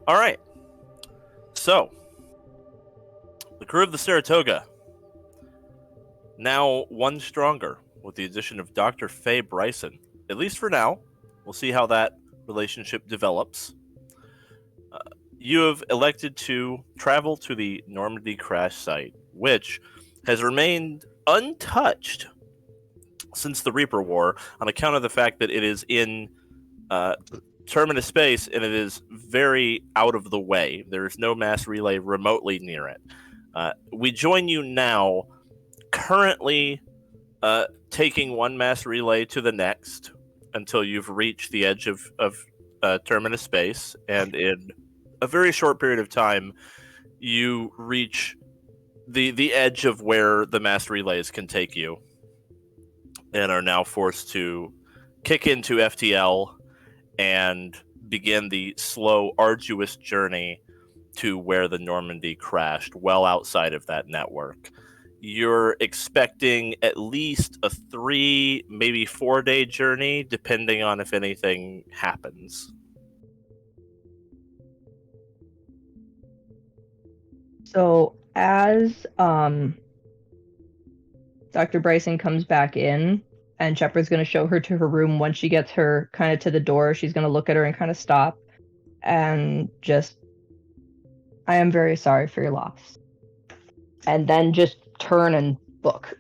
All right. So, the crew of the Saratoga, now one stronger with the addition of Dr. Faye Bryson. At least for now. We'll see how that relationship develops. You have elected to travel to the Normandy crash site, which has remained untouched since the Reaper War on account of the fact that it is in Terminus Space and it is very out of the way. There is no mass relay remotely near it. We join you now, currently taking one mass relay to the next until you've reached the edge of Terminus Space, and in a very short period of time, you reach the edge of where the mass relays can take you, and are now forced to kick into FTL and begin the slow, arduous journey to where the Normandy crashed, well outside of that network. You're expecting at least a 3, maybe 4-day journey, depending on if anything happens. So as Dr. Bryson comes back in, and Shepard's going to show her to her room. Once she gets her kind of to the door, she's going to look at her and kind of stop and just, I am very sorry for your loss. And then just turn and book.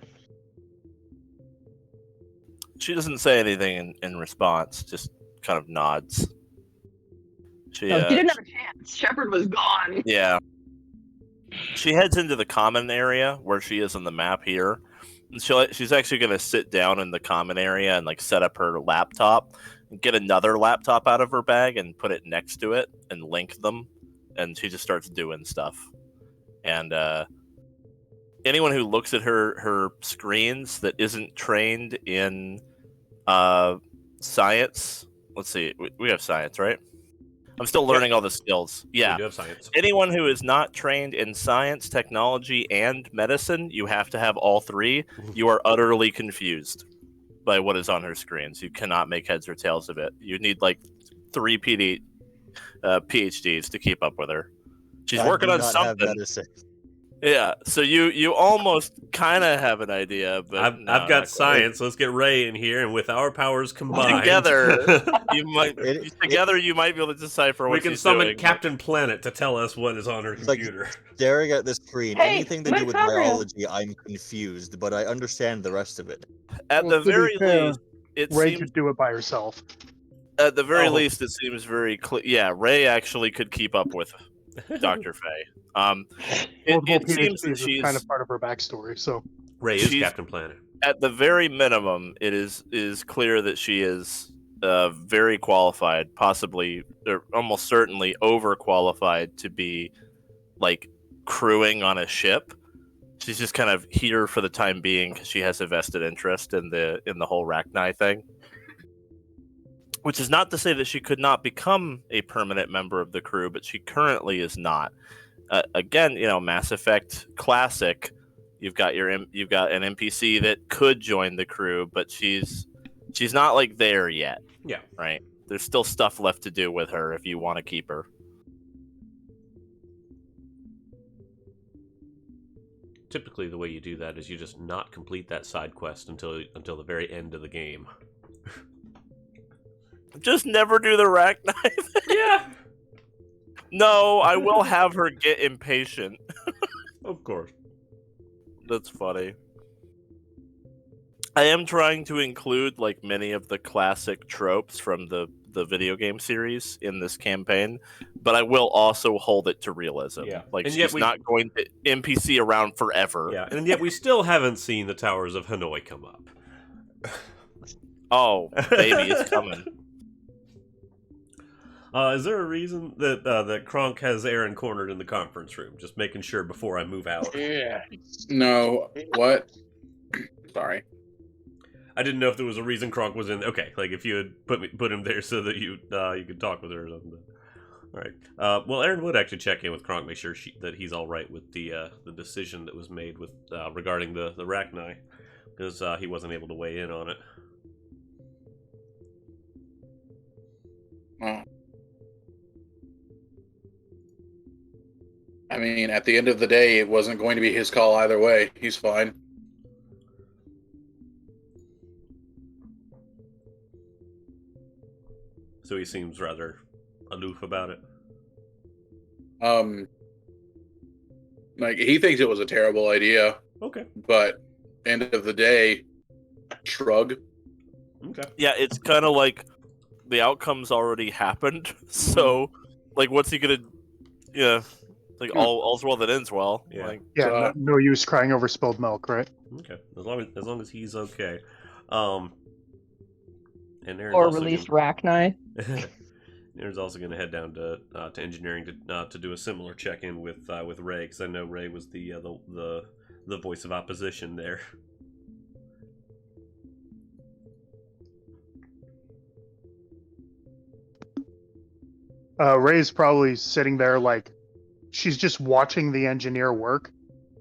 She doesn't say anything in response, just kind of nods. She didn't have a chance. Shepard was gone. Yeah. She heads into the common area where she is on the map here. And she's actually going to sit down in the common area and like set up her laptop and get another laptop out of her bag and put it next to it and link them. And she just starts doing stuff. And anyone who looks at her screens that isn't trained in science, let's see, we have science, right? I'm still learning all the skills. Yeah. We do have science. Anyone who is not trained in science, technology, and medicine, you have to have all three. You are utterly confused by what is on her screens. You cannot make heads or tails of it. You need like 3 PhDs to keep up with her. She's working on something. Yeah, so you almost kind of have an idea, but I've got science. Let's get Ray in here, and with our powers combined, together you might be able to decipher what we can summon Captain Planet to tell us what is on her computer. Like staring at this screen, anything to do with biology, I'm confused, but I understand the rest of it. At the very least, Ray could do it by herself. At the very least, it seems very clear. Yeah, Ray actually could keep up with Dr. Faye. It seems that she's kind of part of her backstory. So Ray is Captain Planet. At the very minimum, it is clear that she is very qualified, possibly or almost certainly overqualified to be like crewing on a ship. She's just kind of here for the time being because she has a vested interest in the whole Rachni thing. Which is not to say that she could not become a permanent member of the crew, but she currently is not. Again, Mass Effect Classic. You've got an NPC that could join the crew, but she's not like there yet. Yeah. Right. There's still stuff left to do with her if you want to keep her. Typically, the way you do that is you just not complete that side quest until the very end of the game. Just never do the Rachni thing. Yeah. No, I will have her get impatient. Of course. That's funny. I am trying to include like many of the classic tropes from the video game series in this campaign, but I will also hold it to realism. Yeah. Like she's not going to NPC around forever. Yeah, and yet we still haven't seen the Towers of Hanoi come up. Oh, baby, it's coming. Is there a reason that Kronk has Aryn cornered in the conference room? Just making sure before I move out. Yeah. No. What? Sorry. I didn't know if there was a reason Kronk was in. Okay, like if you had put him there so that you could talk with her or something. All right. Well, Aryn would actually check in with Kronk, make sure that he's all right with the decision that was made with regarding the Rachni, because he wasn't able to weigh in on it. Oh. I mean, at the end of the day, it wasn't going to be his call either way. He's fine. So he seems rather aloof about it. Like, he thinks it was a terrible idea, Okay. but end of the day, shrug. Okay. Yeah, it's kind of like the outcome's already happened. So, like, what's he gonna? Yeah, like all's well that ends well. Yeah. Like, Yeah, So- no use crying over spilled milk, right? Okay. As long as he's okay. And Aaron's Or also released gonna, Rachni. Aaron's also going to head down to engineering to do a similar check-in with Ray, because I know Ray was the voice of opposition there. Ray's probably sitting there like she's just watching the engineer work,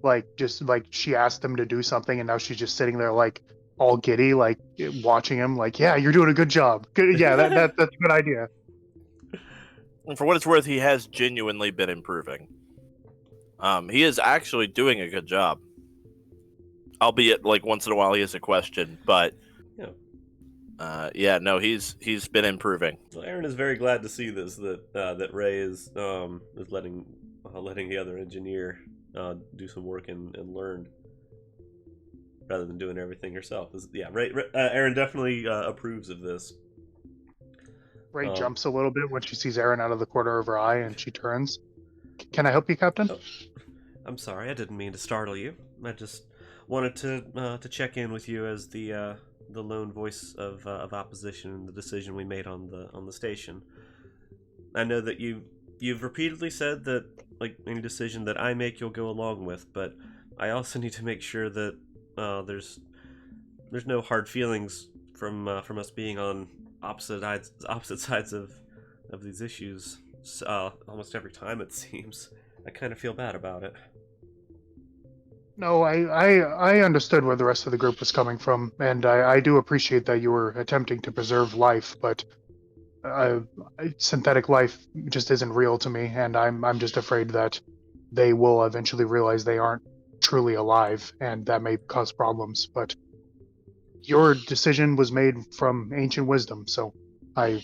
like just like she asked him to do something, and now she's just sitting there like all giddy, like watching him, like, yeah, you're doing a good job. Good, yeah, that's a good idea. and for what it's worth, he has genuinely been improving. He is actually doing a good job, albeit like once in a while he has a question, but no, he's been improving. Well, Aaron is very glad to see this, that Ray is letting the other engineer do some work and learn, rather than doing everything herself. Aaron definitely approves of this. Ray jumps a little bit when she sees Aryn out of the corner of her eye, and she turns. Can I help you, Captain? Oh, I'm sorry, I didn't mean to startle you. I just wanted to check in with you as the lone voice of opposition in the decision we made on the station. I know that you've repeatedly said that like any decision that I make you'll go along with, but I also need to make sure that there's no hard feelings from us being on opposite sides of these issues almost every time, it seems. I kind of feel bad about it. No, I understood where the rest of the group was coming from, and I do appreciate that you were attempting to preserve life, but synthetic life just isn't real to me, and I'm just afraid that they will eventually realize they aren't truly alive, and that may cause problems. But your decision was made from ancient wisdom, so I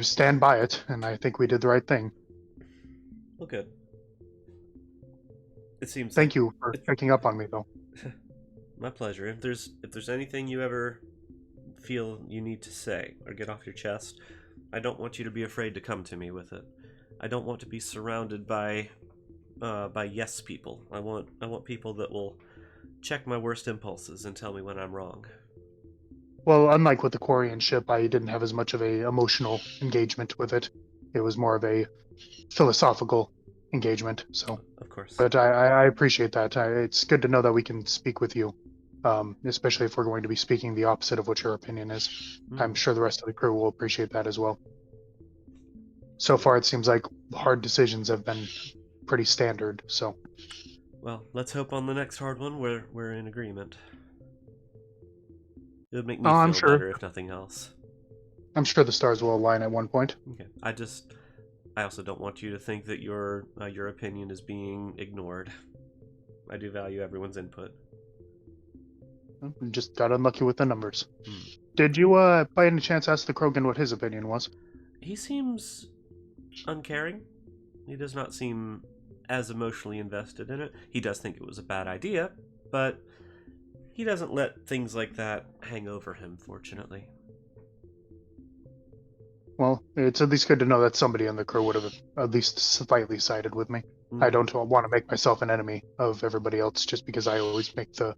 stand by it, and I think we did the right thing. Well, good. It seems. Thank you for picking up on me, though. My pleasure. If there's anything you ever feel you need to say or get off your chest, I don't want you to be afraid to come to me with it. I don't want to be surrounded by yes people. I want people that will check my worst impulses and tell me when I'm wrong. Well, unlike with the Quarian ship, I didn't have as much of a emotional engagement with it. It was more of a philosophical engagement. So, Of course. but I appreciate that. It's good to know that we can speak with you, especially if we're going to be speaking the opposite of what your opinion is. I'm sure the rest of the crew will appreciate that as well. So far, it seems like hard decisions have been pretty standard. So, Well, let's hope on the next hard one we're in agreement. It would make me I'm feel sure. better if nothing else. I'm sure the stars will align at one point. Okay. I also don't want you to think that your opinion is being ignored. I do value everyone's input. Just got unlucky with the numbers. Hmm. Did you, by any chance, ask the Krogan what his opinion was? He seems uncaring. He does not seem as emotionally invested in it. He does think it was a bad idea, but he doesn't let things like that hang over him, fortunately. Well, it's at least good to know that somebody in the crew would have at least slightly sided with me. I don't want to make myself an enemy of everybody else just because I always make the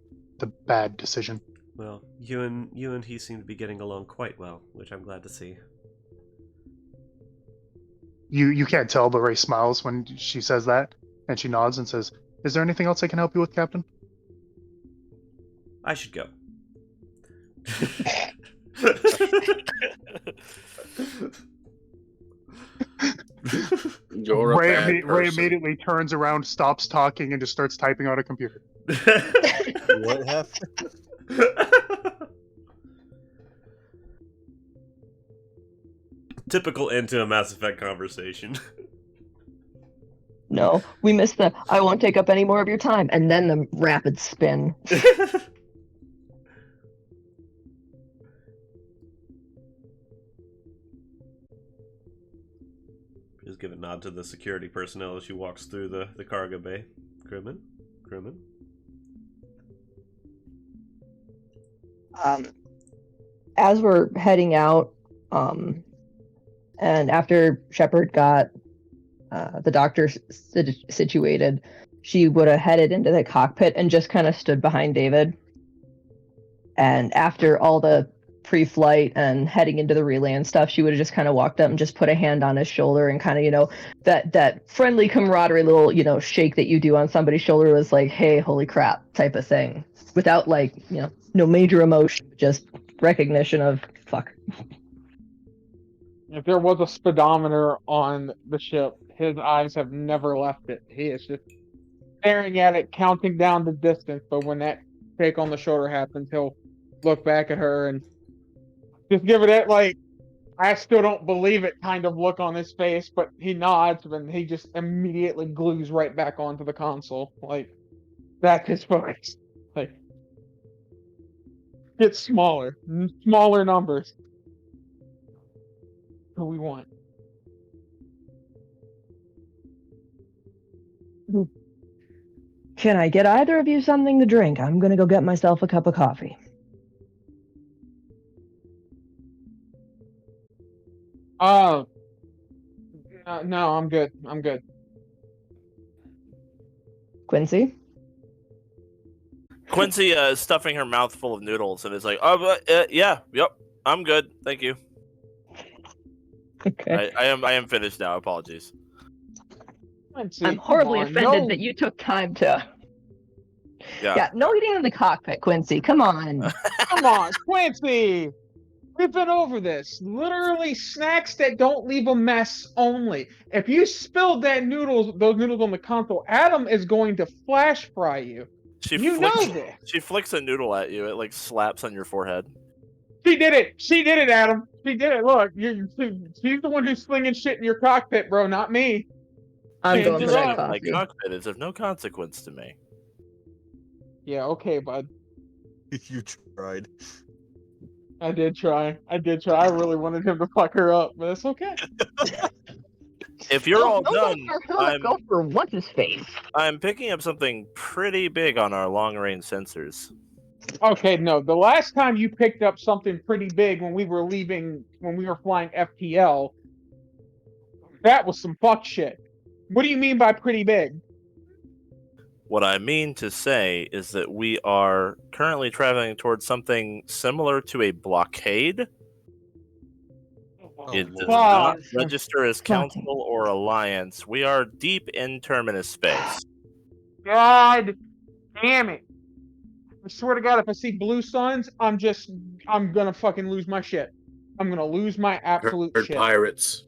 bad decision. Well, you and he seem to be getting along quite well, which I'm glad to see. You can't tell, but Ray smiles when she says that, and she nods and says, "Is there anything else I can help you with, Captain?" I should go. You're a bad Ray person. immediately turns around, stops talking, and just starts typing out a computer. What happened? Typical end to a Mass Effect conversation. No, we missed the I won't take up any more of your time, and then the rapid spin. Just give a nod to the security personnel as she walks through the cargo bay. Crewman? As we're heading out, and after Shepard got the doctor situated, she would have headed into the cockpit and just kind of stood behind David. And after all the pre-flight and heading into the relay and stuff, she would have just kind of walked up and just put a hand on his shoulder and kind of, that friendly camaraderie little, shake that you do on somebody's shoulder was like, hey, holy crap type of thing. Without no major emotion, just recognition of fuck. If there was a speedometer on the ship, his eyes have never left it. He is just staring at it, counting down the distance. But when that shake on the shoulder happens, he'll look back at her and just give it that, I still don't believe it kind of look on his face. But he nods and he just immediately glues right back onto the console. That's his focus. Get smaller numbers. Who we want. Can I get either of you something to drink? I'm gonna go get myself a cup of coffee. No, I'm good. Quincy? Quincy is stuffing her mouth full of noodles and is like, yep, I'm good, thank you. Okay. I am finished now. Apologies. Quincy, I'm horribly come on, offended no- that you took time to. Yeah. Yeah, no eating in the cockpit, Quincy. Come on. Come on, Quincy! We've been over this. Literally snacks that don't leave a mess only. If you spilled those noodles on the console, Adam is going to flash fry you. You know this. She flicks a noodle at you. It slaps on your forehead. She did it, Adam. She did it. Look, she's the one who's slinging shit in your cockpit, bro, not me. I'm Change going it for that up. My coffee. cockpit is of no consequence to me. Yeah, okay, bud. You tried. I did try. I really wanted him to fuck her up, but it's okay. If you're all done, Go for what's his face. I'm picking up something pretty big on our long-range sensors. Okay, no. The last time you picked up something pretty big when we were flying FTL, that was some fuck shit. What do you mean by pretty big? What I mean to say is that we are currently traveling towards something similar to a blockade. It does not register as council or alliance. We are deep in Terminus Space. God damn it. I swear to God, if I see blue suns, I'm gonna fucking lose my shit. I'm gonna lose my absolute shit. Pirates.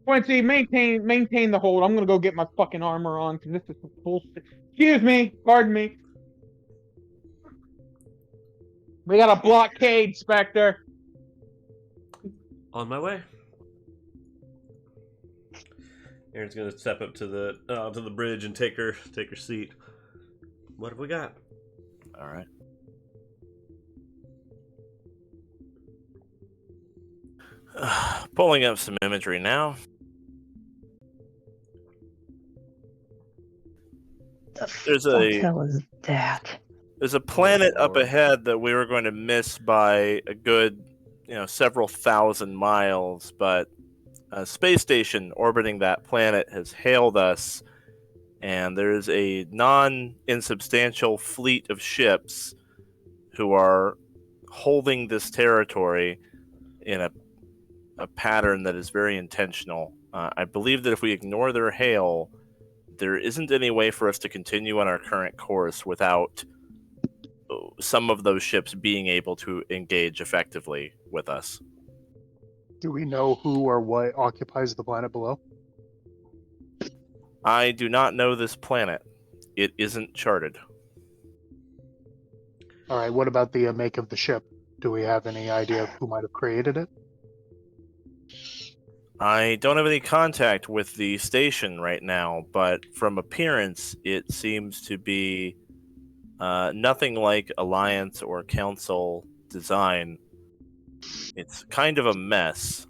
Quincy, maintain the hold. I'm gonna go get my fucking armor on because this is some bullshit. Excuse me, pardon me. We got a blockade, Spectre. On my way. Aaron's gonna step up to the bridge and take her seat. What have we got? All right. Pulling up some imagery now. There's the hell is that? There's a planet up ahead that we were going to miss by a good, several thousand miles, but a space station orbiting that planet has hailed us, and there's a non-insubstantial fleet of ships who are holding this territory in a pattern that is very intentional. I believe that if we ignore their hail, there isn't any way for us to continue on our current course without some of those ships being able to engage effectively with us. Do we know who or what occupies the planet below? I do not know this planet. It isn't charted. All right, what about the make of the ship? Do we have any idea of who might have created it? I don't have any contact with the station right now, but from appearance, it seems to be nothing like Alliance or Council design. It's kind of a mess.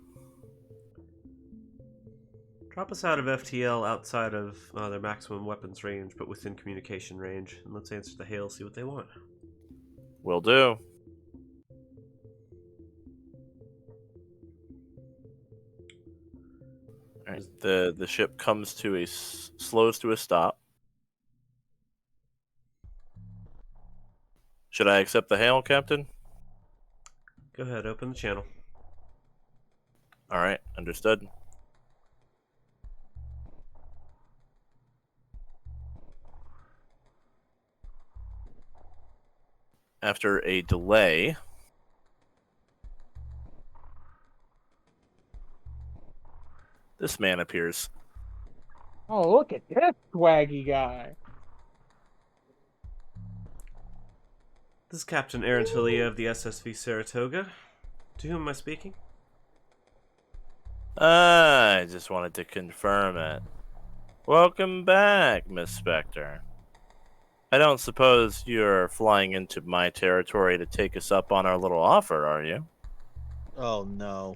Drop us out of FTL outside of their maximum weapons range, but within communication range, and let's answer the hail, see what they want. Will do. All right, the ship comes to slows to a stop. Should I accept the hail, Captain? Go ahead, open the channel. All right, understood. After a delay, this man appears. Oh, look at this swaggy guy. This is Captain Aryn Talia of the SSV Saratoga. To whom am I speaking? I just wanted to confirm it. Welcome back, Miss Spectre. I don't suppose you're flying into my territory to take us up on our little offer, are you? Oh no.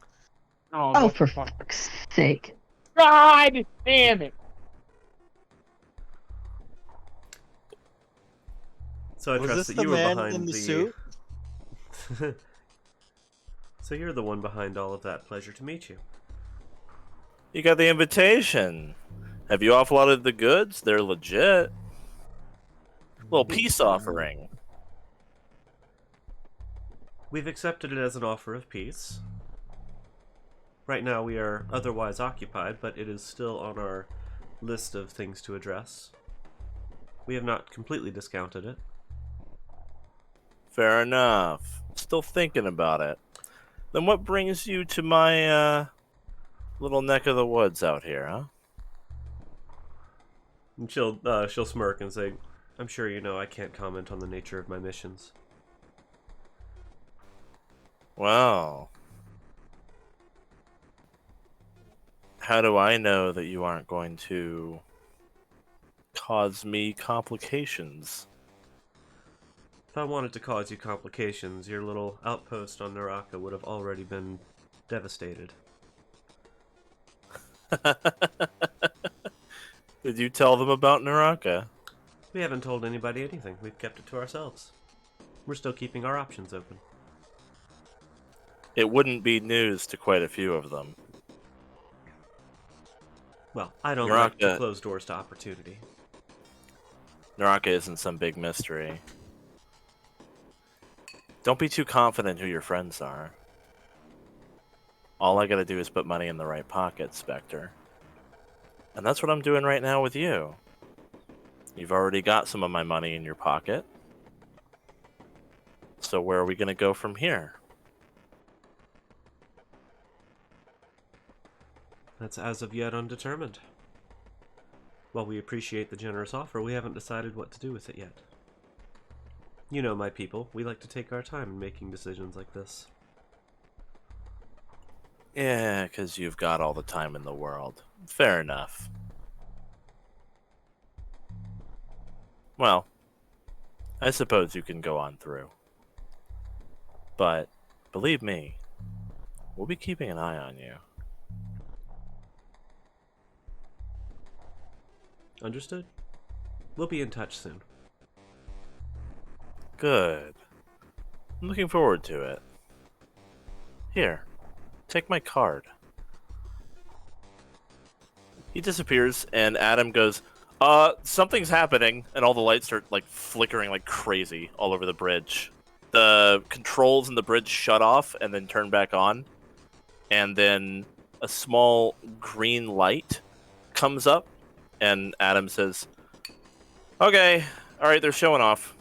Oh, for fuck's sake. God damn it. So I Was trust this that the you were man behind in the suit? So you're the one behind all of that. Pleasure to meet you. You got the invitation. Have you offloaded the goods? They're legit. Little peace offering. We've accepted it as an offer of peace. Right now we are otherwise occupied, but it is still on our list of things to address. We have not completely discounted it. Fair enough. Still thinking about it. Then what brings you to my little neck of the woods out here, huh? And she'll smirk and say, "I'm sure you know I can't comment on the nature of my missions." Well, how do I know that you aren't going to cause me complications? If I wanted to cause you complications, your little outpost on Naraka would have already been devastated. Did you tell them about Naraka? We haven't told anybody anything. We've kept it to ourselves. We're still keeping our options open. It wouldn't be news to quite a few of them. Well, I don't Naraka, like to close doors to opportunity. Naraka isn't some big mystery. Don't be too confident who your friends are. All I gotta do is put money in the right pocket, Spectre. And that's what I'm doing right now with you. You've already got some of my money in your pocket. So where are we gonna go from here? That's as of yet undetermined. While we appreciate the generous offer, we haven't decided what to do with it yet. You know my people, we like to take our time in making decisions like this. Yeah, 'cause you've got all the time in the world. Fair enough. Well, I suppose you can go on through. But, believe me, we'll be keeping an eye on you. Understood? We'll be in touch soon. Good. I'm looking forward to it. Here, take my card. He disappears, and Adam goes, something's happening, and all the lights start, like, flickering like crazy all over the bridge. The controls in the bridge shut off and then turn back on, and then a small green light comes up, and Adam says, "Okay, alright, they're showing off.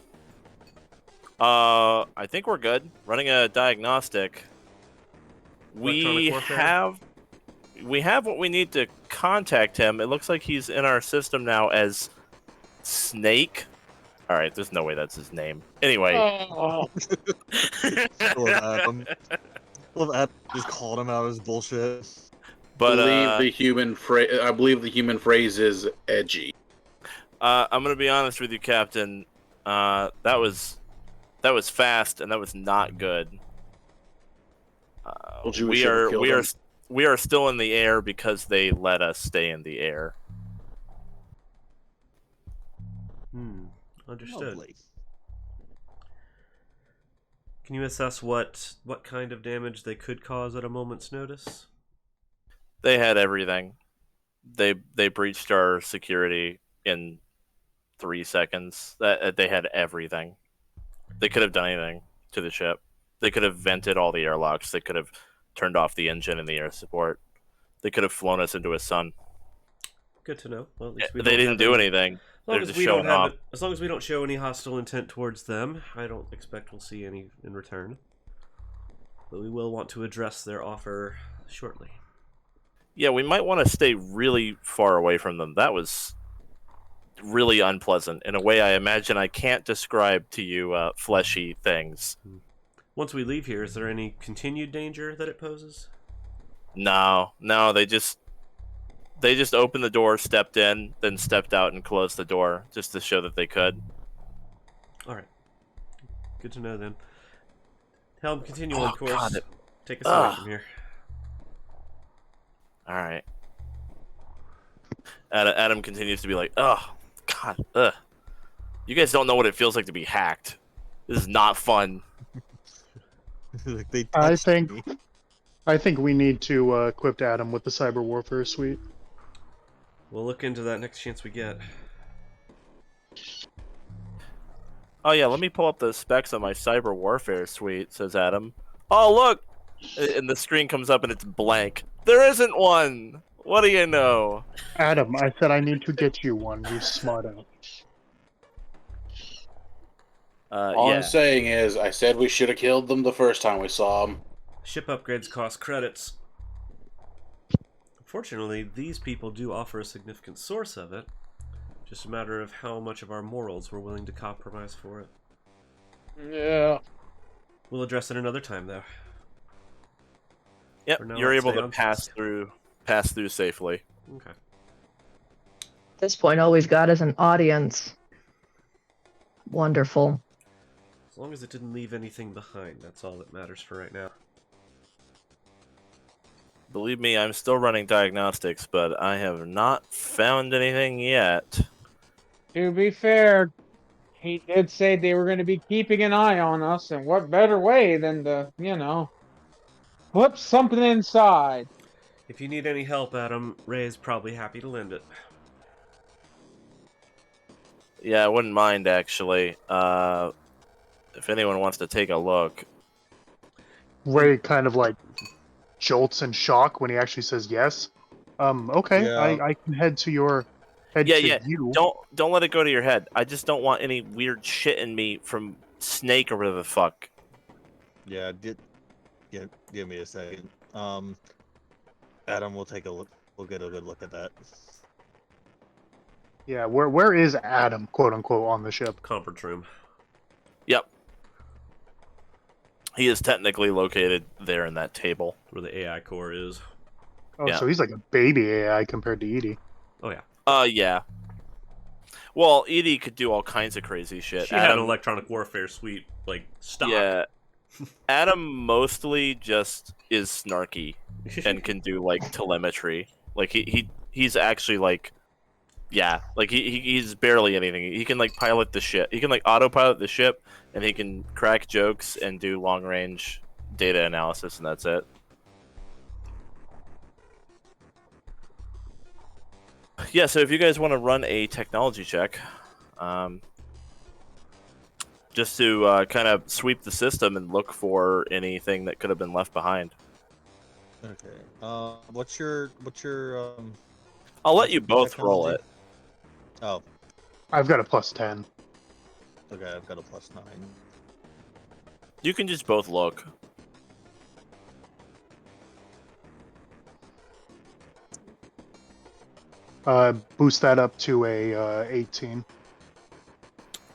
I think we're good. Running a diagnostic. We have what we need to contact him. It looks like he's in our system now as Snake. Alright, there's no way that's his name. Anyway. Oh. Love Adam. Love Adam just called him out of his bullshit. But I believe the human phrase is edgy. I'm gonna be honest with you, Captain. That was fast, and that was not good. Well, Juvius should have killed him. We are still in the air because they let us stay in the air. Understood. Lovely. Can you assess what kind of damage they could cause at a moment's notice? They had everything. They breached our security in 3 seconds. They had everything. They could have done anything to the ship. They could have vented all the airlocks. They could have turned off the engine and the air support. They could have flown us into a sun. Good to know. Well, at least They didn't do anything. They're just showing off. As long as we don't show any hostile intent towards them, I don't expect we'll see any in return. But we will want to address their offer shortly. Yeah, we might want to stay really far away from them. That was really unpleasant in a way I imagine I can't describe to you fleshy things. Once we leave here, is there any continued danger that it poses? No, they just opened the door, stepped in, then stepped out and closed the door just to show that they could. All right. Good to know then. Helm, continue on course. God, Take us away from here. All right. Adam continues to be like, oh, God, ugh. You guys don't know what it feels like to be hacked. This is not fun. Like they I touched think me. I think we need to equip Adam with the cyber warfare suite. We'll look into that next chance we get. Oh, yeah, let me pull up the specs on my cyber warfare suite, says Adam. Oh, look! And the screen comes up and it's blank. There isn't one! What do you know? Adam, I said I need to get you one, you smart out. All yeah. I'm saying is, I said we should have killed them the first time we saw them. Ship upgrades cost credits. Unfortunately, these people do offer a significant source of it. Just a matter of how much of our morals we're willing to compromise for it. Yeah. We'll address it another time, though. Yep, For now, you're let's able stay to on pass task. through safely. Okay. At this point, all we've got is an audience. Wonderful. As long as it didn't leave anything behind, that's all that matters for right now. Believe me, I'm still running diagnostics, but I have not found anything yet. To be fair, he did say they were going to be keeping an eye on us, and what better way than to, flip something inside? If you need any help, Adam, Ray's probably happy to lend it. Yeah, I wouldn't mind, actually. If anyone wants to take a look. Ray kind of like jolts in shock when he actually says yes. Okay, Yeah. I can head to your you. Don't let it go to your head. I just don't want any weird shit in me from Snake or whatever the fuck. Yeah, give me a second. Adam, we'll take a look. We'll get a good look at that. Yeah, where is Adam, quote unquote, on the ship? Conference room. Yep. He is technically located there in that table. Where the AI core is. Oh, Yeah. so he's like a baby AI compared to Edie. Oh, yeah. Yeah. Well, Edie could do all kinds of crazy shit. She had an electronic warfare suite, like, stock. Yeah. Adam mostly just is snarky and can do, like, telemetry. Like, he's actually, like... Yeah, like, he's barely anything. He can, like, pilot the ship. He can, like, autopilot the ship, and he can crack jokes and do long-range data analysis, and that's it. Yeah, so if you guys want to run a technology check, just to kind of sweep the system and look for anything that could have been left behind. Okay. What's your I'll let you both roll it. Oh, I've got a +10. okay. I've got a +9. You can just both look. Boost that up to a 18.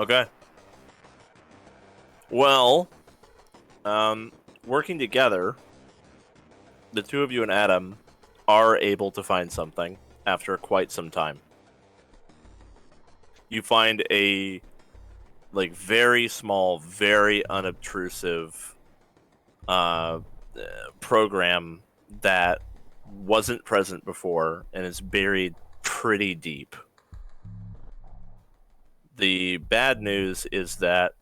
Okay. Well, working together, the two of you and Adam are able to find something after quite some time. You find a very small, very unobtrusive program that wasn't present before and is buried pretty deep. The bad news is that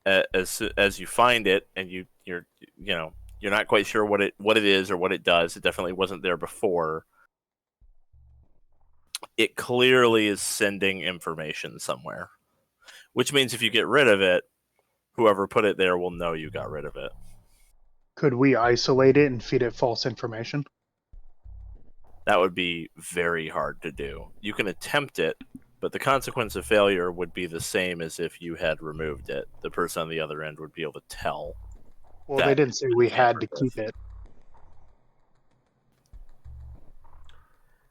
as you find it and you're not quite sure what it is or what it does. It definitely wasn't there before. It clearly is sending information somewhere, which means if you get rid of it, whoever put it there will know you got rid of it. Could we isolate it and feed it false information? That would be very hard to do. You can attempt it, but the consequence of failure would be the same as if you had removed it. The person on the other end would be able to tell. Well, they didn't say we had to keep it.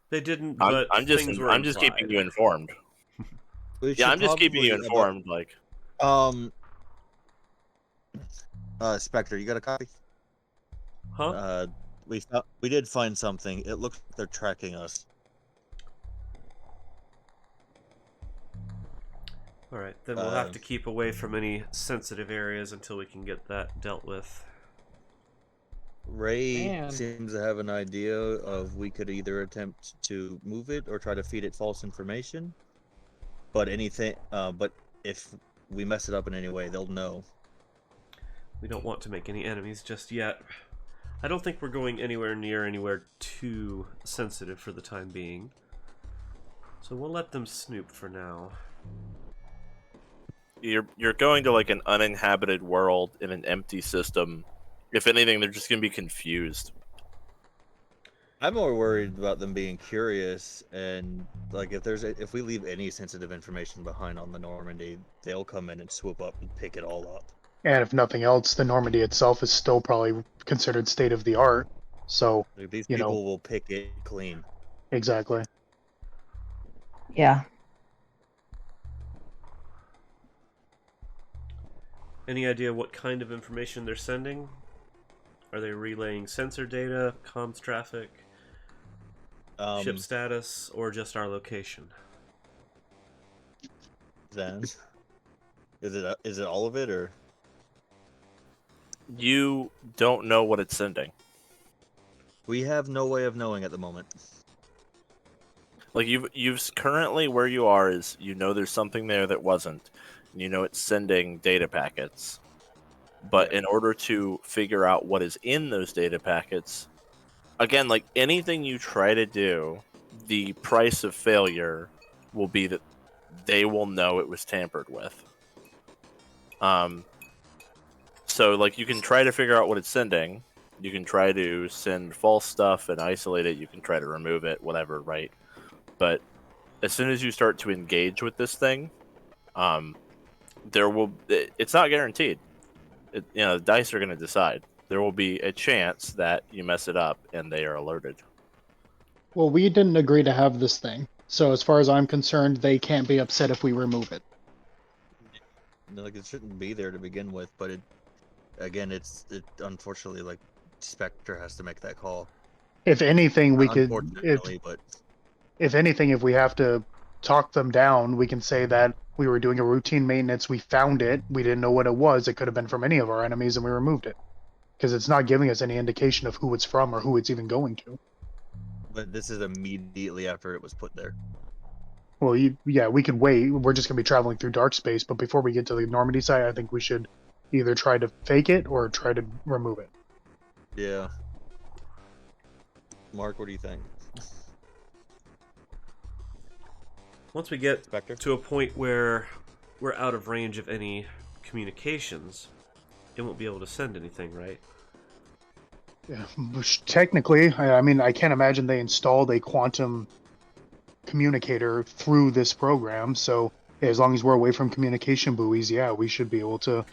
They didn't, but I'm just keeping you informed. Yeah, I'm just keeping you informed. Spectre, you got a copy? Huh? We did find something. It looks like they're tracking us. All right, then we'll have to keep away from any sensitive areas until we can get that dealt with. Ray seems to have an idea of we could either attempt to move it or try to feed it false information. But if we mess it up in any way, they'll know. We don't want to make any enemies just yet. I don't think we're going anywhere too sensitive for the time being. So we'll let them snoop for now. You're going to an uninhabited world in an empty system. If anything, they're just going to be confused. I'm more worried about them being curious, and if we leave any sensitive information behind on the Normandy, they'll come in and swoop up and pick it all up. And if nothing else, the Normandy itself is still probably considered state of the art. So these people will pick it clean. Exactly. Yeah. Any idea what kind of information they're sending? Are they relaying sensor data, comms traffic, ship status, or just our location? Then, is it all of it, or? You don't know what it's sending. We have no way of knowing at the moment. You've currently where you are is there's something there that wasn't. It's sending data packets. But in order to figure out what is in those data packets, again, anything you try to do, the price of failure will be that they will know it was tampered with. So you can try to figure out what it's sending. You can try to send false stuff and isolate it. You can try to remove it, whatever, right? But as soon as you start to engage with this thing, it's not guaranteed. The dice are going to decide. There will be a chance that you mess it up and they are alerted. Well, we didn't agree to have this thing. So as far as I'm concerned, they can't be upset if we remove it. It shouldn't be there to begin with, but it unfortunately, Spectre has to make that call. If anything, we could. If anything, if we have to talk them down, we can say that we were doing a routine maintenance, we found it, we didn't know what it was, it could have been from any of our enemies, and we removed it. Because it's not giving us any indication of who it's from or who it's even going to. But this is immediately after it was put there. Well, we could wait. We're just going to be traveling through dark space, but before we get to the Normandy side, I think we should either try to fake it or try to remove it. Yeah. Mark, what do you think? Once we get Spectre? to a point where we're out of range of any communications, it won't be able to send anything, right? Yeah, technically, I can't imagine they installed a quantum communicator through this program, so as long as we're away from communication buoys, we should be able to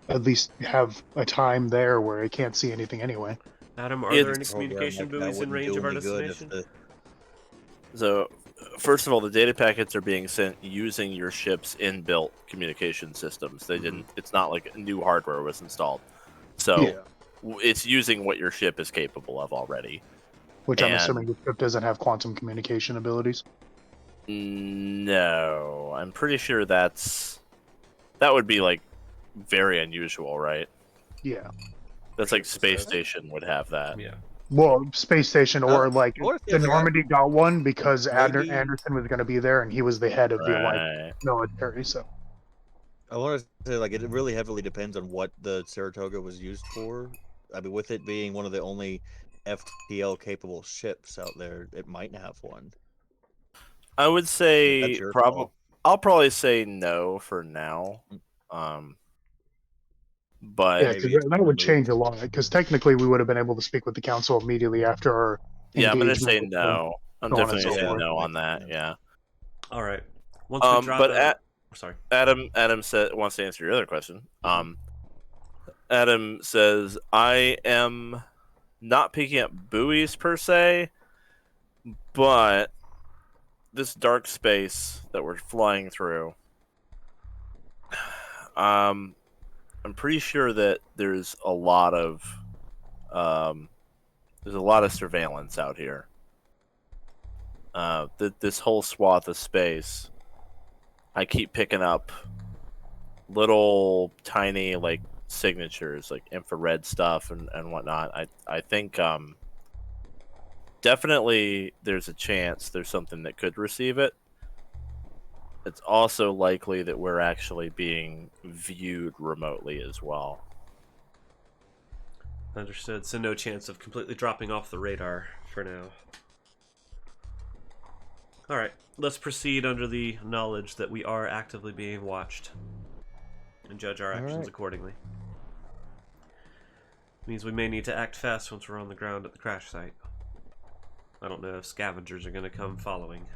at least have a time there where it can't see anything anyway. Adam, are there any communication buoys in range of our destination? So, first of all, the data packets are being sent using your ship's inbuilt communication systems. They didn't. It's not like new hardware was installed. So, it's using what your ship is capable of already. Which I'm And- assuming the ship doesn't have quantum communication abilities. No, I'm pretty sure that would be like very unusual, right? Yeah. That's like Space Says- Station would have that. Yeah. Well, space station or like what if the the other guy- Normandy got one because Maybe- Anderson was going to be there and he was the head of the like Right. military. So I want to say, like, it really heavily depends on what the Saratoga was used for. I mean, with it being one of the only FTL capable ships out there, it might have one. I would say That's your probably. call. I'll probably say no for now. But yeah, 'cause Maybe it's that would removed. change a lot. Because technically, we would have been able to speak with the council immediately after our. yeah, I'm gonna engagement say with them. no. I'm so on and definitely so gonna say forth. no on that. Yeah. All right. Once we drop But out... Sorry. Adam said wants to answer your other question. Adam says I am not picking up buoys per se, but this dark space that we're flying through, I'm pretty sure that there's a lot of surveillance out here. This whole swath of space, I keep picking up little tiny like signatures, like infrared stuff and whatnot. I think definitely there's a chance there's something that could receive it. It's also likely that we're actually being viewed remotely as well. Understood. So no chance of completely dropping off the radar for now. Alright, let's proceed under the knowledge that we are actively being watched. And judge our actions Alright. accordingly. Means we may need to act fast once we're on the ground at the crash site. I don't know if scavengers are going to come following.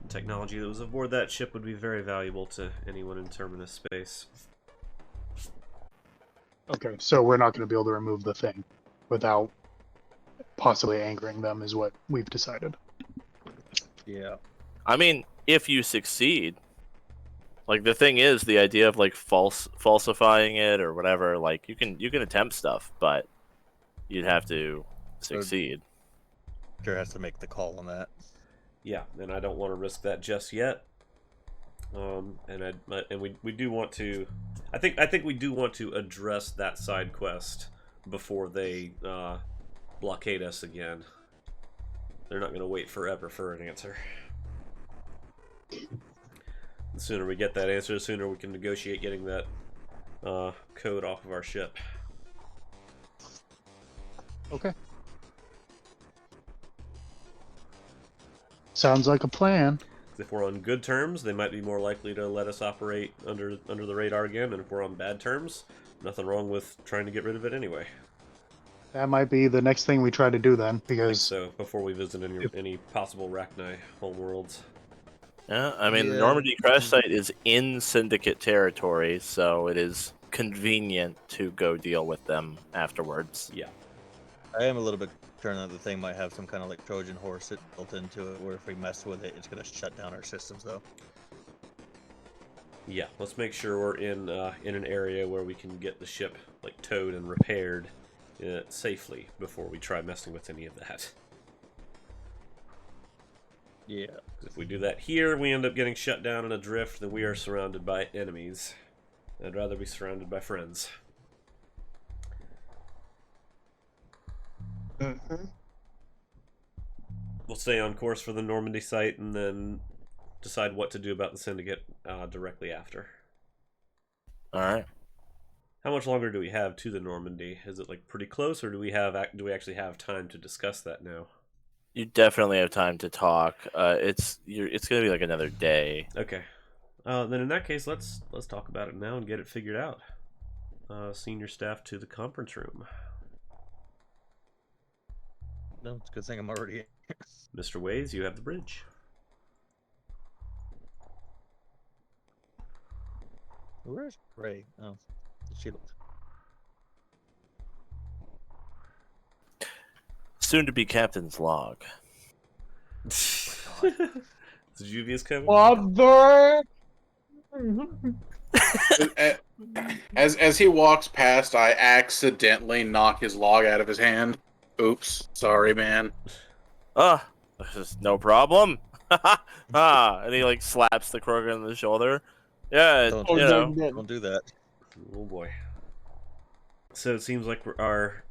The technology that was aboard that ship would be very valuable to anyone in Terminus Space. Okay, so we're not going to be able to remove the thing without possibly angering them, is what we've decided. Yeah. I mean, if you succeed, like the thing is, the idea of like falsifying it or whatever, like you can attempt stuff, but you'd have to succeed. Sure has to make the call on that. Yeah, and I don't want to risk that just yet. And we do want to. I think we do want to address that side quest before they blockade us again. They're not going to wait forever for an answer. The sooner we get that answer, the sooner we can negotiate getting that code off of our ship. Okay. Sounds like a plan. If we're on good terms, they might be more likely to let us operate under the radar again, and if we're on bad terms, nothing wrong with trying to get rid of it anyway. That might be the next thing we try to do then, I think because so, before we visit any possible Rachni homeworlds. Yeah, I mean, the Yeah. Normandy crash site is in Syndicate territory, so it is convenient to go deal with them afterwards. Yeah. I am a little bit concerned that the thing might have some kind of like Trojan horse built into it, where if we mess with it, it's going to shut down our systems, though. Yeah, let's make sure we're in an area where we can get the ship like towed and repaired safely before we try messing with any of that. Yeah. If we do that here, we end up getting shut down and adrift, then we are surrounded by enemies. I'd rather be surrounded by friends. We'll stay on course for the Normandy site and then decide what to do about the Syndicate directly after. All right. How much longer do we have to the Normandy? Is it like pretty close, or do we actually have time to discuss that now? You definitely have time to talk. It's gonna be like another day. Okay. Then in that case, let's talk about it now and get it figured out. Senior staff to the conference room. No, it's a good thing I'm already here. Mr. Ways, you have the bridge. Where's Ray? Oh, she looked. Soon to be captain's log. Is Juvius coming? Father! As he walks past, I accidentally knock his log out of his hand. Oops. Sorry, man. This is no problem. And he like slaps the Krogan on the shoulder. Yeah, Don't, you know. don't do that. Oh boy. So it seems like our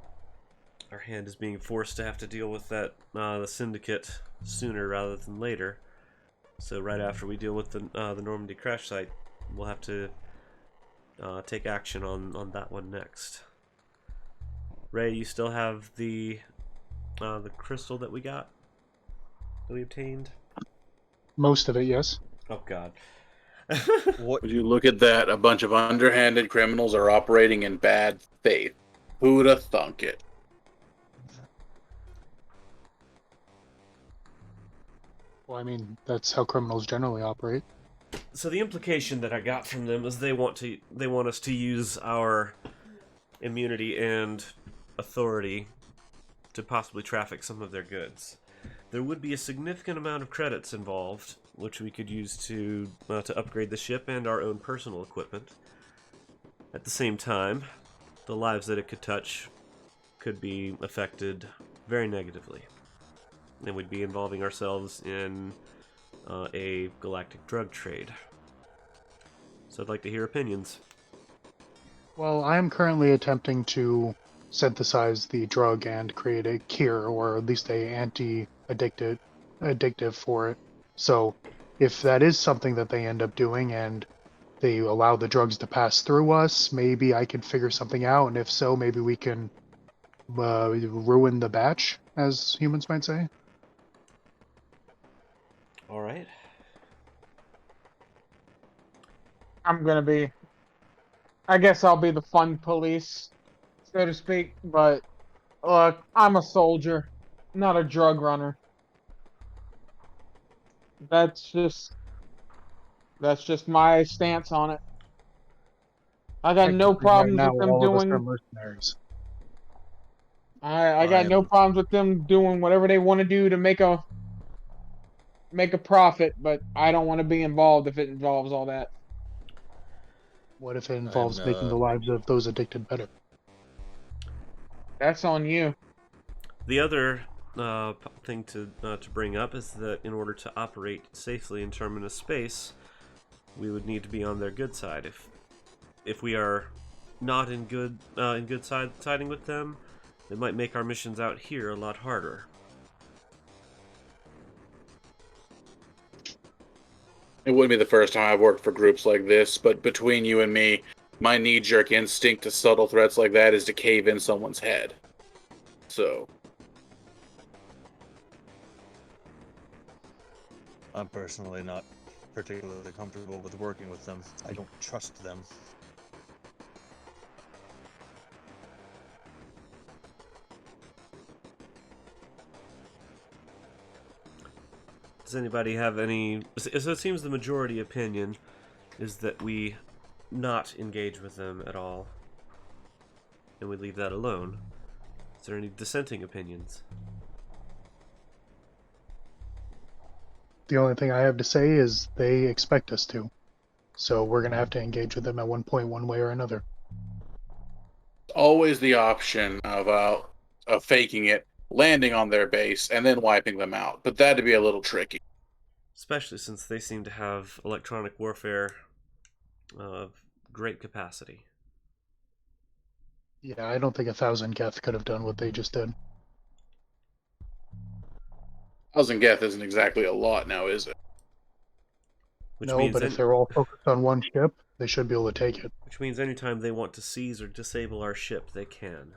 hand is being forced to have to deal with that the syndicate sooner rather than later. So right after we deal with the Normandy crash site, we'll have to take action on that one next. Ray, you still have the crystal that we obtained? Most of it, yes. Oh God. What? Would you look at that? A bunch of underhanded criminals are operating in bad faith. Who'd have thunk it? Well, I mean, that's how criminals generally operate. So the implication that I got from them is they want us to use our immunity and authority to possibly traffic some of their goods. There would be a significant amount of credits involved, which we could use to upgrade the ship and our own personal equipment. At the same time, the lives that it could touch could be affected very negatively, and we'd be involving ourselves in a galactic drug trade. So I'd like to hear opinions. Well, I am currently attempting to synthesize the drug and create a cure, or at least a addictive for it. So, if that is something that they end up doing and they allow the drugs to pass through us, maybe I can figure something out, and if so, maybe we can ruin the batch, as humans might say. All right. I guess I'll be the fun police, so to speak, but look, I'm a soldier, not a drug runner. That's just my stance on it. I got no Technically, right problems now, with them all of us are doing. mercenaries. I got no I'm- problems with them doing whatever they want to do to make a profit, but I don't want to be involved if it involves all that. What if it involves making the I'm, lives of those addicted better? That's on you. The other thing to bring up is that in order to operate safely in Terminus Space, we would need to be on their good side. If we are not in good siding with them, it might make our missions out here a lot harder. It wouldn't be the first time I've worked for groups like this, but between you and me, my knee-jerk instinct to subtle threats like that is to cave in someone's head. So, I'm personally not particularly comfortable with working with them. I don't trust them. Does anybody have any... So it seems the majority opinion is that we not engage with them at all, and we leave that alone. Is there any dissenting opinions? The only thing I have to say is they expect us to. So we're going to have to engage with them at one point, one way or another. always the option of faking it, landing on their base, and then wiping them out. But that'd be a little tricky. Especially since they seem to have electronic warfare of great capacity. Yeah, I don't think 1,000 Geth could have done what they just did. 1,000 Geth isn't exactly a lot now, is it? Which No, means but if they're all focused on one ship, they should be able to take it. Which means anytime they want to seize or disable our ship, they can.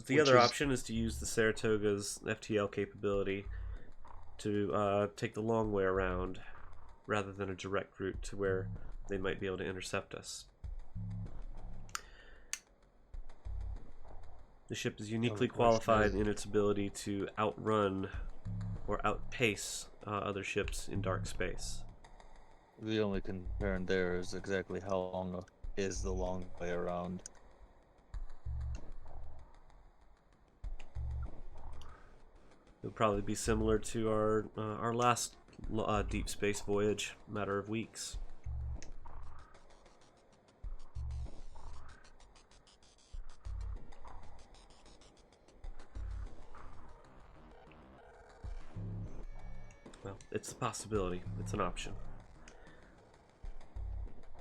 The other option is to use the Saratoga's FTL capability to take the long way around, rather than a direct route to where they might be able to intercept us. The ship is uniquely qualified in its ability to outrun or outpace other ships in dark space. The only concern there is exactly how long is the long way around. It would probably be similar to our last deep space voyage, a matter of weeks. it's a possibility. It's an option.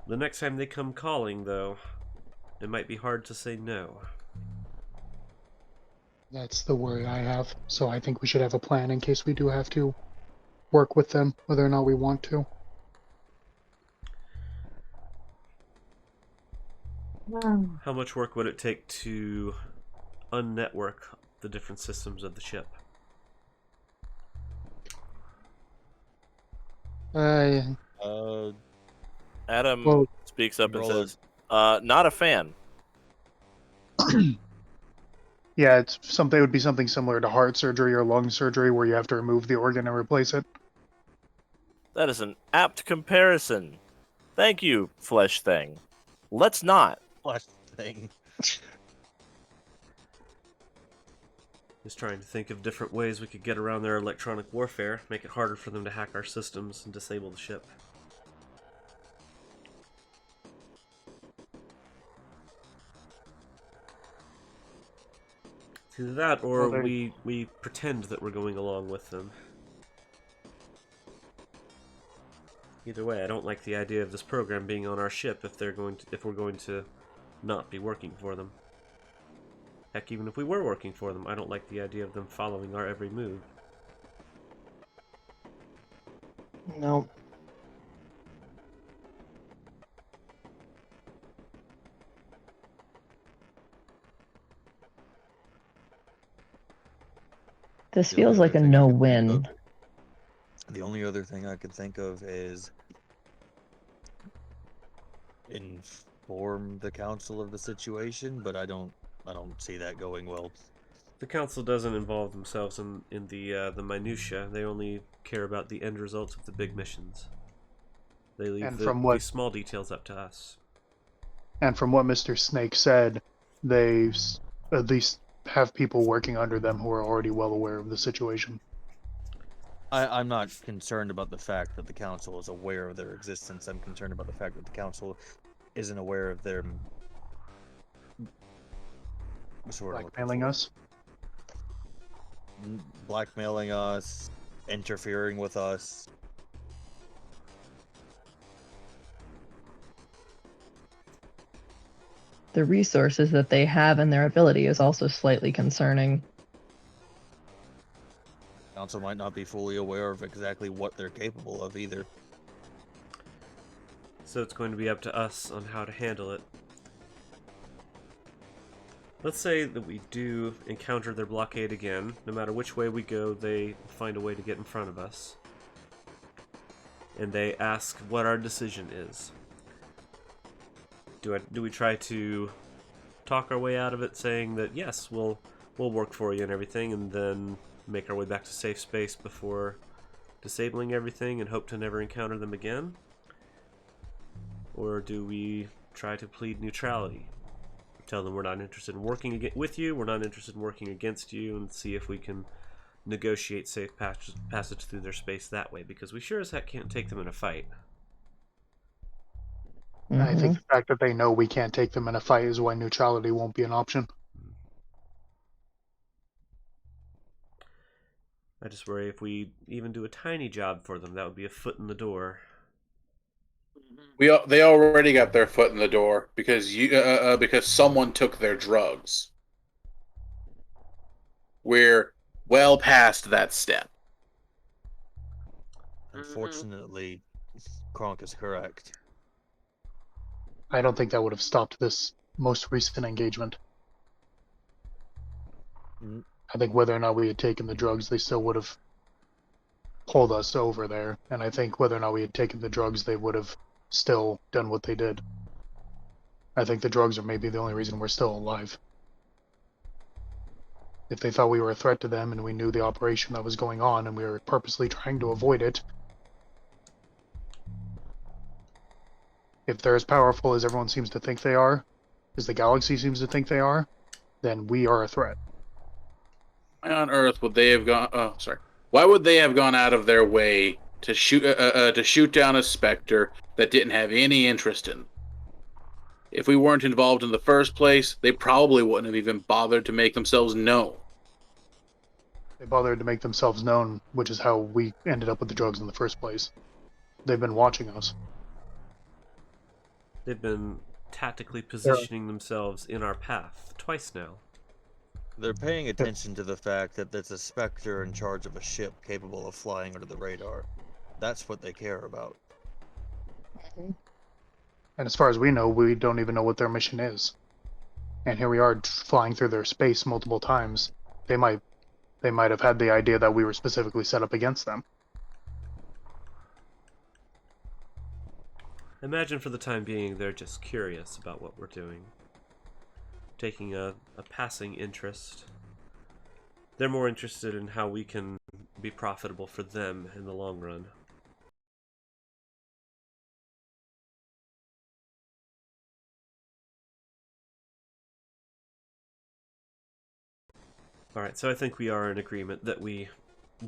The next time they come calling, though, it might be hard to say no. That's the worry I have. So I think we should have a plan in case we do have to work with them, whether or not we want to. How much work would it take to unnetwork the different systems of the ship? Uh, Adam Well, speaks up and roll says, not a fan. yeah, it's something. It would be something similar to heart surgery or lung surgery, where you have to remove the organ and replace it. That is an apt comparison. Thank you, flesh thing. Let's not. flash thing. Just trying to think of different ways we could get around their electronic warfare, make it harder for them to hack our systems and disable the ship. It's either that, or Well, we pretend that we're going along with them. Either way, I don't like the idea of this program being on our ship if we're going to not be working for them. Heck, even if we were working for them, I don't like the idea of them following our every move. No. This The feels only like a other thing I could think no-win. of- The only other thing I could think of is inform the council of the situation, but I don't see that going well. The council doesn't involve themselves in the minutia. They only care about the end results of the big missions. They leave And the, from what- these small details up to us. And from what Mr. Snake said, they at least have people working under them who are already well aware of the situation. I'm not concerned about the fact that the council is aware of their existence. I'm concerned about the fact that the council isn't aware of their Blackmailing us. blackmailing us, interfering with us. The resources that they have and their ability is also slightly concerning. Council might not be fully aware of exactly what they're capable of either. So it's going to be up to us on how to handle it. Let's say that we do encounter their blockade again. No matter which way we go, they find a way to get in front of us. And they ask what our decision is. Do we try to talk our way out of it, saying that yes, we'll work for you and everything, and then make our way back to safe space before disabling everything and hope to never encounter them again? Or do we try to plead neutrality? Tell them we're not interested in working with you, we're not interested in working against you, and see if we can negotiate safe passage through their space that way, because we sure as heck can't take them in a fight. I think Mhm. the fact that they know we can't take them in a fight is why neutrality won't be an option. I just worry if we even do a tiny job for them, that would be a foot in the door. They already got their foot in the door because because someone took their drugs. We're well past that step. Unfortunately, Kronk is correct. I don't think that would have stopped this most recent engagement. Mm. I think whether or not we had taken the drugs, they still would have pulled us over there. And I think whether or not we had taken the drugs, they would have still done what they did. I think the drugs are maybe the only reason we're still alive. If they thought we were a threat to them and we knew the operation that was going on and we were purposely trying to avoid it, if they're as powerful as everyone seems to think they are, as the galaxy seems to think they are, then we are a threat. Why on earth would they have gone? Oh, sorry. Why would they have gone out of their way to shoot down a Spectre that didn't have any interest in? If we weren't involved in the first place, they probably wouldn't have even bothered to make themselves known. They bothered to make themselves known, which is how we ended up with the drugs in the first place. They've been watching us. They've been tactically positioning themselves in our path twice now. They're paying attention to the fact that there's a Spectre in charge of a ship capable of flying under the radar. That's what they care about. And as far as we know, we don't even know what their mission is. And here we are flying through their space multiple times. They might have had the idea that we were specifically set up against them. Imagine for the time being they're just curious about what we're doing. Taking a passing interest. They're more interested in how we can be profitable for them in the long run. Alright, so I think we are in agreement that we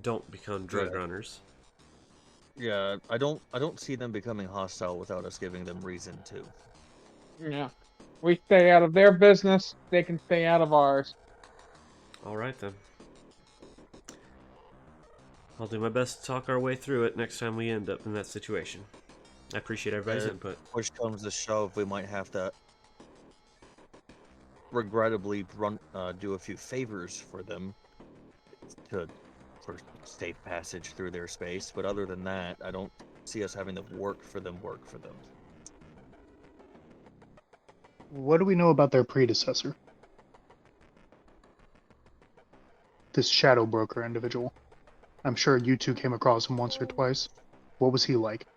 don't become drug runners. Yeah, I don't see them becoming hostile without us giving them reason to. Yeah. We stay out of their business, they can stay out of ours. Alright then. I'll do my best to talk our way through it next time we end up in that situation. I appreciate everybody's input. Push comes to shove, we might have to regrettably do a few favors for them for safe passage through their space, but other than that, I don't see us having to work for them. What do we know about their predecessor? This shadow broker individual. I'm sure you two came across him once or twice. What was he like?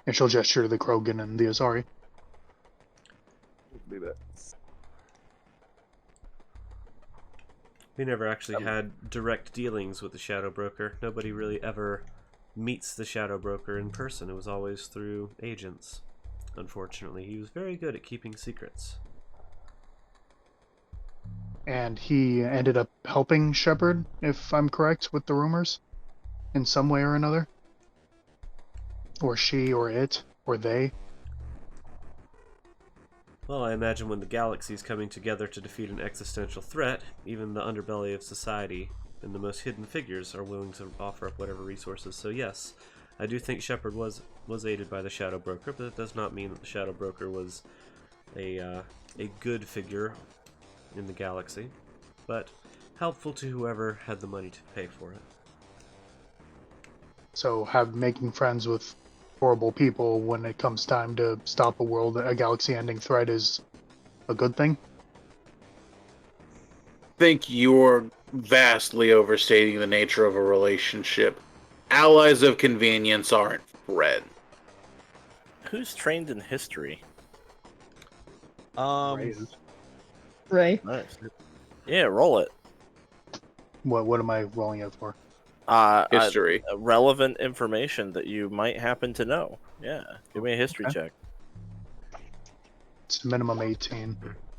And she'll gesture to the Krogan and the Asari. We never actually had direct dealings with the Shadow Broker. Nobody really ever meets the Shadow Broker in person. It was always through agents. Unfortunately, he was very good at keeping secrets. And he ended up helping Shepard, if I'm correct, with the rumors? In some way or another? Or she, or it, or they? Well, I imagine when the galaxy's coming together to defeat an existential threat, even the underbelly of society and the most hidden figures are willing to offer up whatever resources. So yes, I do think Shepard was aided by the Shadow Broker, but it does not mean that the Shadow Broker was a good figure in the galaxy, but helpful to whoever had the money to pay for it. So making friends with horrible people when it comes time to stop a galaxy-ending threat is a good thing? I think you're vastly overstating the nature of a relationship. Allies of convenience aren't friends. Who's trained in history? Ray. Nice. Yeah, roll it. What am I rolling it for? History. Relevant information that you might happen to know. Yeah, give me a history check. It's minimum 18.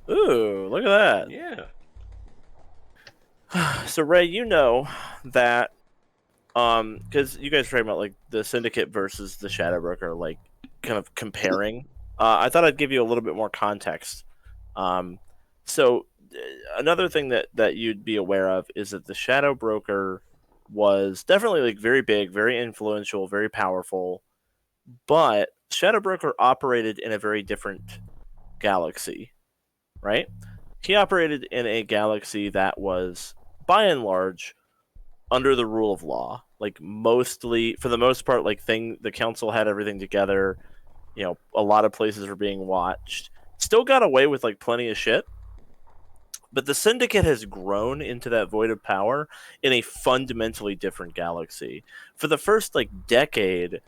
Ooh, look at that. Yeah. So Ray, you know that because you guys were talking about like the Syndicate versus the Shadow Broker, like kind of comparing. I thought I'd give you a little bit more context. So another thing that you'd be aware of is that the Shadow Broker was definitely like very big, very influential, very powerful, but Shadow Broker operated in a very different galaxy, right? He operated in a galaxy that was, by and large, under the rule of law. Like mostly, for the most part, like the council had everything together. You know, a lot of places were being watched. Still got away with like plenty of shit. But the Syndicate has grown into that void of power in a fundamentally different galaxy. For the first like decade,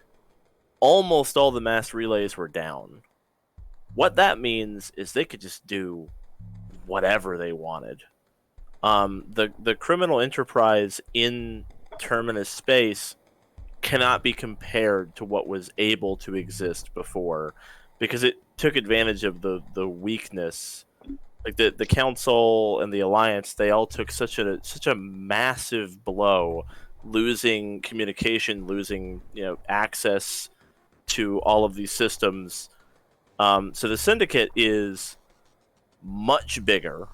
almost all the mass relays were down. What that means is they could just do whatever they wanted. The criminal enterprise in Terminus Space cannot be compared to what was able to exist before, because it took advantage of the weakness. Like the council and the alliance, they all took such a massive blow, losing communication, losing access to all of these systems. So the Syndicate is much bigger,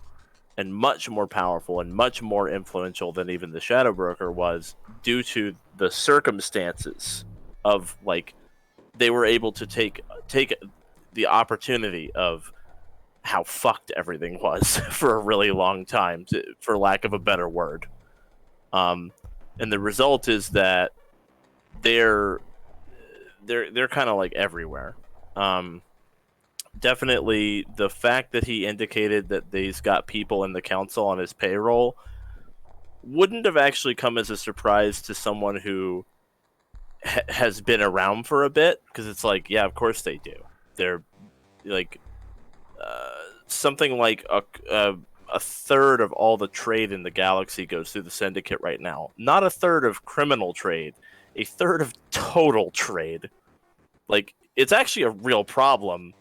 and much more powerful and much more influential than even the Shadow Broker was, due to the circumstances of, like, they were able to take the opportunity of how fucked everything was for a really long time, for lack of a better word. And the result is that they're kind of like everywhere. Definitely the fact that he indicated that he's got people in the council on his payroll wouldn't have actually come as a surprise to someone who has been around for a bit, because it's like, yeah, of course they do. They're like something like a third of all the trade in the galaxy goes through the Syndicate right now. Not a third of criminal trade, a third of total trade. Like, it's actually a real problem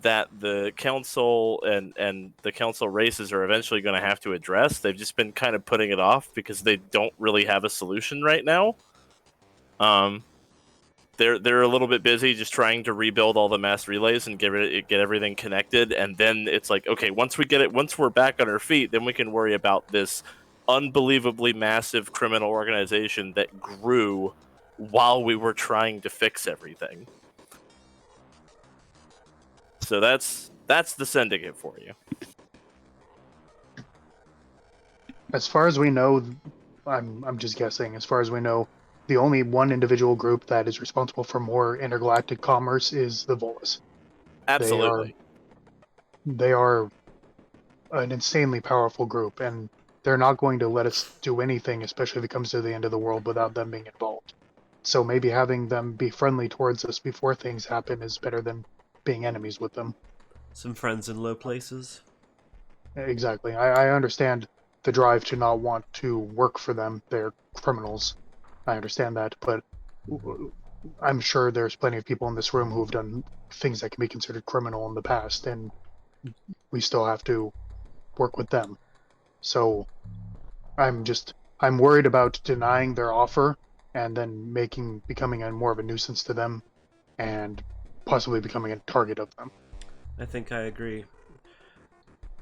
that the council and the council races are eventually going to have to address. They've just been kind of putting it off because they don't really have a solution right now. They're a little bit busy just trying to rebuild all the mass relays and get everything connected, and then it's like, okay, once we're back on our feet, then we can worry about this unbelievably massive criminal organization that grew while we were trying to fix everything. So that's the Syndicate for you. As far as we know, I'm just guessing. As far as we know, the only one individual group that is responsible for more intergalactic commerce is the Volus. Absolutely. They are an insanely powerful group, and they're not going to let us do anything, especially if it comes to the end of the world, without them being involved. So maybe having them be friendly towards us before things happen is better than being enemies with them. Some friends in low places. Exactly. I understand the drive to not want to work for them. They're criminals. I understand that, but I'm sure there's plenty of people in this room who've done things that can be considered criminal in the past, and we still have to work with them. So I'm worried about denying their offer and then becoming more of a nuisance to them and possibly becoming a target of them. I think I agree.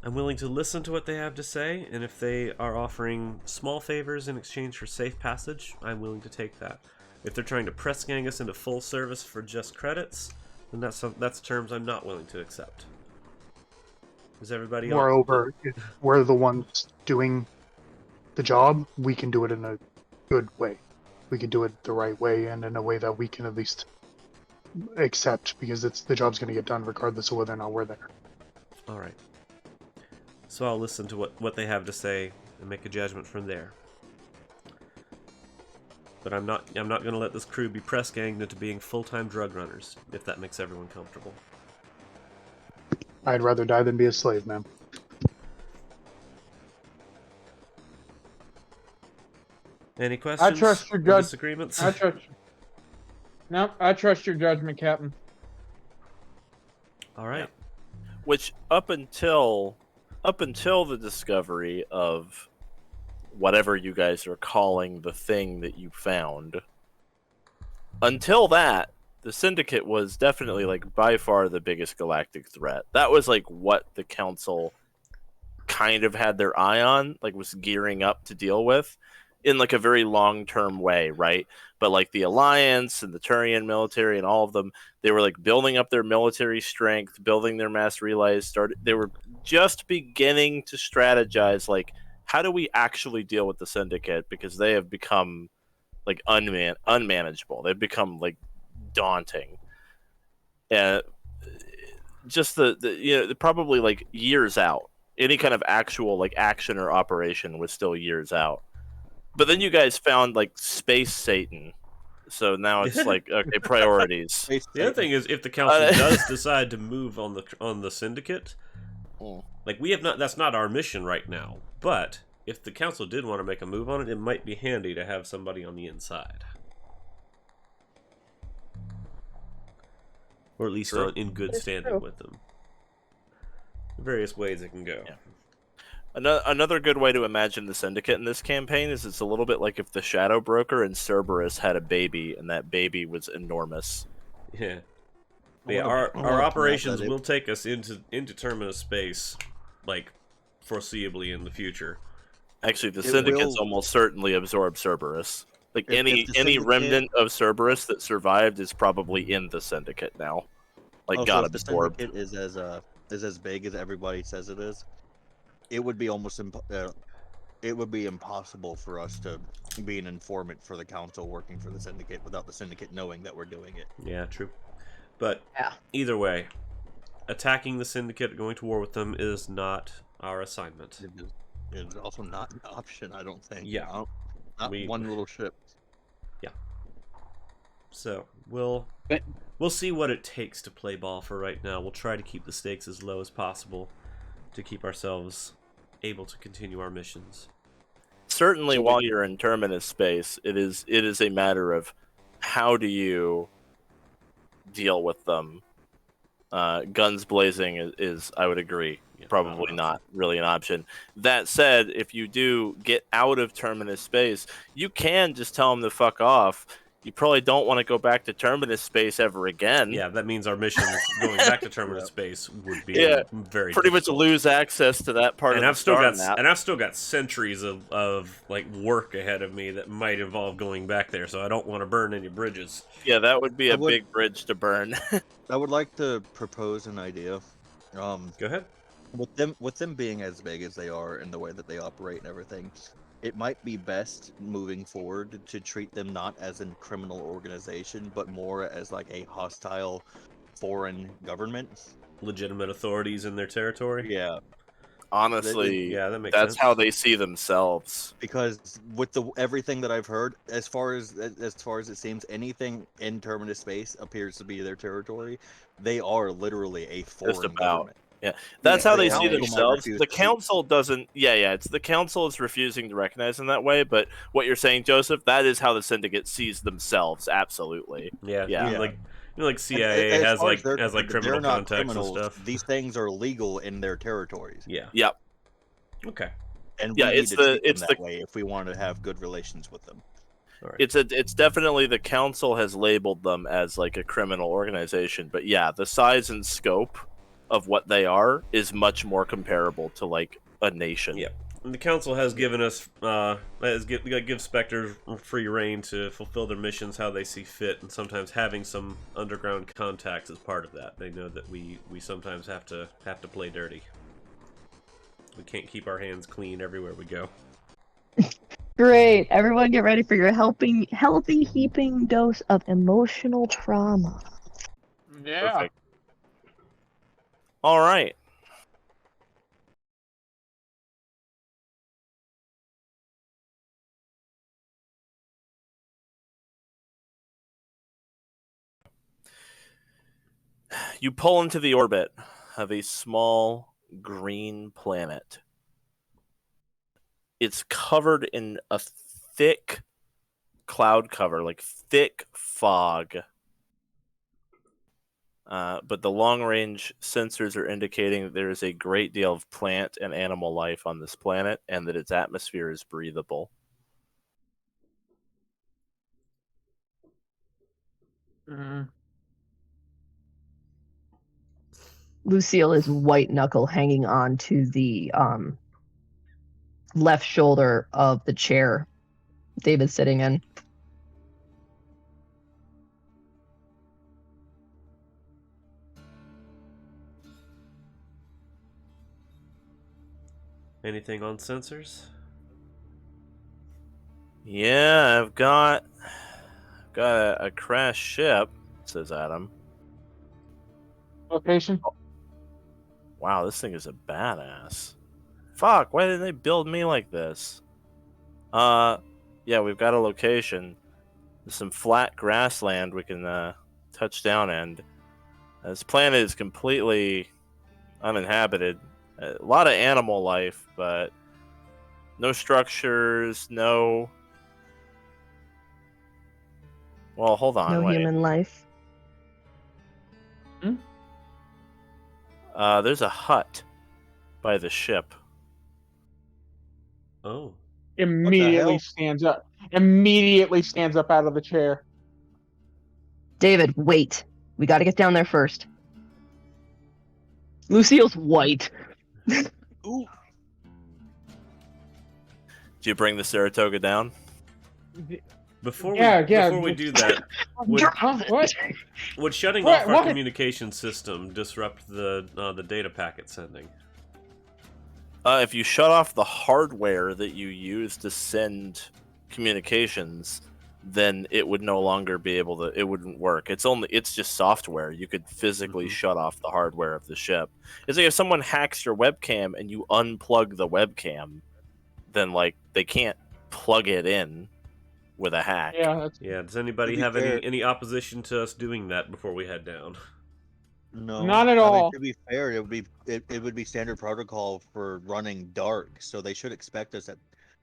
I'm willing to listen to what they have to say, and if they are offering small favors in exchange for safe passage, I'm willing to take that. If they're trying to press gang us into full service for just credits, then that's terms I'm not willing to accept. Is everybody else? Moreover, if we're the ones doing the job, we can do it in a good way. We can do it the right way and in a way that we can at least accept, because the job's going to get done regardless of whether or not we're there. All right. So I'll listen to what they have to say and make a judgment from there. But I'm not going to let this crew be press ganged into being full-time drug runners, if that makes everyone comfortable. I'd rather die than be a slave, ma'am. Any questions? I trust your or judge. disagreements? I trust. No, I trust your judgment, Captain. All right. Which up until the discovery of whatever you guys are calling the thing that you found, until that, the Syndicate was definitely, like, by far the biggest galactic threat. That was, like, what the Council kind of had their eye on, like, was gearing up to deal with in, like, a very long-term way, right? But, like, the Alliance and the Turian military and all of them, they were, like, building up their military strength, building their mass relays, they were just beginning to strategize, like, how do we actually deal with the Syndicate? Because they have become, like, unmanageable. They've become, like, daunting. And just the probably, like, years out. Any kind of actual, like, action or operation was still years out. But then you guys found, like, Space Satan. So now it's like, okay, priorities. The other thing is, if the Council does decide to move on the Syndicate, like, we have not. That's not our mission right now. But if the Council did want to make a move on it, it might be handy to have somebody on the inside, or at least in good standing with them. Various ways it can go. Yeah. Another good way to imagine the Syndicate in this campaign is it's a little bit like if the Shadow Broker and Cerberus had a baby, and that baby was enormous. Yeah. Our operations will take us into Terminus Space, like, foreseeably in the future. Actually, the It Syndicate's will- almost certainly absorbed Cerberus. Like If the any Syndicate- remnant of Cerberus that survived is probably in the Syndicate now. Like Also, got if the absorbed. Syndicate is as big as everybody says it is, it would be it would be impossible for us to be an informant for the Council working for the Syndicate without the Syndicate knowing that we're doing it. Yeah, true. But Yeah. either way, attacking the Syndicate, going to war with them, is not our assignment. It's also not an option, I don't think. Yeah. Not one little ship. So we'll see what it takes to play ball for right now. We'll try to keep the stakes as low as possible to keep ourselves able to continue our missions. Certainly, while you're in Terminus Space, it is a matter of how do you deal with them. Guns blazing is I would agree, probably not really an option. That said, if you do get out of Terminus Space, you can just tell them to fuck off. You probably don't want to go back to Terminus Space ever again. Yeah, that means our missions going back to Terminus Space would be very pretty difficult. much lose access to that part And of I've the still star got map. and I've still got centuries of like work ahead of me that might involve going back there, so I don't want to burn any bridges. Yeah, that would be a big bridge to burn. I would like to propose an idea. Go ahead. With them being as big as they are and the way that they operate and everything, it might be best moving forward to treat them not as a criminal organization, but more as like a hostile foreign government. Legitimate authorities in their territory. Yeah. Honestly, Yeah, that makes that's sense. how they see themselves. Because with everything that I've heard, as far as it seems, anything in Terminus Space appears to be their territory. They are literally a foreign government. Yeah, that's how the they see council might themselves. refuse The to- council doesn't. Yeah, it's the council is refusing to recognize them that way. But what you're saying, Joseph, that is how the syndicate sees themselves. Absolutely. Yeah, Yeah. like CIA As has far as like they're criminal not contacts and criminals, stuff. These things are legal in their territories. Yeah. Yep. Okay. And Yeah, we need it's to the- treat them it's that way if we want to have good relations with them. All right. It's definitely the council has labeled them as like a criminal organization. But yeah, the size and scope of what they are is much more comparable to like a nation. Yeah. And the council has given us give Spectres free reign to fulfill their missions how they see fit, and sometimes having some underground contacts is part of that. They know that we sometimes have to play dirty. We can't keep our hands clean everywhere we go. Great. Everyone get ready for your healthy heaping dose of emotional trauma. Yeah. Perfect. All right. You pull into the orbit of a small green planet. It's covered in a thick cloud cover, like thick fog. But the long-range sensors are indicating that there is a great deal of plant and animal life on this planet, and that its atmosphere is breathable. Lucille is white knuckle hanging on to the left shoulder of the chair David's sitting in. Anything on sensors? Yeah, I've got a crashed ship, says Adam. Location. Wow, this thing is a badass. Fuck, why didn't they build me like this? Yeah, we've got a location. There's some flat grassland we can touch down in. This planet is completely uninhabited. A lot of animal life, but no structures, no... Well, hold on, No wait. human life. There's a hut by the ship. Oh. Immediately hell? stands up. Immediately stands up out of the chair. David, wait. We gotta get down there first. Lucille's white. Ooh. Do you bring the Saratoga down? Before Yeah, yeah. before we do that, would, What? would shutting What- off our what? communication system disrupt the data packet sending? If you shut off the hardware that you use to send communications, then it would no longer be able to. It wouldn't work. It's just software. You could physically shut off the hardware of the ship. It's like if someone hacks your webcam and you unplug the webcam, then like they can't plug it in with a hack. Yeah, that's Yeah. Does anybody To be have fair- any opposition to us doing that before we head down? No, Not at I mean, all. to be fair, it would be standard protocol for running dark, so they should expect us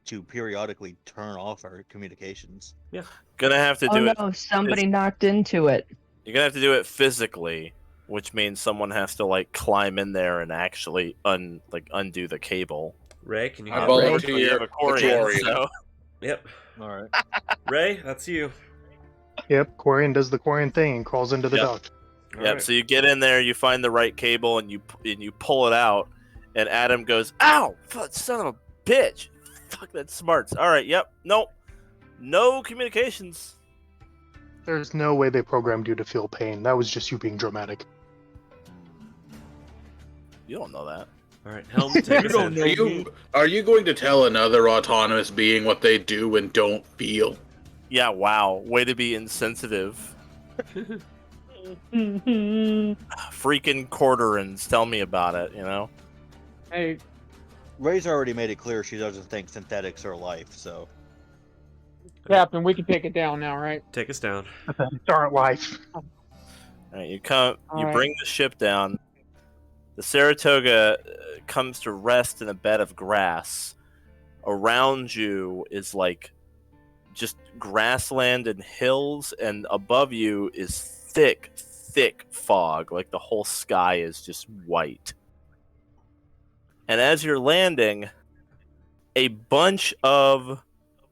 to periodically turn off our communications. Gonna have to Oh do it. no, somebody knocked into it. You're gonna have to do it physically, which means someone has to like climb in there and actually undo the cable. Ray, can you I help? Ray. volunteer You have a the Quarian, Quarian. so Yep. All right. Ray, that's you. Yep, Quarian does the Quarian thing and crawls into the Yep. dock. All yep. right. So you get in there, you find the right cable, and you pull it out, and Adam goes, "Ow, son of a bitch! Fuck that smarts." All right. Yep. Nope. No communications. There's no way they programmed you to feel pain. That was just you being dramatic. You don't know that. All right, Helm, take us in. Are you going to tell another autonomous being what they do and don't feel? Yeah. Wow. Way to be insensitive. Freaking Quarterans, tell me about it. You know. hey, Ray's already made it clear she doesn't think synthetics are life, so Captain, we can take it down now, right? Take us down. Aren't life. All right, you come. All You right. bring the ship down. The Saratoga comes to rest in a bed of grass. Around you is like just grassland and hills, and above you is thick, thick fog. Like the whole sky is just white. And as you're landing, a bunch of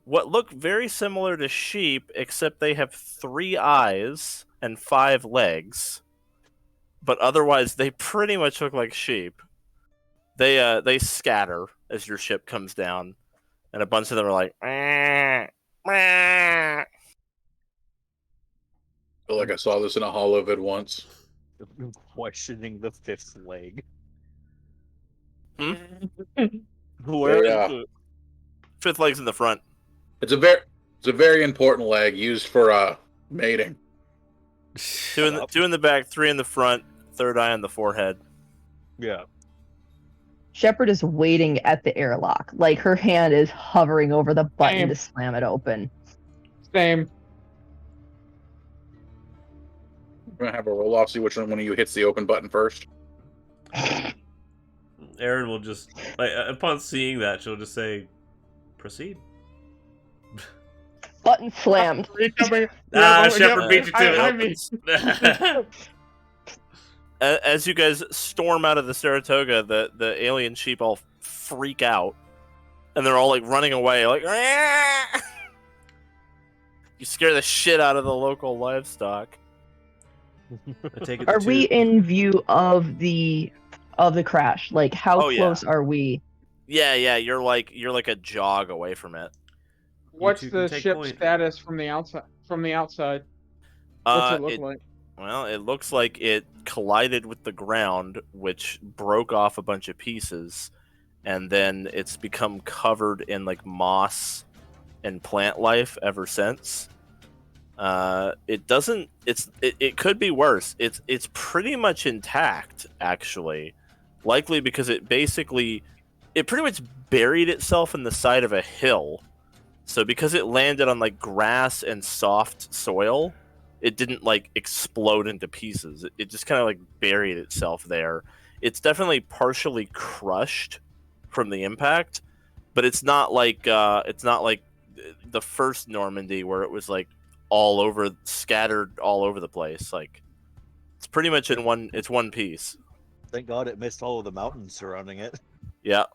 what look very similar to sheep, except they have 3 eyes and 5 legs. But otherwise, they pretty much look like sheep. They scatter as your ship comes down, and a bunch of them are like, "Meh, meh." I feel like I saw this in a holovid once. questioning the fifth leg. Hmm? Where is Yeah. it? 5th leg's in the front. It's a very important leg used for mating. 2 in the back, 3 in the front, 3rd eye on the forehead. Yeah. Shepard is waiting at the airlock. Like her hand is hovering over the button Same. to slam it open. Same. We're gonna have a roll off, see which one of you hits the open button first. Aryn will just, upon seeing that, she'll just say, "Proceed." Button slammed. Shepard beat you to it. As you guys storm out of the Saratoga, the alien sheep all freak out, and they're all like running away, like, "Ah!" You scare the shit out of the local livestock. I take it Are the we two- in view of the crash? Like how Oh, yeah. close are we? Yeah, you're like a jog away from it. What's two can the take ship point. status from the outside? What's it look like? Well, it looks like it collided with the ground, which broke off a bunch of pieces, and then it's become covered in like moss and plant life ever since. It doesn't. It could be worse. It's pretty much intact, actually, likely because it pretty much buried itself in the side of a hill. So because it landed on like grass and soft soil, it didn't like explode into pieces. It just kind of like buried itself there. It's definitely partially crushed from the impact, but it's not like the first Normandy where it was like scattered all over the place. Like it's pretty much in one piece. Thank God it missed all of the mountains surrounding it. Yeah.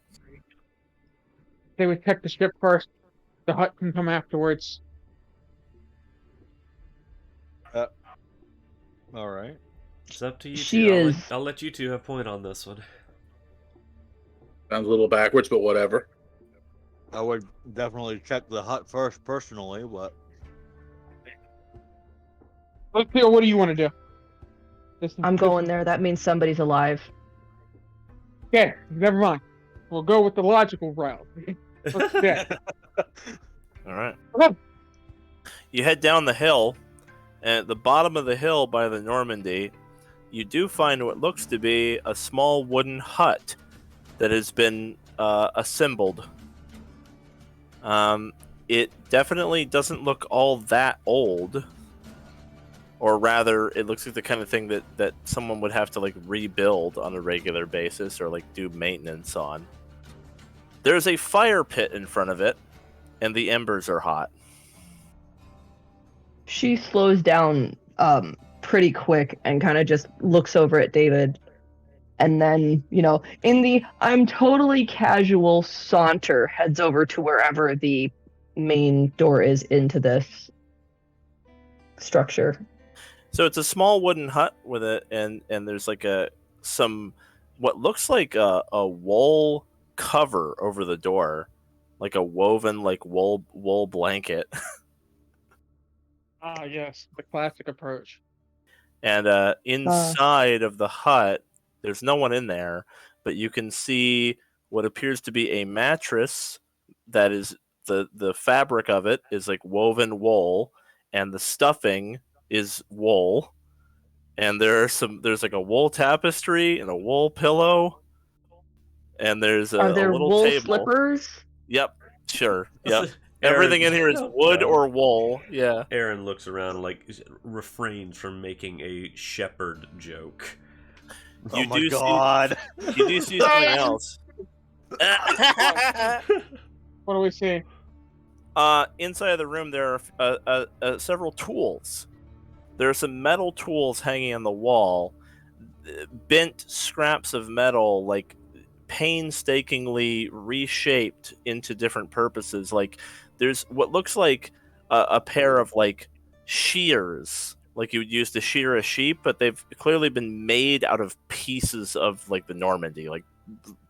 They would check the ship first. The hut can come afterwards. All right. It's up to you She two. is- I'll let you two have point on this one. Sounds a little backwards, but whatever. I would definitely check the hut first, personally, but Lucille, what do you want to do? I'm going there. That means somebody's alive. Okay, never mind. We'll go with the logical route. Yeah. All right. Okay. You head down the hill, and at the bottom of the hill by the Normandy, you do find what looks to be a small wooden hut that has been assembled. It definitely doesn't look all that old. Or rather, it looks like the kind of thing that someone would have to like rebuild on a regular basis or like do maintenance on. There's a fire pit in front of it, and the embers are hot. She slows down pretty quick and kind of just looks over at David. And then, in the I'm totally casual saunter, heads over to wherever the main door is into this structure. So it's a small wooden hut with it, and there's like some what looks like a wool cover over the door, like a woven like wool blanket. Ah, yes, the classic approach. And inside of the hut, there's no one in there, but you can see what appears to be a mattress that is the fabric of it is like woven wool, and the stuffing is wool. And there's like a wool tapestry and a wool pillow, and there's Are there a little wool table. slippers? Yep, sure. Yep. Aryn, Everything in here is wood or wool. Yeah. Aryn looks around and like refrains from making a Shepard joke. You oh my do god! You do see something else. What do we see? Inside of the room, there are several tools. There are some metal tools hanging on the wall, bent scraps of metal, like painstakingly reshaped into different purposes. Like there's what looks like a pair of like shears, like you would use to shear a sheep, but they've clearly been made out of pieces of like the Normandy, like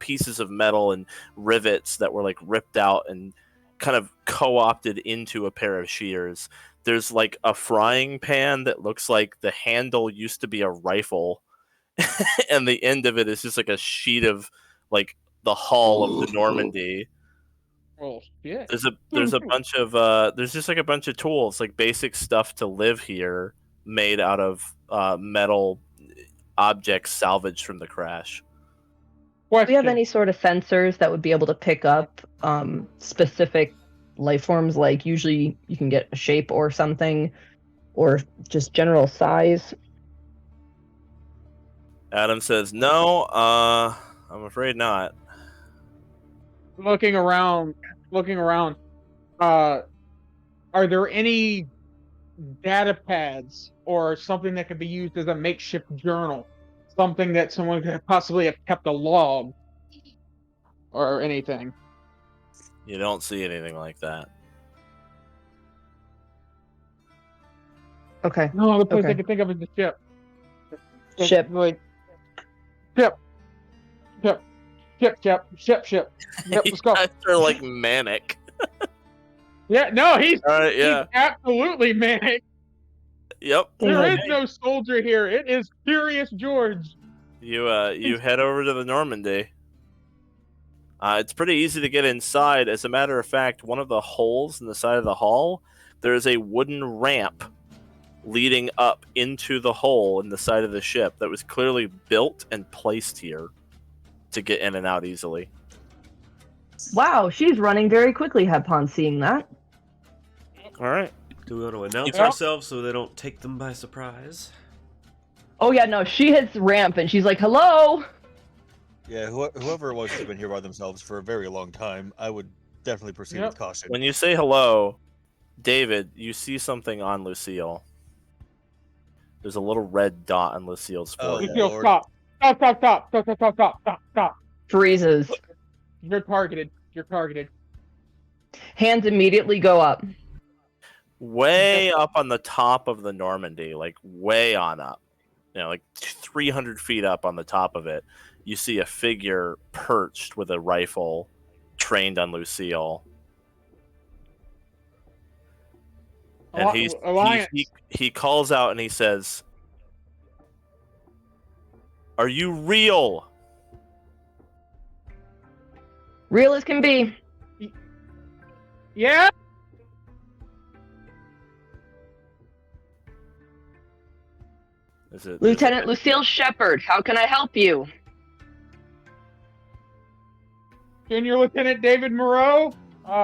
pieces of metal and rivets that were like ripped out and kind of co-opted into a pair of shears. There's like a frying pan that looks like the handle used to be a rifle, and the end of it is just like a sheet of like the hull of the Normandy. Well, yeah. There's a bunch of there's just like a bunch of tools, like basic stuff to live here, made out of metal objects salvaged from the crash. Do we have any sort of sensors that would be able to pick up specific life forms? Like usually you can get a shape or something, or just general size. Adam says, "No, I'm afraid not." Looking around. Are there any data pads or something that could be used as a makeshift journal? Something that someone could possibly have kept a log or anything? You don't see anything like that. Okay. No, the place I Okay. can think of is the ship. It's Ship. like ship. Yep, let's go. You guys are like manic. Yeah, no, he's All right, yeah, absolutely manic. yep. There Okay. is no soldier here. It is Curious George. You head over to the Normandy. It's pretty easy to get inside. As a matter of fact, one of the holes in the side of the hall, there is a wooden ramp leading up into the hole in the side of the ship that was clearly built and placed here to get in and out easily. Wow, she's running very quickly upon seeing that. All right. Do we want to announce Yeah. ourselves so they don't take them by surprise? Oh yeah, no, she hits ramp and she's like, "Hello." Yeah, whoever it was who's been here by themselves for a very long time, I would definitely proceed Yep. with caution. When you say hello, David, you see something on Lucille. There's a little red dot on Lucille's Oh, forehead. yeah. Lucille, stop. Freezes. You're targeted. Hands immediately go up. Way up on the top of the Normandy, like way on up. Like 300 feet up on the top of it, you see a figure perched with a rifle trained on Lucille, And Alliance. he calls out and he says, "Are you real?" Real as can be. Yeah. Lieutenant Lucille Shepard, how can I help you? Junior Lieutenant David Moreau.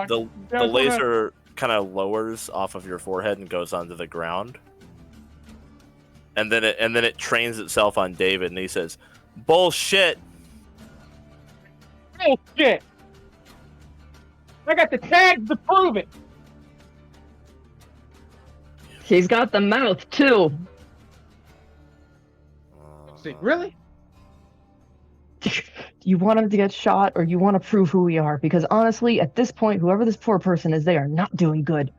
The laser kind of lowers off of your forehead and goes onto the ground, and then it trains itself on David, and he says, "Bullshit." Bullshit. I got the tags to prove it. He's got the mouth too. See, really? You want him to get shot, or you want to prove who we are? Because honestly, at this point, whoever this poor person is, they are not doing good.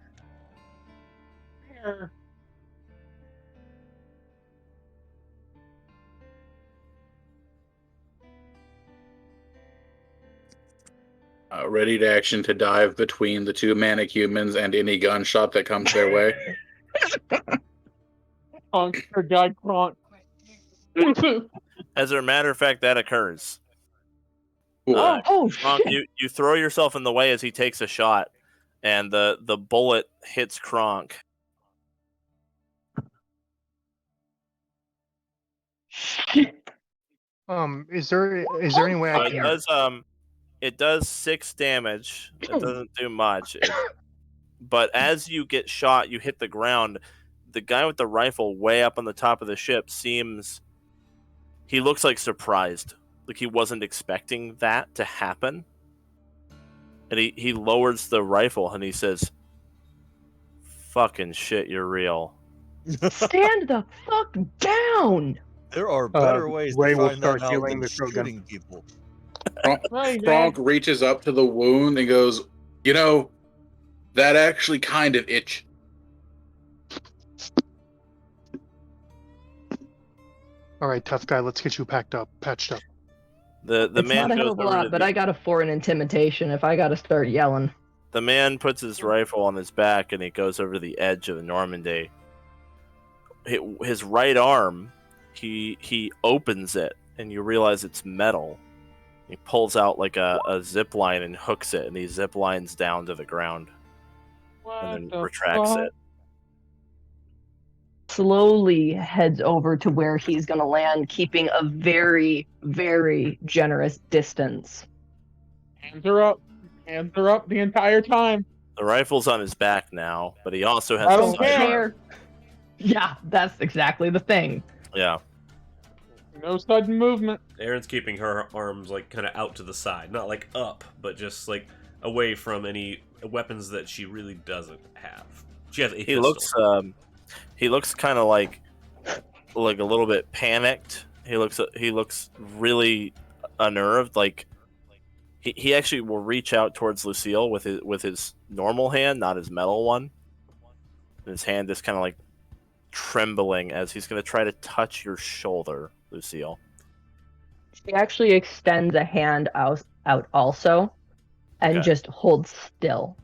Ready to action to dive between the two manic humans and any gunshot that comes their way. Kronk, or guy Kronk. As a matter of fact, that occurs. Oh Kronk, shit! you throw yourself in the way as he takes a shot, and the bullet hits Kronk. Is there any way I can? It does 6 damage. It doesn't do much. But as you get shot, you hit the ground. The guy with the rifle way up on the top of the ship he looks like surprised. Like he wasn't expecting that to happen. And he lowers the rifle and he says, "Fucking shit, you're real." Stand the fuck down! There are better ways Ray to will find start that out healing than the Krogan. shooting people. Kronk reaches up to the wound and goes, "You know, that actually kind of itch." All right, tough guy, let's get you patched up. The It's man not a hell goes of a over lot, to but I got a 4 in intimidation if I gotta start yelling. The man puts his rifle on his back and he goes over to the edge of the Normandy. His right arm, he opens it and you realize it's metal. He pulls out like a zip line and hooks it, and he zip lines down to the ground and then retracts it. Slowly heads over to where he's gonna land, keeping a very, very generous distance. Hands are up. Hands are up the entire time. The rifle's on his back now, but he also has I a don't sidearm. care. Yeah, that's exactly the thing. Yeah. No sudden movement. Aryn's keeping her arms like kind of out to the side, not like up, but just like away from any weapons that she really doesn't have. She has a pistol. He looks kind of like a little bit panicked. He looks really unnerved. Like he actually will reach out towards Lucille with his normal hand, not his metal one. And his hand is kind of like trembling as he's going to try to touch your shoulder, Lucille. She actually extends a hand out also, and just holds still.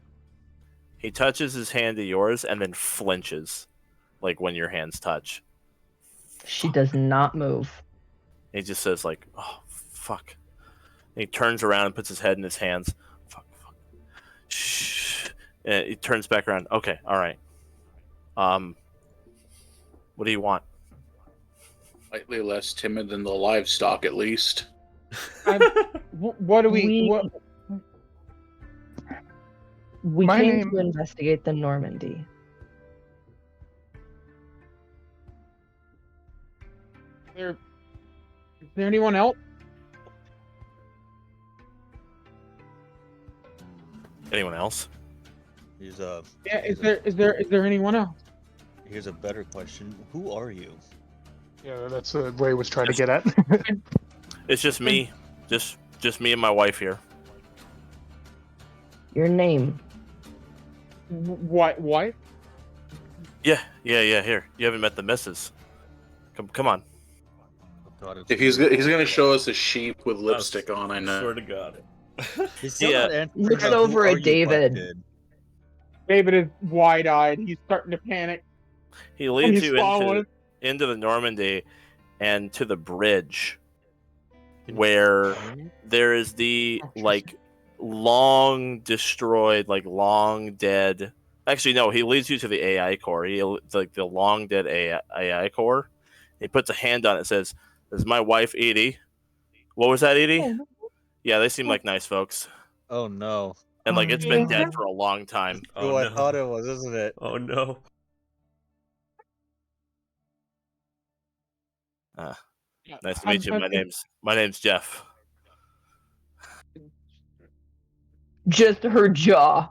He touches his hand to yours and then flinches, like when your hands touch. She does not move. He just says like, "Oh, fuck." And he turns around and puts his head in his hands. Fuck. Shh. And he turns back around. Okay, all right. What do you want? Slightly less timid than the livestock, at least. What do we? We My came name- to investigate the Normandy. Is there anyone else? Anyone else? Here's Yeah. Is there anyone else? a better question. Who are you? Yeah, that's what Ray was trying to get at. It's just me. Just me and my wife here. Your name. What? Yeah. Here, you haven't met the missus. Come on. If he's gonna show us a sheep with lipstick on, I know. Swear to God. He's still Yeah. not answering Looks who over are at you David. question. David is wide-eyed. He's starting to panic. He leads He's you following. into the Normandy and to the bridge where there is the like long destroyed, like long dead. Actually, no. He leads you to the AI core. Like the long dead AI core. He puts a hand on it. And says, "This is my wife, Edie." What was that, Edie? Oh, Yeah, they seem like nice folks, Oh no. and like it's Oh, been no. dead for a long time. Who Oh I no. thought it was, isn't it? Oh no. Nice to meet you. My name's Jeff. Just her jaw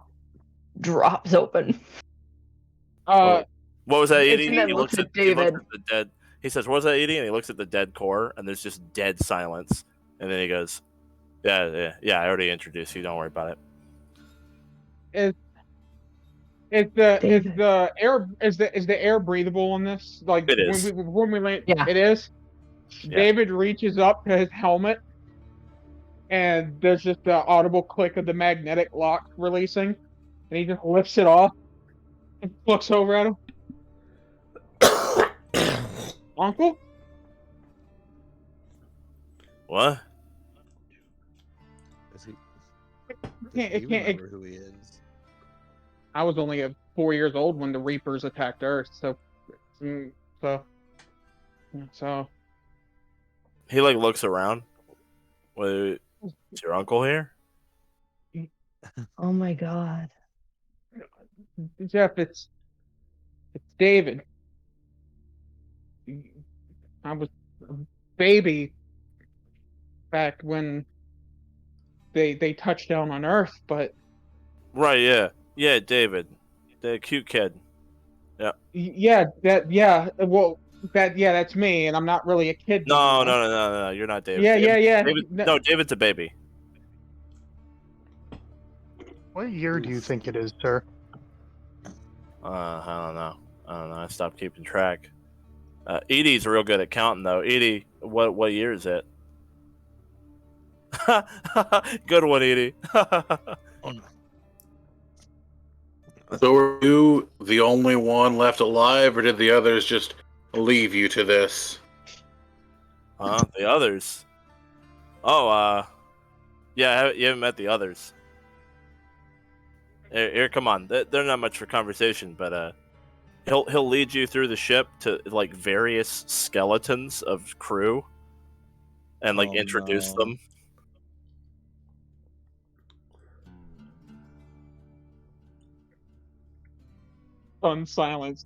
drops open. What was that, it's- Edie? and then He looks looks at he looks David. at the dead. He says, "What was that, Edie?" And he looks at the dead core, and there's just dead silence. And then he goes, "Yeah. I already introduced you. Don't worry about it." Is David. the air breathable in this? Like It is. when we land, Yeah. it is. Yeah. David reaches up to his helmet, and there's just the audible click of the magnetic lock releasing, and he just lifts it off and looks over at him. Uncle? What? Does he, It does he can't- remember who he is? I was only 4 years old when the Reapers attacked Earth, so He like looks around. Wait, is your uncle here? Oh my god. Jeff, it's David. I was a baby back when they touched down on Earth, but Right. Yeah. David, the cute kid. that's me, and I'm not really a kid. No. anymore. You're not David. Yeah, David, no, David's a baby. What year do you think it is, sir? I don't know. I stopped keeping track. Edie's real good at counting, though. Edie, what year is it? Good one, Edie. So were you the only one left alive, or did the others just leave you to this? Huh? The others? Oh, yeah, you haven't met the others. Here, come on. They're not much for conversation, but he'll lead you through the ship to like various skeletons of crew, and like Oh, introduce no. them. Silence.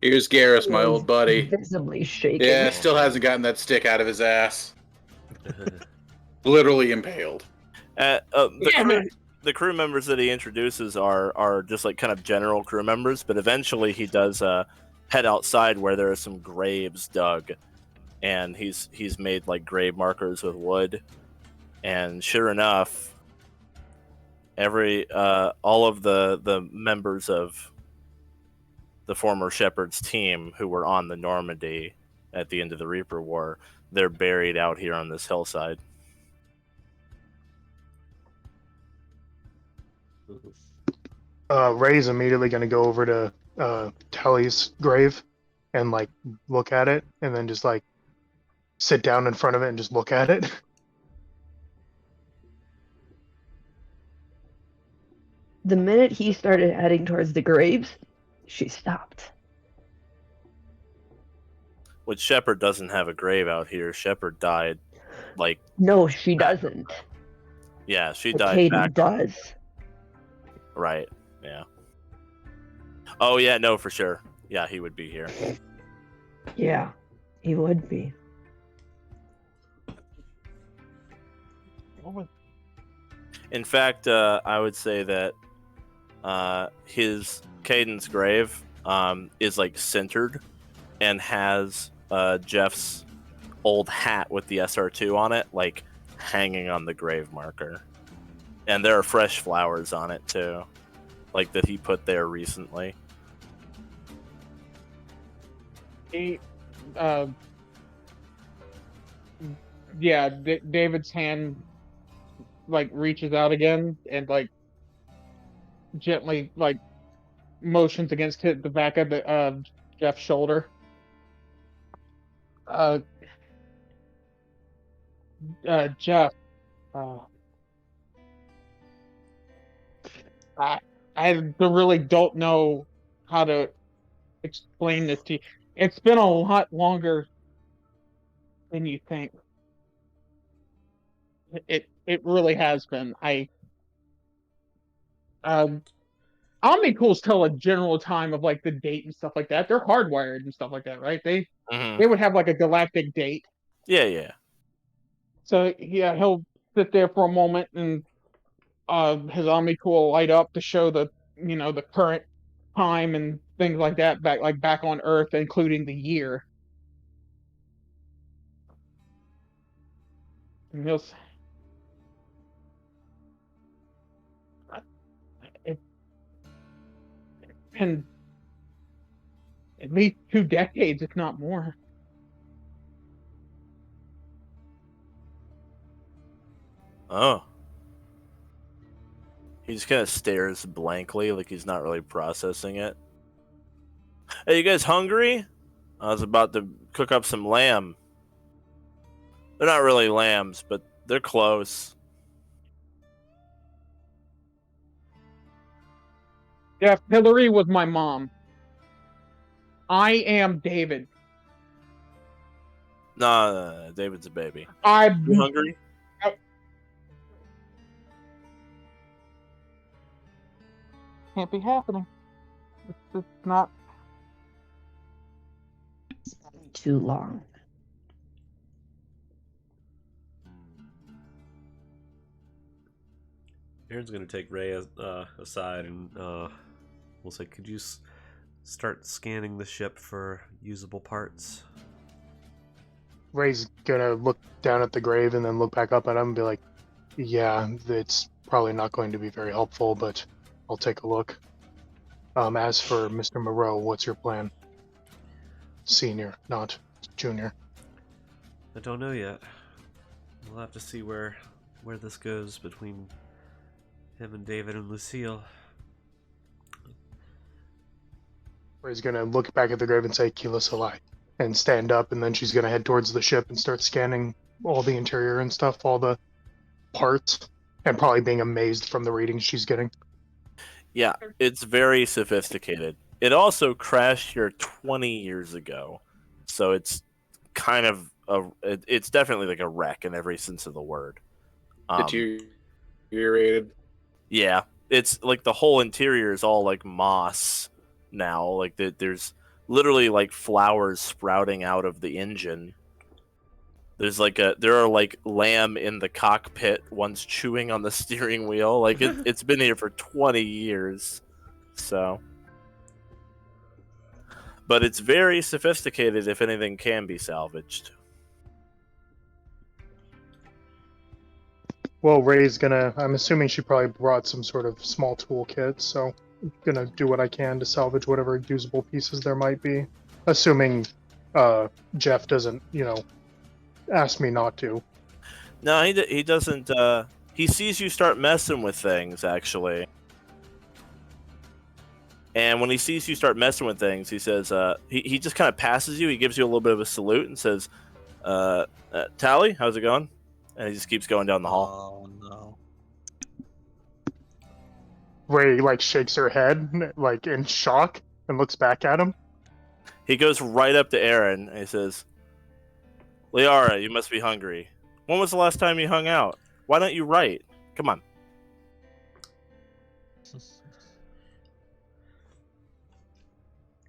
Here's Garrus, my old buddy. Visibly shaking. Yeah, still hasn't gotten that stick out of his ass. Literally impaled. The crew members that he introduces are just like kind of general crew members, but eventually he does head outside where there are some graves dug, and he's made like grave markers with wood, and sure enough, all of the members of the former Shepard's team who were on the Normandy at the end of the Reaper War, they're buried out here on this hillside. Ray's immediately going to go over to Telly's grave and like look at it, and then just like sit down in front of it and just look at it. The minute he started heading towards the graves, she stopped. Which Shepard doesn't have a grave out here. Shepard died, like, No, she doesn't. yeah, she But died Caden back. does. Right, yeah. Oh, yeah, no, for sure. Yeah, he would be here. Yeah, he would be. In fact, I would say that his Caden's grave is, like, centered and has Jeff's old hat with the SR2 on it, like, hanging on the grave marker. And there are fresh flowers on it, too. Like, that he put there recently. David's hand like reaches out again and like gently like motions against the back of the Jeff's shoulder. Uh, Jeff, uh, I I really don't know how to explain this to you. It's been a lot longer than you think. It really has been. Um Omnicools tell a general time of like the date and stuff like that. They're hardwired and stuff like that, right? Hmm. They would have like a galactic date. Yeah, yeah. So yeah, he'll sit there for a moment and his Omnicool will light up to show the the current time and things like that back on Earth, including the year. And it's been at least 2 decades, if not more. Oh. He just kind of stares blankly, like he's not really processing it. Hey, you guys hungry? I was about to cook up some lamb. They're not really lambs, but they're close. Jeff, Hillary was my mom. I am David. Nah, David's a baby. I You hungry? can't be happening. It's not. Too long. Aaron's gonna take Ray aside and we'll say, "Could you start scanning the ship for usable parts?" Ray's gonna look down at the grave and then look back up at him and be like, "Yeah, it's probably not going to be very helpful, but I'll take a look. As for Mr. Moreau, what's your plan? Senior, not junior." I don't know yet. We'll have to see where this goes between him and David and Lucille. Ray's gonna look back at the grave and say, "Kila Salai," and stand up, and then she's gonna head towards the ship and start scanning all the interior and stuff, all the parts, and probably being amazed from the readings she's getting. Yeah, it's very sophisticated. It also crashed here 20 years ago, so it's kind of it's definitely like a wreck in every sense of the word. Deteriorated. Yeah, it's like the whole interior is all like moss now. Like there's literally like flowers sprouting out of the engine. There are like lamb in the cockpit, one's chewing on the steering wheel. Like it's been here for 20 years, so. But it's very sophisticated. If anything can be salvaged. Well, Ray's gonna, I'm assuming she probably brought some sort of small toolkit, so I'm gonna do what I can to salvage whatever usable pieces there might be. Assuming Jeff doesn't, ask me not to. No, he doesn't. He sees you start messing with things, actually. And when he sees you start messing with things, he says, he just kind of passes you. He gives you a little bit of a salute and says, Tally, how's it going? And he just keeps going down the hall. Oh, no. Ray, shakes her head, in shock, and looks back at him. He goes right up to Aryn and he says, Liara, you must be hungry. When was the last time you hung out? Why don't you write? Come on.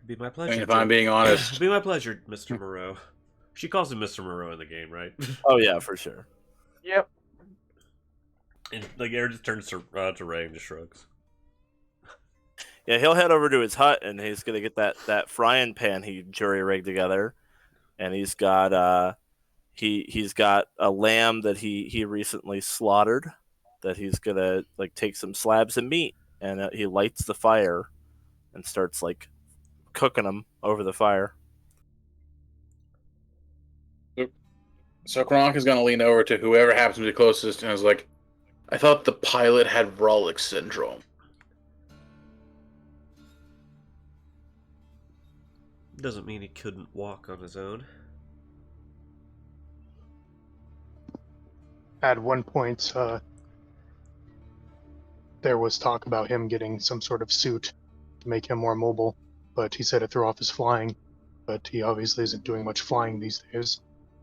Be my pleasure. And if I'm being honest, be my pleasure, Mr. Moreau. She calls him Mr. Moreau in the game, right? Oh yeah, for sure. Yep. And Aaron just turns to Ray and just shrugs. Yeah, he'll head over to his hut and he's gonna get that frying pan he jury rigged together, and he's got he's got a lamb that he recently slaughtered that he's gonna take some slabs of meat, and he lights the fire and starts cooking them over the fire. So Kronk is going to lean over to whoever happens to be closest and is like, I thought the pilot had Rawlix syndrome. Doesn't mean he couldn't walk on his own. At one point, there was talk about him getting some sort of suit to make him more mobile, but he said it threw off his flying. But he obviously isn't doing much flying these days.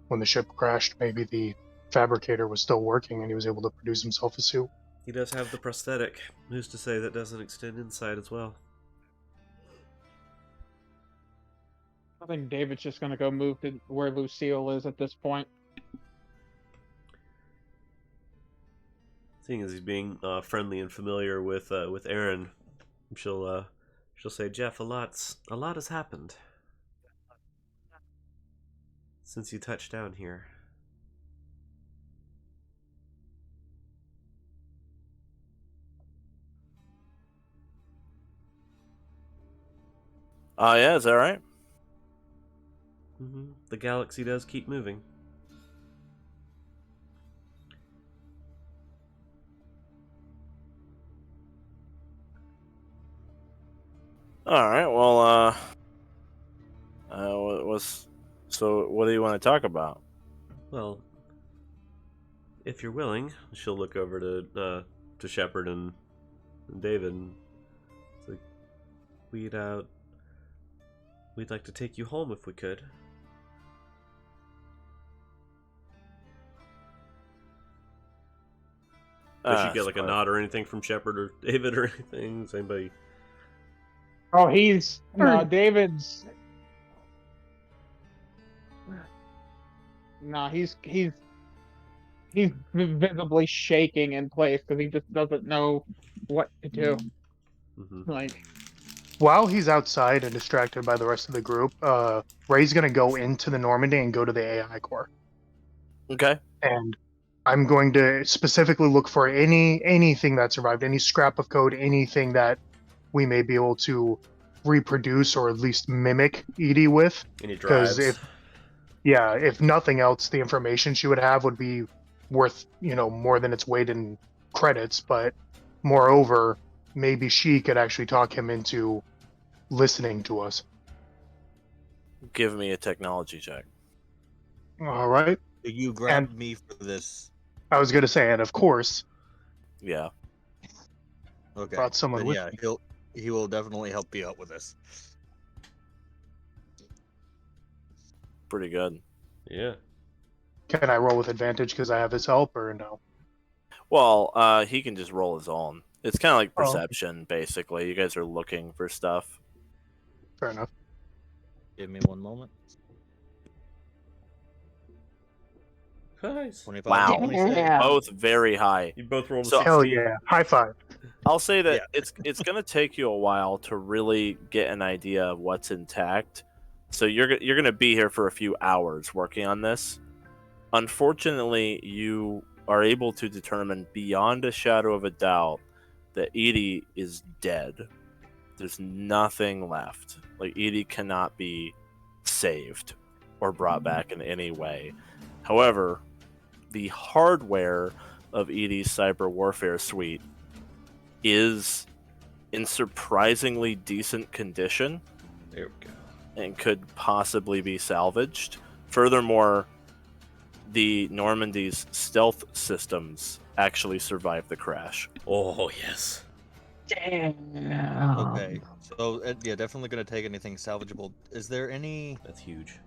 When the ship crashed, maybe the fabricator was still working and he was able to produce himself a suit. He does have the prosthetic. Who's to say that doesn't extend inside as well? I think David's just gonna go move to where Lucille is at this point. Seeing as he's being friendly and familiar with Aryn, she'll say, "Jeff, a lot has happened since you touched down here." Yeah, is that right? The galaxy does keep moving. All right. Well, so what do you want to talk about? Well, if you're willing, she'll look over to Shepard and David. And it's like, we'd like to take you home if we could. Does she get like a nod or anything from Shepard or David or anything? Does anybody? Oh, David's. No, he's visibly shaking in place because he just doesn't know what to do. Like, while he's outside and distracted by the rest of the group, Ray's gonna go into the Normandy and go to the AI core. Okay. And I'm going to specifically look for anything that survived, any scrap of code, anything that we may be able to reproduce or at least mimic Edie with. Any drives? If nothing else, the information she would have would be worth, more than its weight in credits. But moreover, maybe she could actually talk him into listening to us. Give me a technology check. All right. You grabbed me for this. I was going to say, and of course. Yeah. Okay. Brought someone then, with yeah, me. he will definitely help you out with this. Pretty good. Yeah. Can I roll with advantage because I have his help, or no? Well, he can just roll his own. It's kind of like perception, basically. You guys are looking for stuff. Fair enough. Give me one moment. Nice. 25, Wow. 26. Both very high. You both rolled a So- 16. Hell yeah! High five. I'll say that it's going to take you a while to really get an idea of what's intact. So you're going to be here for a few hours working on this. Unfortunately, you are able to determine beyond a shadow of a doubt that Edie is dead. There's nothing left. Like, Edie cannot be saved or brought back in any way. However, the hardware of Edie's cyber warfare suite is in surprisingly decent condition. There we go. And could possibly be salvaged. Furthermore, the Normandy's stealth systems actually survived the crash. Oh, yes. Damn. Okay. So, yeah, definitely going to take anything salvageable. Is there any That's huge.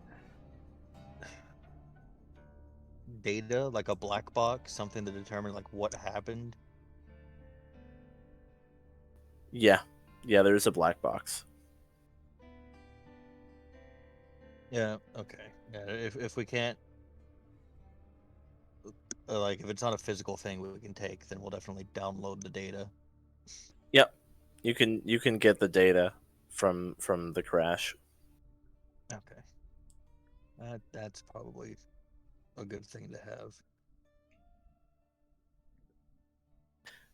data, like a black box, something to determine like what happened? Yeah, there's a black box. Yeah. Okay. Yeah. If we can't, like, if it's not a physical thing we can take, then we'll definitely download the data. Yep, you can get the data from the crash. Okay. That's probably a good thing to have.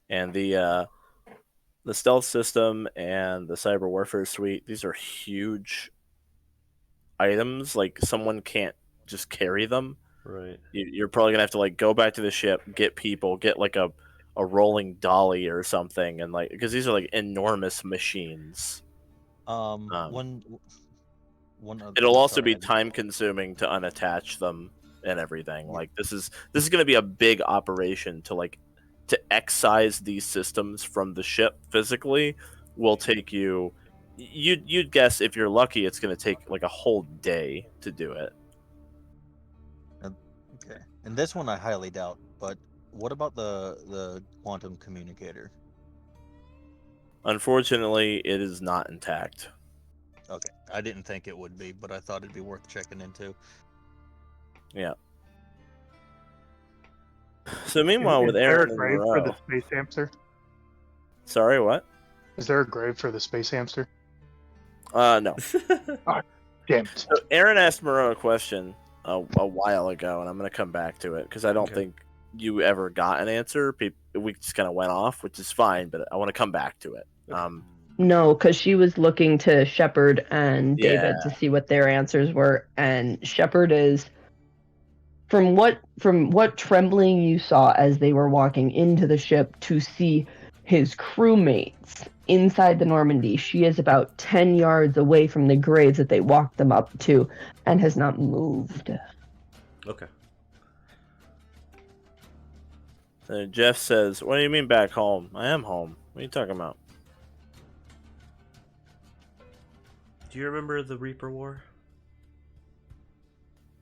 And the stealth system and the cyber warfare suite, these are huge items. Like, someone can't just carry them. Right. You're probably gonna have to, like, go back to the ship, get people, get like a a rolling dolly or something, and like because these are like enormous machines. One other, It'll also sorry, be I didn't- time consuming to unattach them and everything. Like this is going to be a big operation to excise these systems from the ship physically. Will take you. You'd guess if you're lucky, it's going to take like a whole day to do it. Okay. And this one I highly doubt, but what about the quantum communicator? Unfortunately, it is not intact. Okay. I didn't think it would be, but I thought it'd be worth checking into. Yeah. So meanwhile, with is there Aryn a and grave for the Moreau, space hamster? sorry, what? Is there a grave for the space hamster? No. Damn it. So Aryn asked Moreau a question a while ago, and I'm going to come back to it because I don't think you ever got an answer. We just kind of went off, which is fine, but I want to come back to it. No, because she was looking to Shepard and David Yeah. to see what their answers were, and Shepard is from what trembling you saw as they were walking into the ship to see his crewmates inside the Normandy. She is about 10 yards away from the graves that they walked them up to and has not moved. Okay. So Jeff says, "What do you mean back home? I am home. What are you talking about?" Do you remember the Reaper War?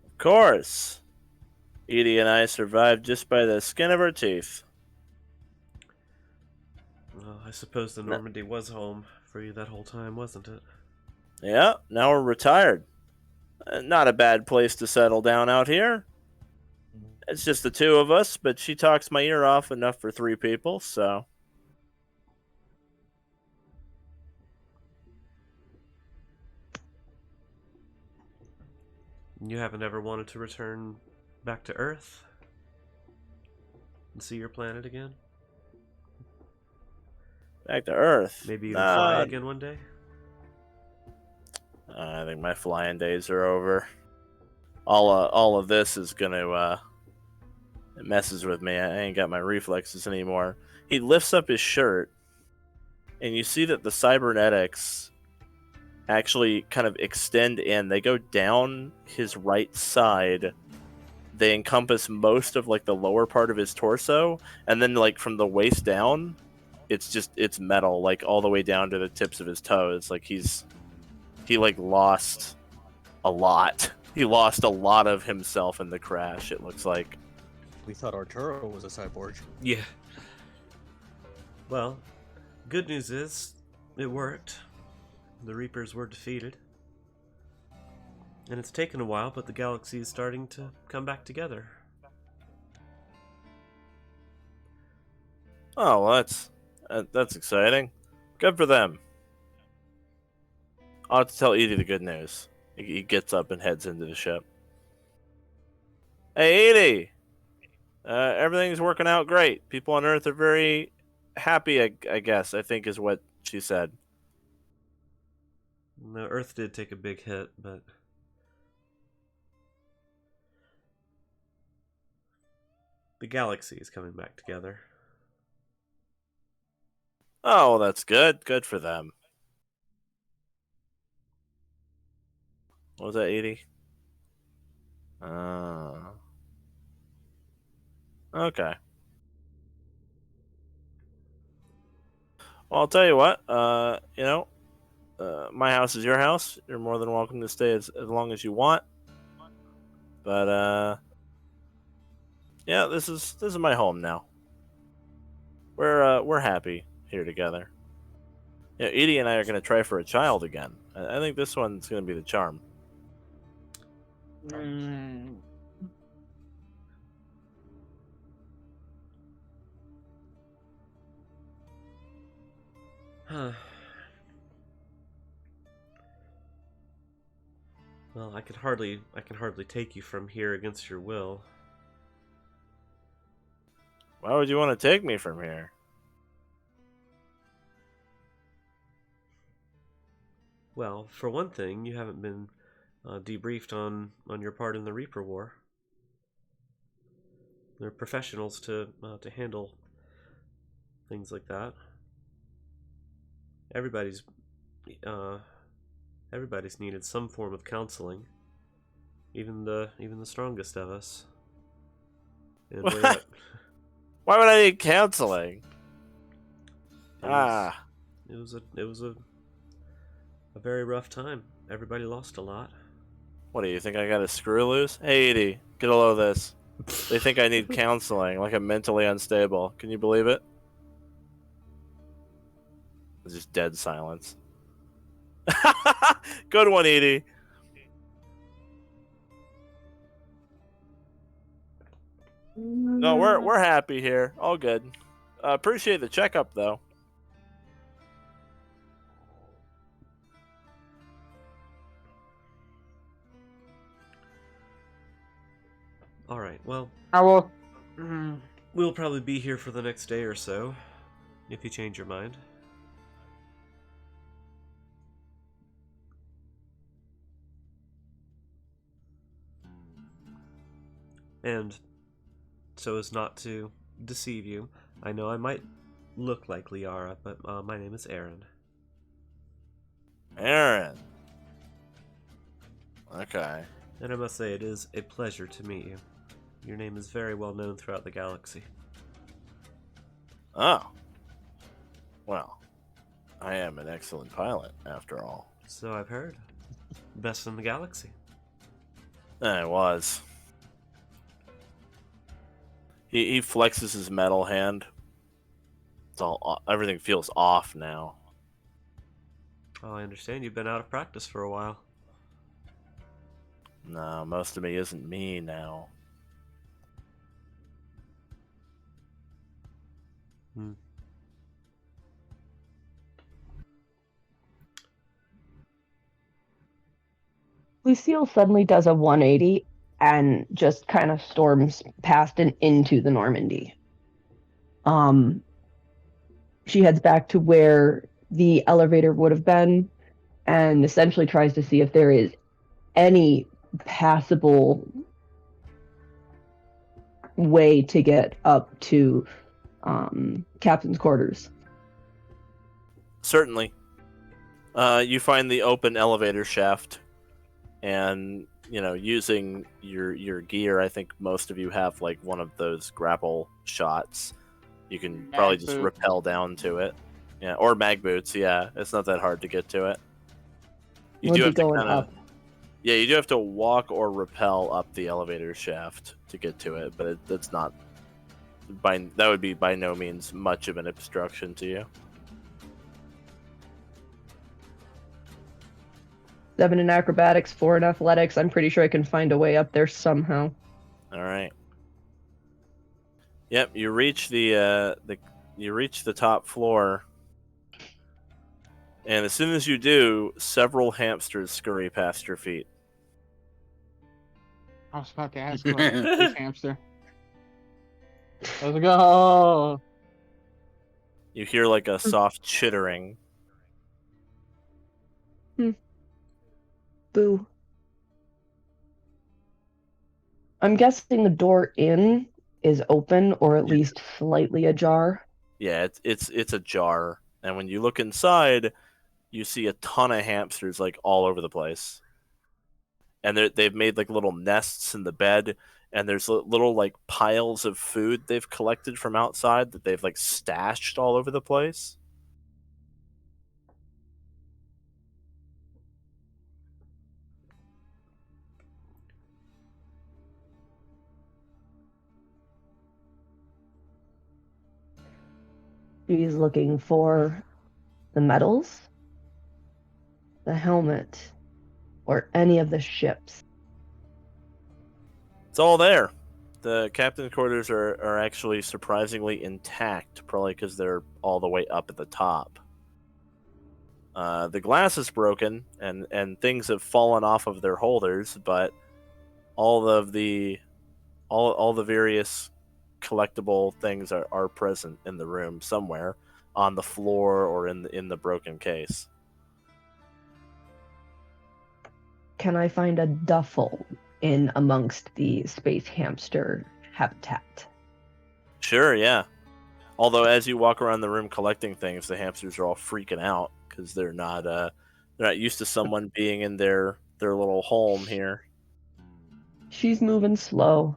Of course. Edie and I survived just by the skin of our teeth. Well, I suppose the Normandy was home for you that whole time, wasn't it? Yeah, now we're retired. Not a bad place to settle down out here. It's just the two of us, but she talks my ear off enough for 3 people, so. You haven't ever wanted to return back to Earth? And see your planet again? Back to Earth. Maybe even fly again one day? I think my flying days are over. All of this is gonna it messes with me. I ain't got my reflexes anymore. He lifts up his shirt, and you see that the cybernetics actually kind of extend in. They go down his right side. They encompass most of like the lower part of his torso, and then like from the waist down, it's metal, like all the way down to the tips of his toes. Like he like lost a lot. He lost a lot of himself in the crash, it looks like. We thought Arturo was a cyborg. Yeah. Well, good news is, it worked. The Reapers were defeated. And it's taken a while, but the galaxy is starting to come back together. Oh, well, that's exciting. Good for them. I'll have to tell Edie the good news. He gets up and heads into the ship. Hey, Edie! Everything's working out great. People on Earth are very happy, I guess, I think is what she said. No, Earth did take a big hit, but the galaxy is coming back together. Oh, well, that's good. Good for them. What was that, 80? Okay. Well, I'll tell you what. My house is your house. You're more than welcome to stay as long as you want. But yeah, this is my home now. We're happy here together. Yeah, Edie and I are gonna try for a child again. I think this one's gonna be the charm. Huh. Well, I can hardly take you from here against your will. Why would you want to take me from here? Well, for one thing, you haven't been debriefed on your part in the Reaper War. They're professionals to handle things like that. Everybody's needed some form of counseling, even the strongest of us. And Why would I need counseling? it was a very rough time. Everybody lost a lot. What do you think? I got a screw loose? Hey, Edie, get a load of this. They think I need counseling, like I'm mentally unstable. Can you believe it? It's just dead silence. Good one, Edie. No, we're happy here. All good. Appreciate the checkup, though. All right. Well, I will. we'll probably be here for the next day or so, if you change your mind. And so as not to deceive you, I know I might look like Liara, but my name is Aryn. Aryn. Okay. And I must say it is a pleasure to meet you. Your name is very well known throughout the galaxy. Oh. Well, I am an excellent pilot, after all. So I've heard. Best in the galaxy. I was. He flexes his metal hand. It's all everything feels off now. Oh, I understand you've been out of practice for a while. No, most of me isn't me now. Lucille suddenly does a 180 and just kind of storms past and into the Normandy. She heads back to where the elevator would have been and essentially tries to see if there is any passable way to get up to captain's quarters. Certainly. You find the open elevator shaft, and using your gear, I think most of you have like one of those grapple shots. You can probably just rappel down to it. Yeah, or mag boots. Yeah, it's not that hard to get to it. You do have to kind of. Yeah, you do have to walk or rappel up the elevator shaft to get to it, but that's not. That would be by no means much of an obstruction to you. 7 in acrobatics, 4 in athletics. I'm pretty sure I can find a way up there somehow. All right. Yep, you reach the top floor, and as soon as you do, several hamsters scurry past your feet. I was about to ask about this hamster. Let's go. You hear like a soft chittering. Boo. I'm guessing the door in is open or at least slightly ajar. Yeah, it's ajar, and when you look inside, you see a ton of hamsters like all over the place. And they've made like little nests in the bed, and there's little like piles of food they've collected from outside that they've like stashed all over the place. She's looking for the medals, the helmet, or any of the ships. It's all there. The captain's quarters are actually surprisingly intact, probably because they're all the way up at the top. The glass is broken, and things have fallen off of their holders, but all the various collectible things are present in the room somewhere, on the floor or in the broken case. Can I find a duffel in amongst the space hamster habitat? Sure, yeah. Although as you walk around the room collecting things, the hamsters are all freaking out because they're not used to someone being in their little home here. She's moving slow.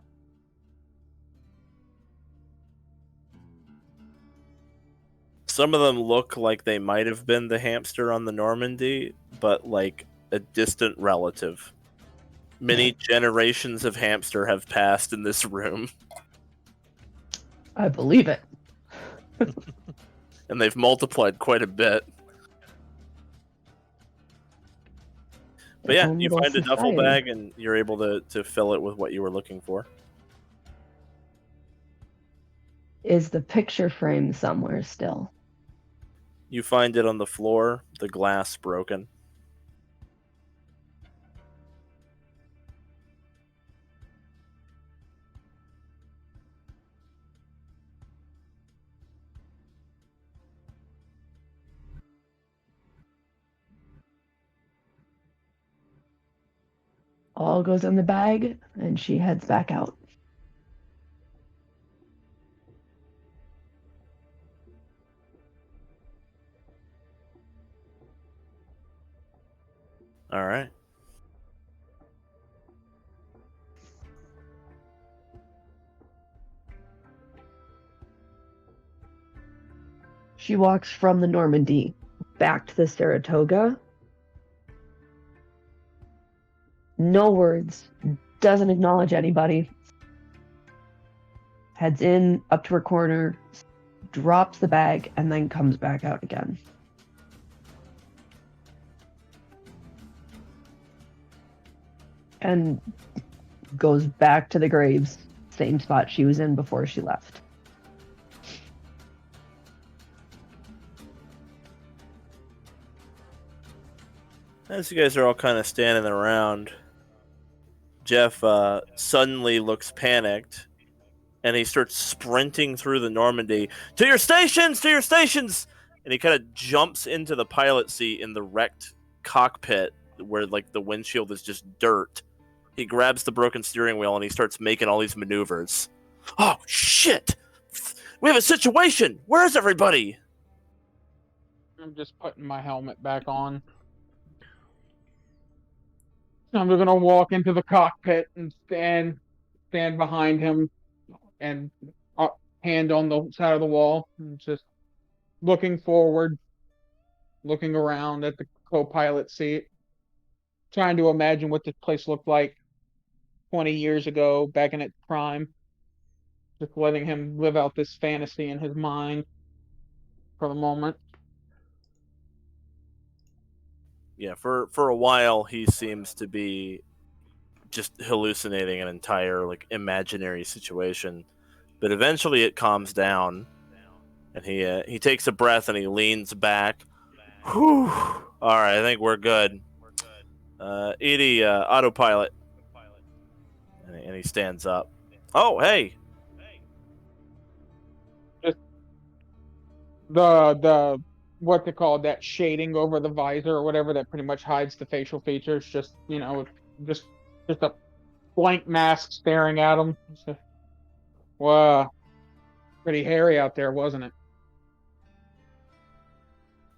Some of them look like they might have been the hamster on the Normandy, but like a distant relative. Many generations of hamster have passed in this room, I believe it. and they've multiplied quite a bit. But Their yeah, own you little find a duffel society. bag, and you're able to fill it with what you were looking for. Is the picture frame somewhere still? You find it on the floor, the glass broken. All goes in the bag, and she heads back out. All right. She walks from the Normandy back to the Saratoga. No words. Doesn't acknowledge anybody. Heads in, up to her corner, drops the bag, and then comes back out again. And goes back to the graves, same spot she was in before she left. As you guys are all kind of standing around, Jeff suddenly looks panicked, and he starts sprinting through the Normandy. To your stations! To your stations! And he kind of jumps into the pilot seat in the wrecked cockpit where like the windshield is just dirt. He grabs the broken steering wheel and he starts making all these maneuvers. Oh, shit! We have a situation! Where's everybody? I'm just putting my helmet back on. I'm going to walk into the cockpit and stand behind him and hand on the side of the wall, and just looking forward, looking around at the co-pilot seat, trying to imagine what this place looked like 20 years ago, back in its prime. Just letting him live out this fantasy in his mind for the moment. Yeah, for a while he seems to be just hallucinating an entire like imaginary situation, but eventually it calms down, and he takes a breath and he leans back. Whew. All right, I think we're good. Edie, autopilot, and he stands up. Oh, hey. Just the what they call that shading over the visor or whatever that pretty much hides the facial features. Just just a blank mask staring at him. So, wow, pretty hairy out there, wasn't it?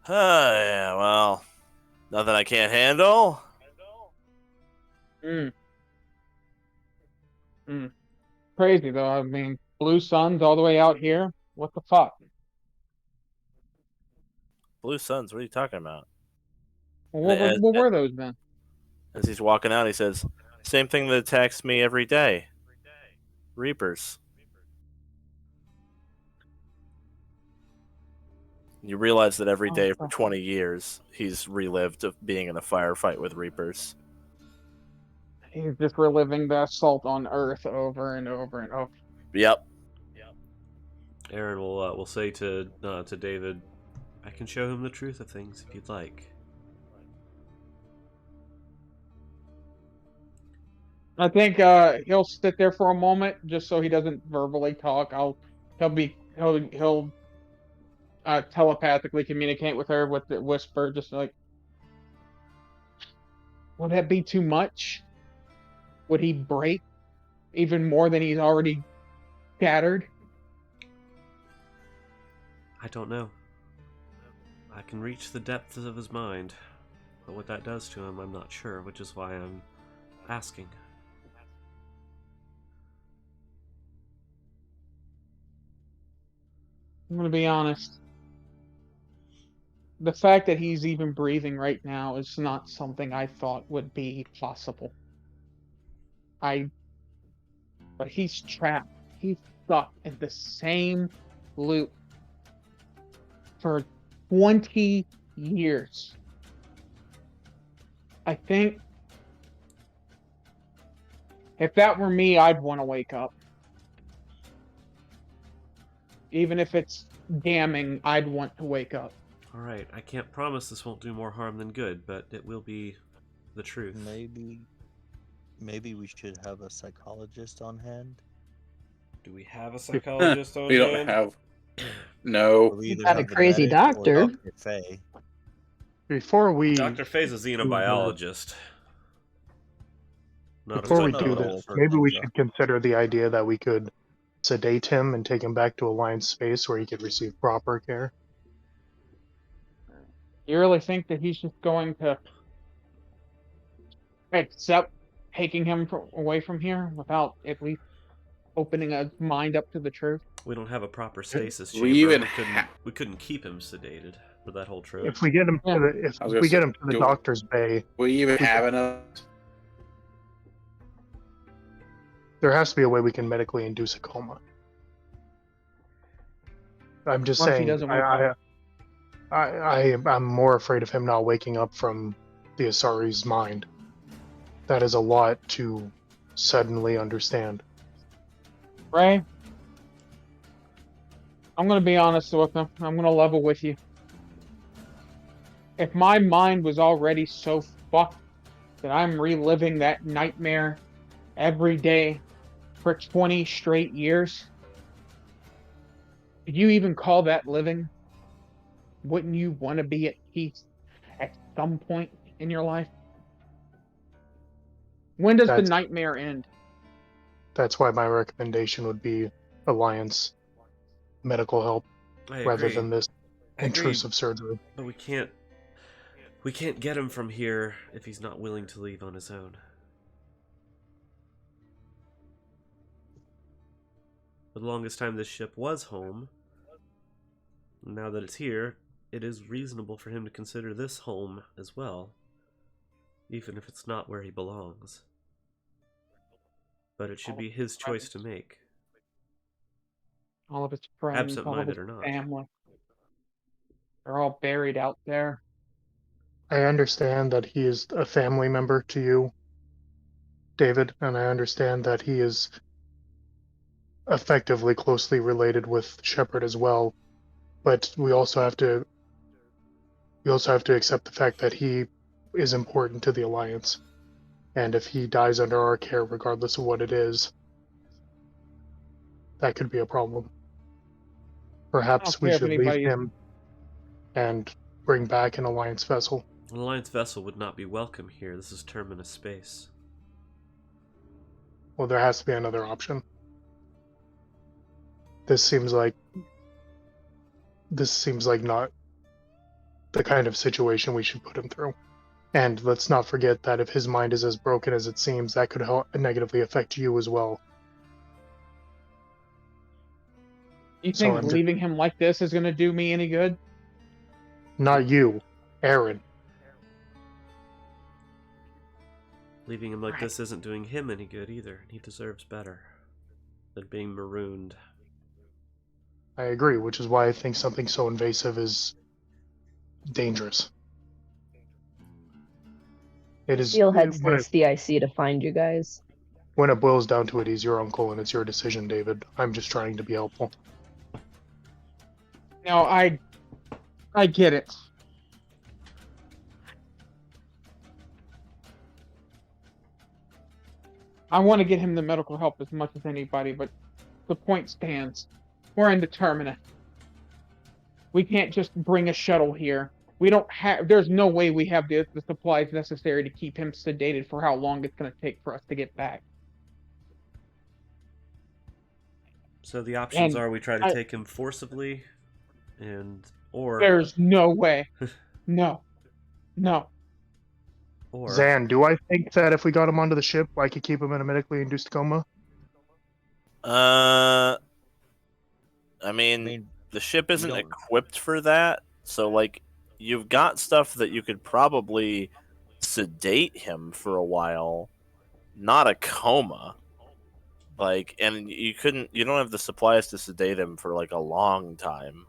Yeah, well, nothing I can't handle. Crazy though. I mean, blue suns all the way out here. What the fuck? Blue suns, what are you talking about? What were those then? As he's walking out, he says, same thing that attacks me every day. Reapers. You realize that every day for 20 years, he's relived of being in a firefight with Reapers. He's just reliving the assault on Earth over and over and over. Yep. Aryn will say to David, I can show him the truth of things if you'd like. I think he'll sit there for a moment just so he doesn't verbally talk. He'll telepathically communicate with her with the whisper, just like, would that be too much? Would he break even more than he's already shattered? I don't know. I can reach the depths of his mind, but what that does to him, I'm not sure, which is why I'm asking. I'm gonna be honest. The fact that he's even breathing right now is not something I thought would be possible. But he's trapped. He's stuck in the same loop for 20 years. I think if that were me, I'd want to wake up. Even if it's damning, I'd want to wake up. Alright, I can't promise this won't do more harm than good, but it will be the truth. Maybe we should have a psychologist on hand. Do we have a psychologist on We don't hand? have. No. We either Got a have the crazy medic or doctor. Dr. Faye. Before we Dr. Faye's a xenobiologist. Not before we a do psychologist. this, maybe we should consider the idea that we could sedate him and take him back to Alliance space where he could receive proper care. You really think that he's just going to accept taking him away from here without at least opening his mind up to the truth? We don't have a proper stasis chamber. We even we couldn't keep him sedated for that whole trip. If we get him to the, if I was gonna we get say, him to the do- doctor's bay, We even have enough. there has to be a way we can medically induce a coma. I'm just What if he saying, doesn't wake up? I'm more afraid of him not waking up from the Asari's mind. That is a lot to suddenly understand. Ray, I'm going to be honest with him. I'm going to level with you. If my mind was already so fucked that I'm reliving that nightmare every day for 20 straight years, could you even call that living? Wouldn't you want to be at peace at some point in your life? When does the That's- nightmare end? That's why my recommendation would be Alliance medical help I rather agree. than this I agree, intrusive surgery. but we can't get him from here if he's not willing to leave on his own. For the longest time this ship was home. Now that it's here, it is reasonable for him to consider this home as well, even if it's not where he belongs. But it should be his choice to make. All of his friends, all of Absent-minded his or not. family. They're all buried out there. I understand that he is a family member to you, David, and I understand that he is effectively closely related with Shepard as well. But we also have to accept the fact that he is important to the Alliance. And if he dies under our care, regardless of what it is, that could be a problem. Perhaps we care if should leave anybody- him and bring back an Alliance vessel. An Alliance vessel would not be welcome here. This is Terminus Space. Well, there has to be another option. This seems like not the kind of situation we should put him through. And let's not forget that if his mind is as broken as it seems, that could negatively affect you as well. You So think I'm just- leaving him like this is going to do me any good? Not you, Aryn. Leaving him like this isn't doing him any good either. He deserves better than being marooned. I agree, which is why I think something so invasive is dangerous. It is Steelhead's when the CIC to find you guys. when it boils down to it, he's your uncle and it's your decision, David. I'm just trying to be helpful. No, I get it. I want to get him the medical help as much as anybody, but the point stands. We're in the Terminus. We can't just bring a shuttle here. We don't have. There's no way we have the supplies necessary to keep him sedated for how long it's going to take for us to get back. So the options And are we try to I- take him forcibly, or There's no way. No. No. Zan, do I think that if we got him onto the ship, I could keep him in a medically induced coma? I mean, the ship isn't don't- equipped for that, so like you've got stuff that you could probably sedate him for a while, not a coma. Like, and you don't have the supplies to sedate him for like a long time.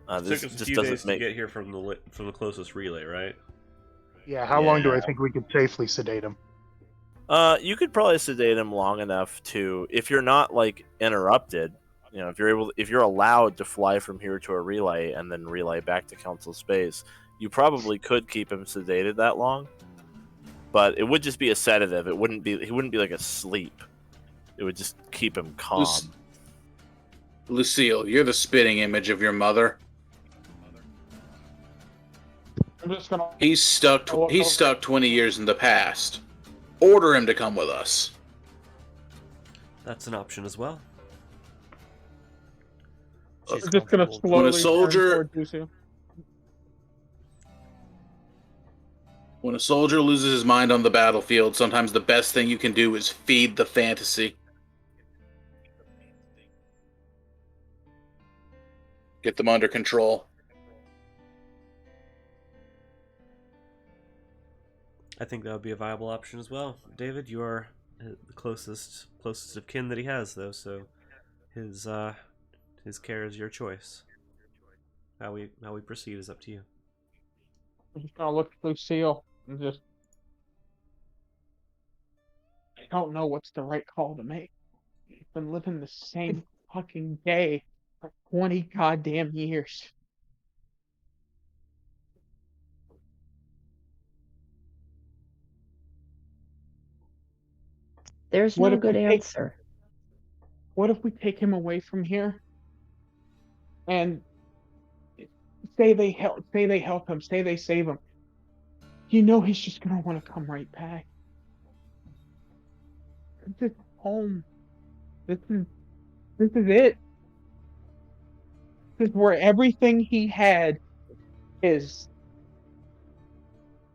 it This took us a just few doesn't days make. to get here from the closest relay, right? Yeah, how long do I Yeah. think we could safely sedate him? You could probably sedate him long enough to, if you're not like interrupted, if you're allowed to fly from here to a relay and then relay back to Council Space, you probably could keep him sedated that long. But it would just be a sedative. He wouldn't be like asleep. It would just keep him calm. Lucille, you're the spitting image of your mother. I'm just gonna. He's stuck 20 years in the past. Order him to come with us. That's an option as well. She's I'm just gonna comfortable. slowly When a soldier- turn toward Lucille. When a soldier loses his mind on the battlefield, sometimes the best thing you can do is feed the fantasy. Get them under control. I think that would be a viable option as well. David, you are the closest of kin that he has, though, so his care is your choice. How we proceed is up to you. I'm just gonna look at Lucille and just. I don't know what's the right call to make. I've been living the same fucking day for 20 goddamn years. There's What no if we good take- answer. What if we take him away from here and say they help him, say they save him? You know he's just gonna want to come right back. This is home. This is it. This is where everything he had is.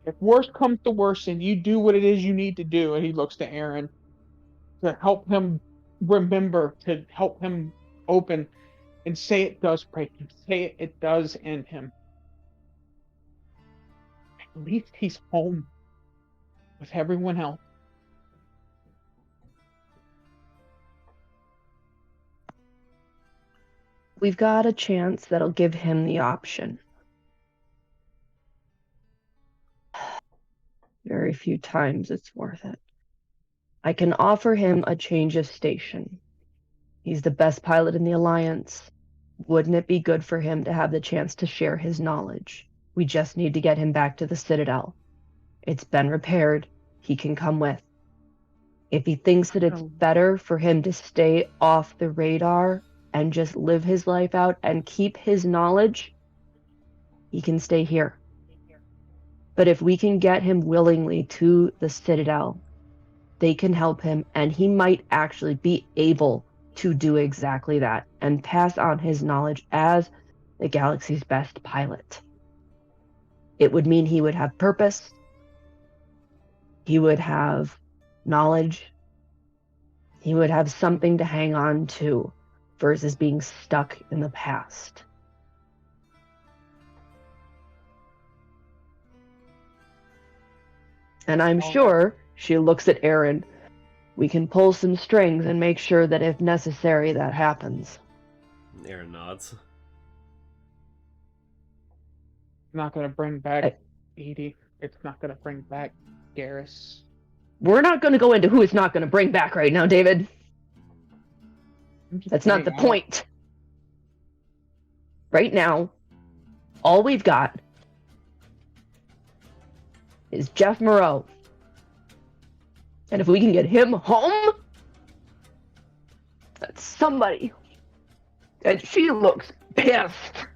If worst comes to worst and you do what it is you need to do, and he looks to Aryn to help him remember, to help him open, and say it does break him, say it does end him. At least he's home with everyone else. We've got a chance that'll give him the option. Very few times it's worth it. I can offer him a change of station. He's the best pilot in the Alliance. Wouldn't it be good for him to have the chance to share his knowledge? We just need to get him back to the Citadel. It's been repaired. He can come with. If he thinks that it's better for him to stay off the radar and just live his life out and keep his knowledge, he can stay here. But if we can get him willingly to the Citadel, they can help him, and he might actually be able to do exactly that and pass on his knowledge as the galaxy's best pilot. It would mean he would have purpose, he would have knowledge, he would have something to hang on to versus being stuck in the past. And I'm sure, she looks at Aryn, we can pull some strings and make sure that if necessary that happens. Aryn nods. It's not gonna bring back Edie. It's not gonna bring back Garrus. We're not going to go into who it's not going to bring back right now, David. I'm just That's not saying, the I don't- point. Right now, all we've got is Jeff Moreau. And if we can get him home, that's somebody. And she looks pissed.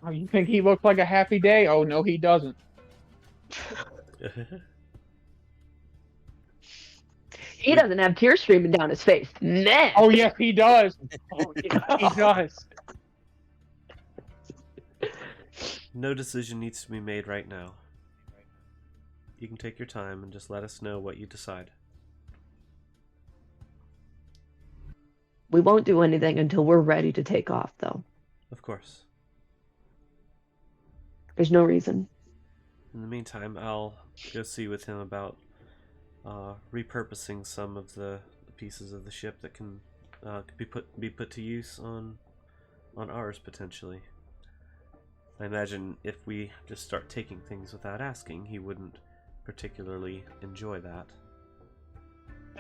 Oh, you think he looks like a happy day? Oh no, he doesn't. He doesn't have tears streaming down his face. Man. Oh yes, he does. Oh, yes, he does. No decision needs to be made right now. You can take your time and just let us know what you decide. We won't do anything until we're ready to take off, though. Of course. There's no reason. In the meantime, I'll go see with him about repurposing some of the pieces of the ship that can be put to use on ours potentially. I imagine if we just start taking things without asking, he wouldn't particularly enjoy that.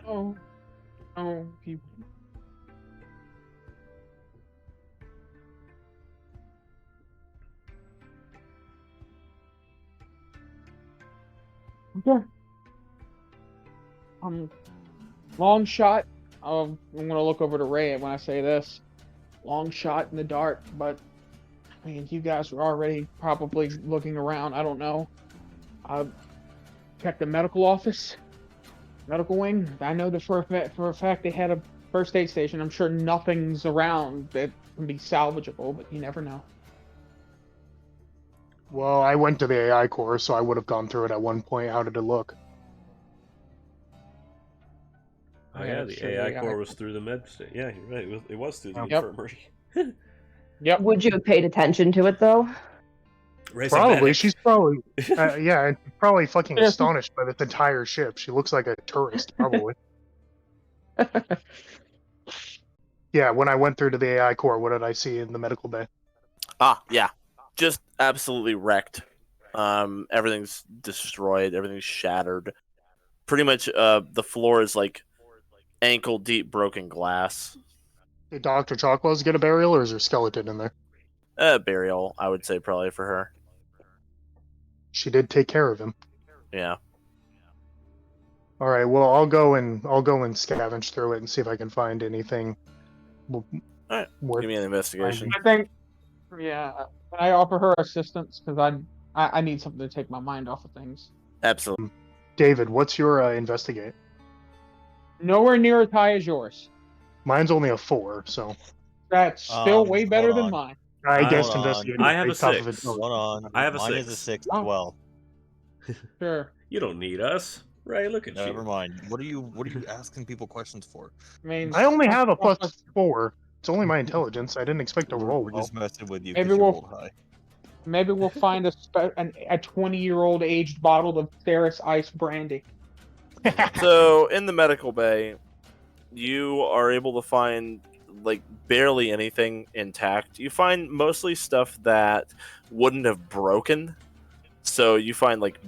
Oh, he. Okay. Long shot. I'm gonna look over to Ray when I say this. Long shot in the dark, but I mean, you guys were already probably looking around. I don't know. Check the medical office, medical wing. I know that for a fact they had a first aid station. I'm sure nothing's around that can be salvageable, but you never know. Well, I went to the AI core, so I would have gone through it at one point. How did it look? Oh yeah, the AI core was through the med station. Yeah, you're right. It was through the infirmary. Yep. Would you have paid attention to it though? Probably. She's probably and probably fucking astonished by this entire ship. She looks like a tourist, probably. Yeah, when I went through to the AI core, what did I see in the medical bay? Yeah. Just absolutely wrecked. Everything's destroyed. Everything's shattered. Pretty much, the floor is like ankle deep broken glass. Did Dr. Chocola's get a burial, or is there skeleton in there? Burial, I would say probably for her. She did take care of him. Yeah. All right. Well, I'll go and scavenge through it and see if I can find anything. All right. Give me an investigation. I think. Yeah. Can I offer her assistance? Because I need something to take my mind off of things. Absolutely. David, what's your investigate? Nowhere near as high as yours. Mine's only a 4, so. That's still way better than mine. I guess investigate. I have a 6. Hold on. I have a Mine 6. is a 6 as well. Sure. You don't need us. Right, look at you. Never mind. What are you asking people questions for? I only have a +4. It's only my intelligence. I didn't expect to roll. We're just messing with you Maybe because you we'll- rolled high. Maybe we'll find a 20-year-old aged bottle of Theris Ice Brandy. So, in the medical bay, you are able to find like barely anything intact. You find mostly stuff that wouldn't have broken. So you find like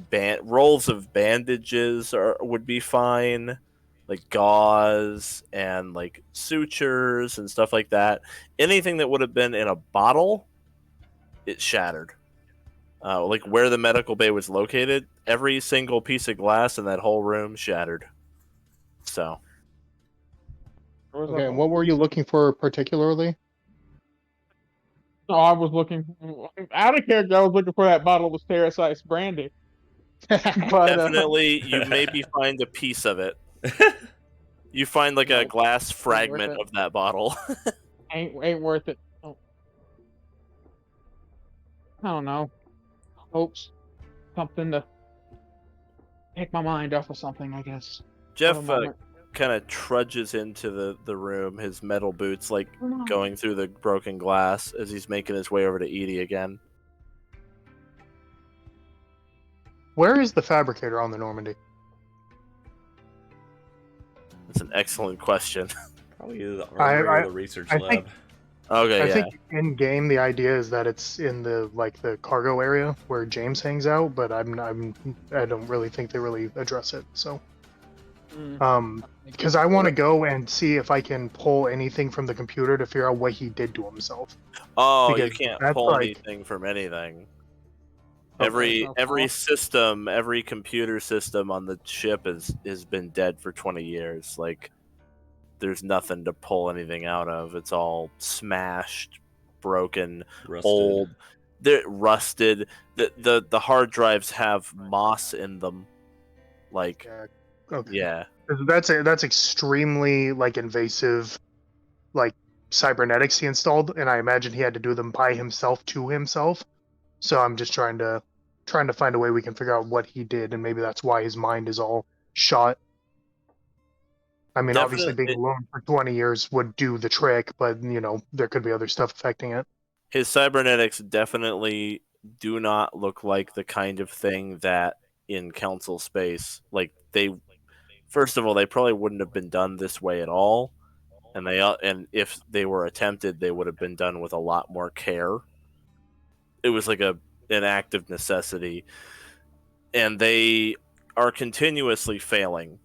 rolls of bandages would be fine, like gauze and like sutures and stuff like that. Anything that would have been in a bottle, it shattered. Like where the medical bay was located, every single piece of glass in that whole room shattered. So. Okay, and what were you looking for particularly? No, I was looking out of character. I was looking for that bottle of Theris Ice Brandy. But, definitely, you maybe find a piece of it. You find like a glass fragment of that bottle. ain't worth it. Oh. I don't know. Hopes something to take my mind off of something, I guess. Jeff kind of trudges into the room, his metal boots like going through the broken glass as he's making his way over to Edie again. Where is the fabricator on the Normandy? That's an excellent question. Probably the armory or the research lab. I think in game the idea is that it's in the cargo area where James hangs out, but I don't really think they really address it. So, because I want to go and see if I can pull anything from the computer to figure out what he did to himself. Oh, because you can't pull anything from anything. Every system, every computer system on the ship has been dead for 20 years. Like, there's nothing to pull anything out of. It's all smashed, broken, old. They're rusted. The hard drives have moss in them. Like, yeah. That's extremely like invasive, like cybernetics he installed, and I imagine he had to do them by himself to himself. So I'm just trying to find a way we can figure out what he did, and maybe that's why his mind is all shot. I mean, obviously being alone for 20 years would do the trick, but there could be other stuff affecting it. His cybernetics definitely do not look like the kind of thing that in council space, like first of all, they probably wouldn't have been done this way at all, and if they were attempted, they would have been done with a lot more care. It was like an act of necessity, and they are continuously failing.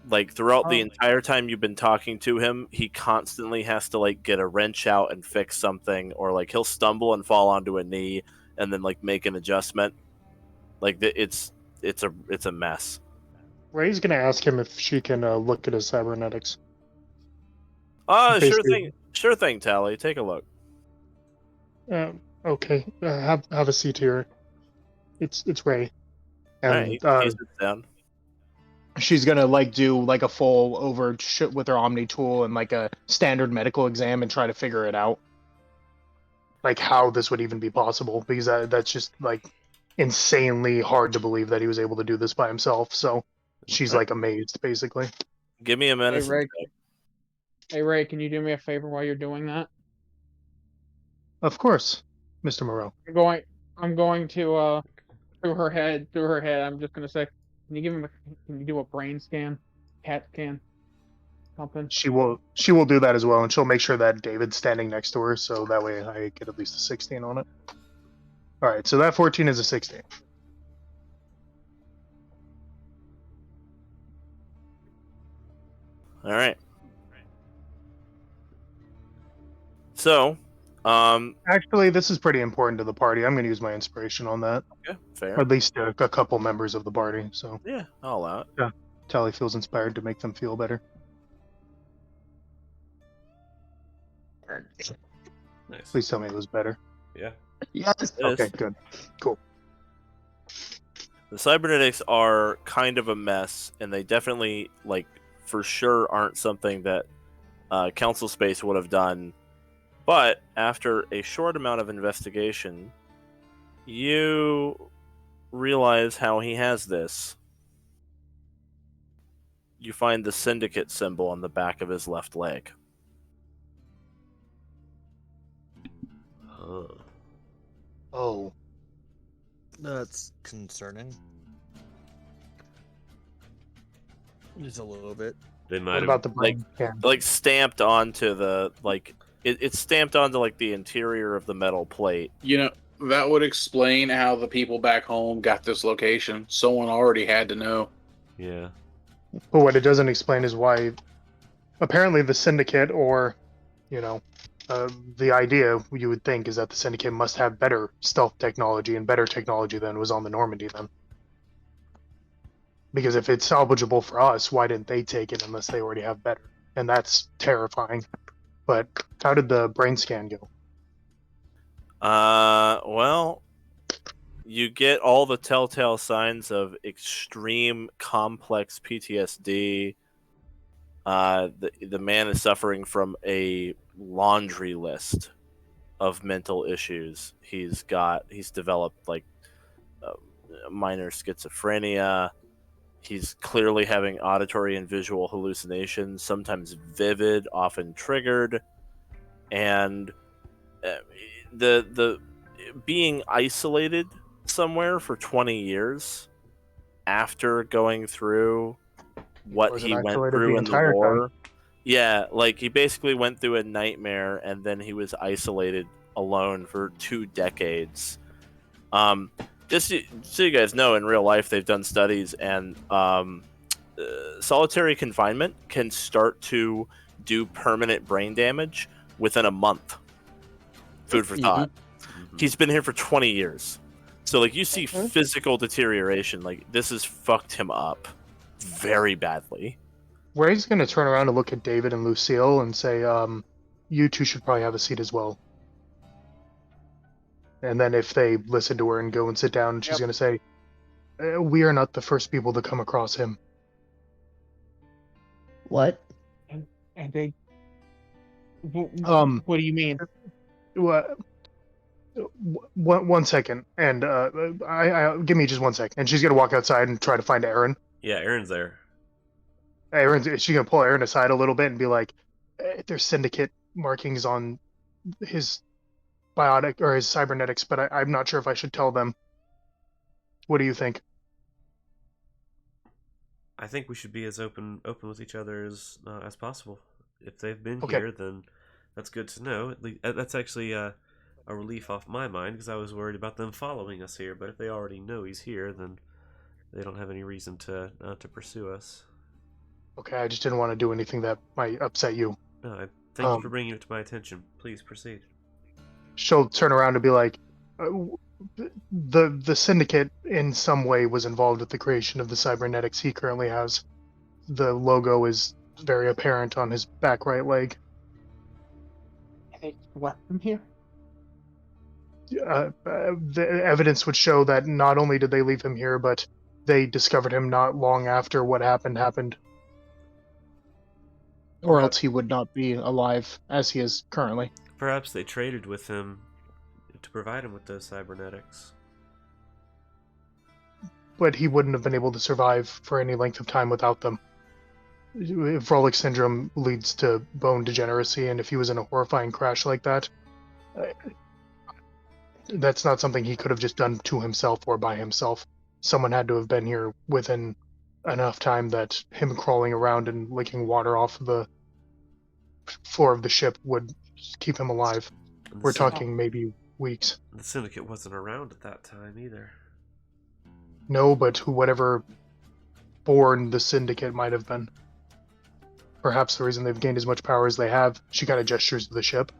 Like throughout the entire time you've been talking to him, he constantly has to like get a wrench out and fix something, or like he'll stumble and fall onto a knee and then like make an adjustment. Like it's a mess. Ray's gonna ask him if she can look at his cybernetics. Sure thing, Tally. Take a look. Okay, have a seat here. It's Ray, and he sits down. She's gonna like do like a full over with her Omni tool and like a standard medical exam and try to figure it out, like how this would even be possible, because that's just like insanely hard to believe that he was able to do this by himself. So she's like amazed, basically. Give me a minute. Hey Ray, can you do me a favor while you're doing that? Of course, Mr. Moreau. I'm going to through her head. I'm just gonna say, can you do a brain scan, CAT scan, something? She will do that as well, and she'll make sure that David's standing next to her, so that way I get at least a 16 on it. All right, so that 14 is a 16. All right. So, actually, this is pretty important to the party. I'm going to use my inspiration on that. Okay, fair. Or at least a couple members of the party. So yeah, I'll allow it. Yeah, Tally feels inspired to make them feel better. Nice. Please tell me it was better. Yeah. Yes. Okay, good. Cool. The cybernetics are kind of a mess, and they definitely, like, for sure aren't something that council space would have done. But after a short amount of investigation, you realize how he has this. You find the syndicate symbol on the back of his left leg. Oh. That's concerning. Just a little bit. They might What have about the brain scan? Like stamped onto the it's stamped onto like the interior of the metal plate. That would explain how the people back home got this location. Someone already had to know. Yeah. But what it doesn't explain is why apparently the syndicate, or the idea you would think is that the syndicate must have better stealth technology and better technology than was on the Normandy then. Because if it's salvageable for us, why didn't they take it unless they already have better? And that's terrifying. But how did the brain scan go? Well, you get all the telltale signs of extreme complex PTSD. The man is suffering from a laundry list of mental issues. He's developed like minor schizophrenia. He's clearly having auditory and visual hallucinations, sometimes vivid, often triggered, and the being isolated somewhere for 20 years after going through what he went through in the war. Time. Yeah, like he basically went through a nightmare, and then he was isolated alone for 2 decades. Just so you guys know, in real life, they've done studies, and solitary confinement can start to do permanent brain damage within a month. Food for thought. Mm-hmm. He's been here for 20 years. So, like, you see physical deterioration. Like, this has fucked him up very badly. Ray's going to turn around and look at David and Lucille and say, you two should probably have a seat as well. And then if they listen to her and go and sit down, she's going to say, we are not the first people to come across him. What? And they. Um, What do you mean? What? One second, and I give me just 1 second. And she's gonna walk outside and try to find Aryn. Yeah, Aaron's there. She's gonna pull Aryn aside a little bit and be like, "There's syndicate markings on his biotic or his cybernetics, but I'm not sure if I should tell them. What do you think?" I think we should be as open with each other as possible. If they've been Okay. here, then that's good to know. At least, that's actually a relief off my mind because I was worried about them following us here. But if they already know he's here, then they don't have any reason to pursue us. Okay, I just didn't want to do anything that might upset you. No, thank you for bringing it to my attention. Please proceed. She'll turn around and be like, the syndicate in some way was involved with the creation of the cybernetics he currently has. The logo is very apparent on his back right leg. They left him here. The evidence would show that not only did they leave him here, but they discovered him not long after what happened. Or else he would not be alive as he is currently. Perhaps they traded with him to provide him with those cybernetics. But he wouldn't have been able to survive for any length of time without them. Frolic syndrome leads to bone degeneracy, and if he was in a horrifying crash like that, that's not something he could have just done to himself or by himself. Someone had to have been here within enough time that him crawling around and licking water off the floor of the ship would keep him alive. We're talking maybe weeks. The Syndicate wasn't around at that time either. No, but whatever born the Syndicate might have been. Perhaps the reason they've gained as much power as they have, she kind of gestures to the ship,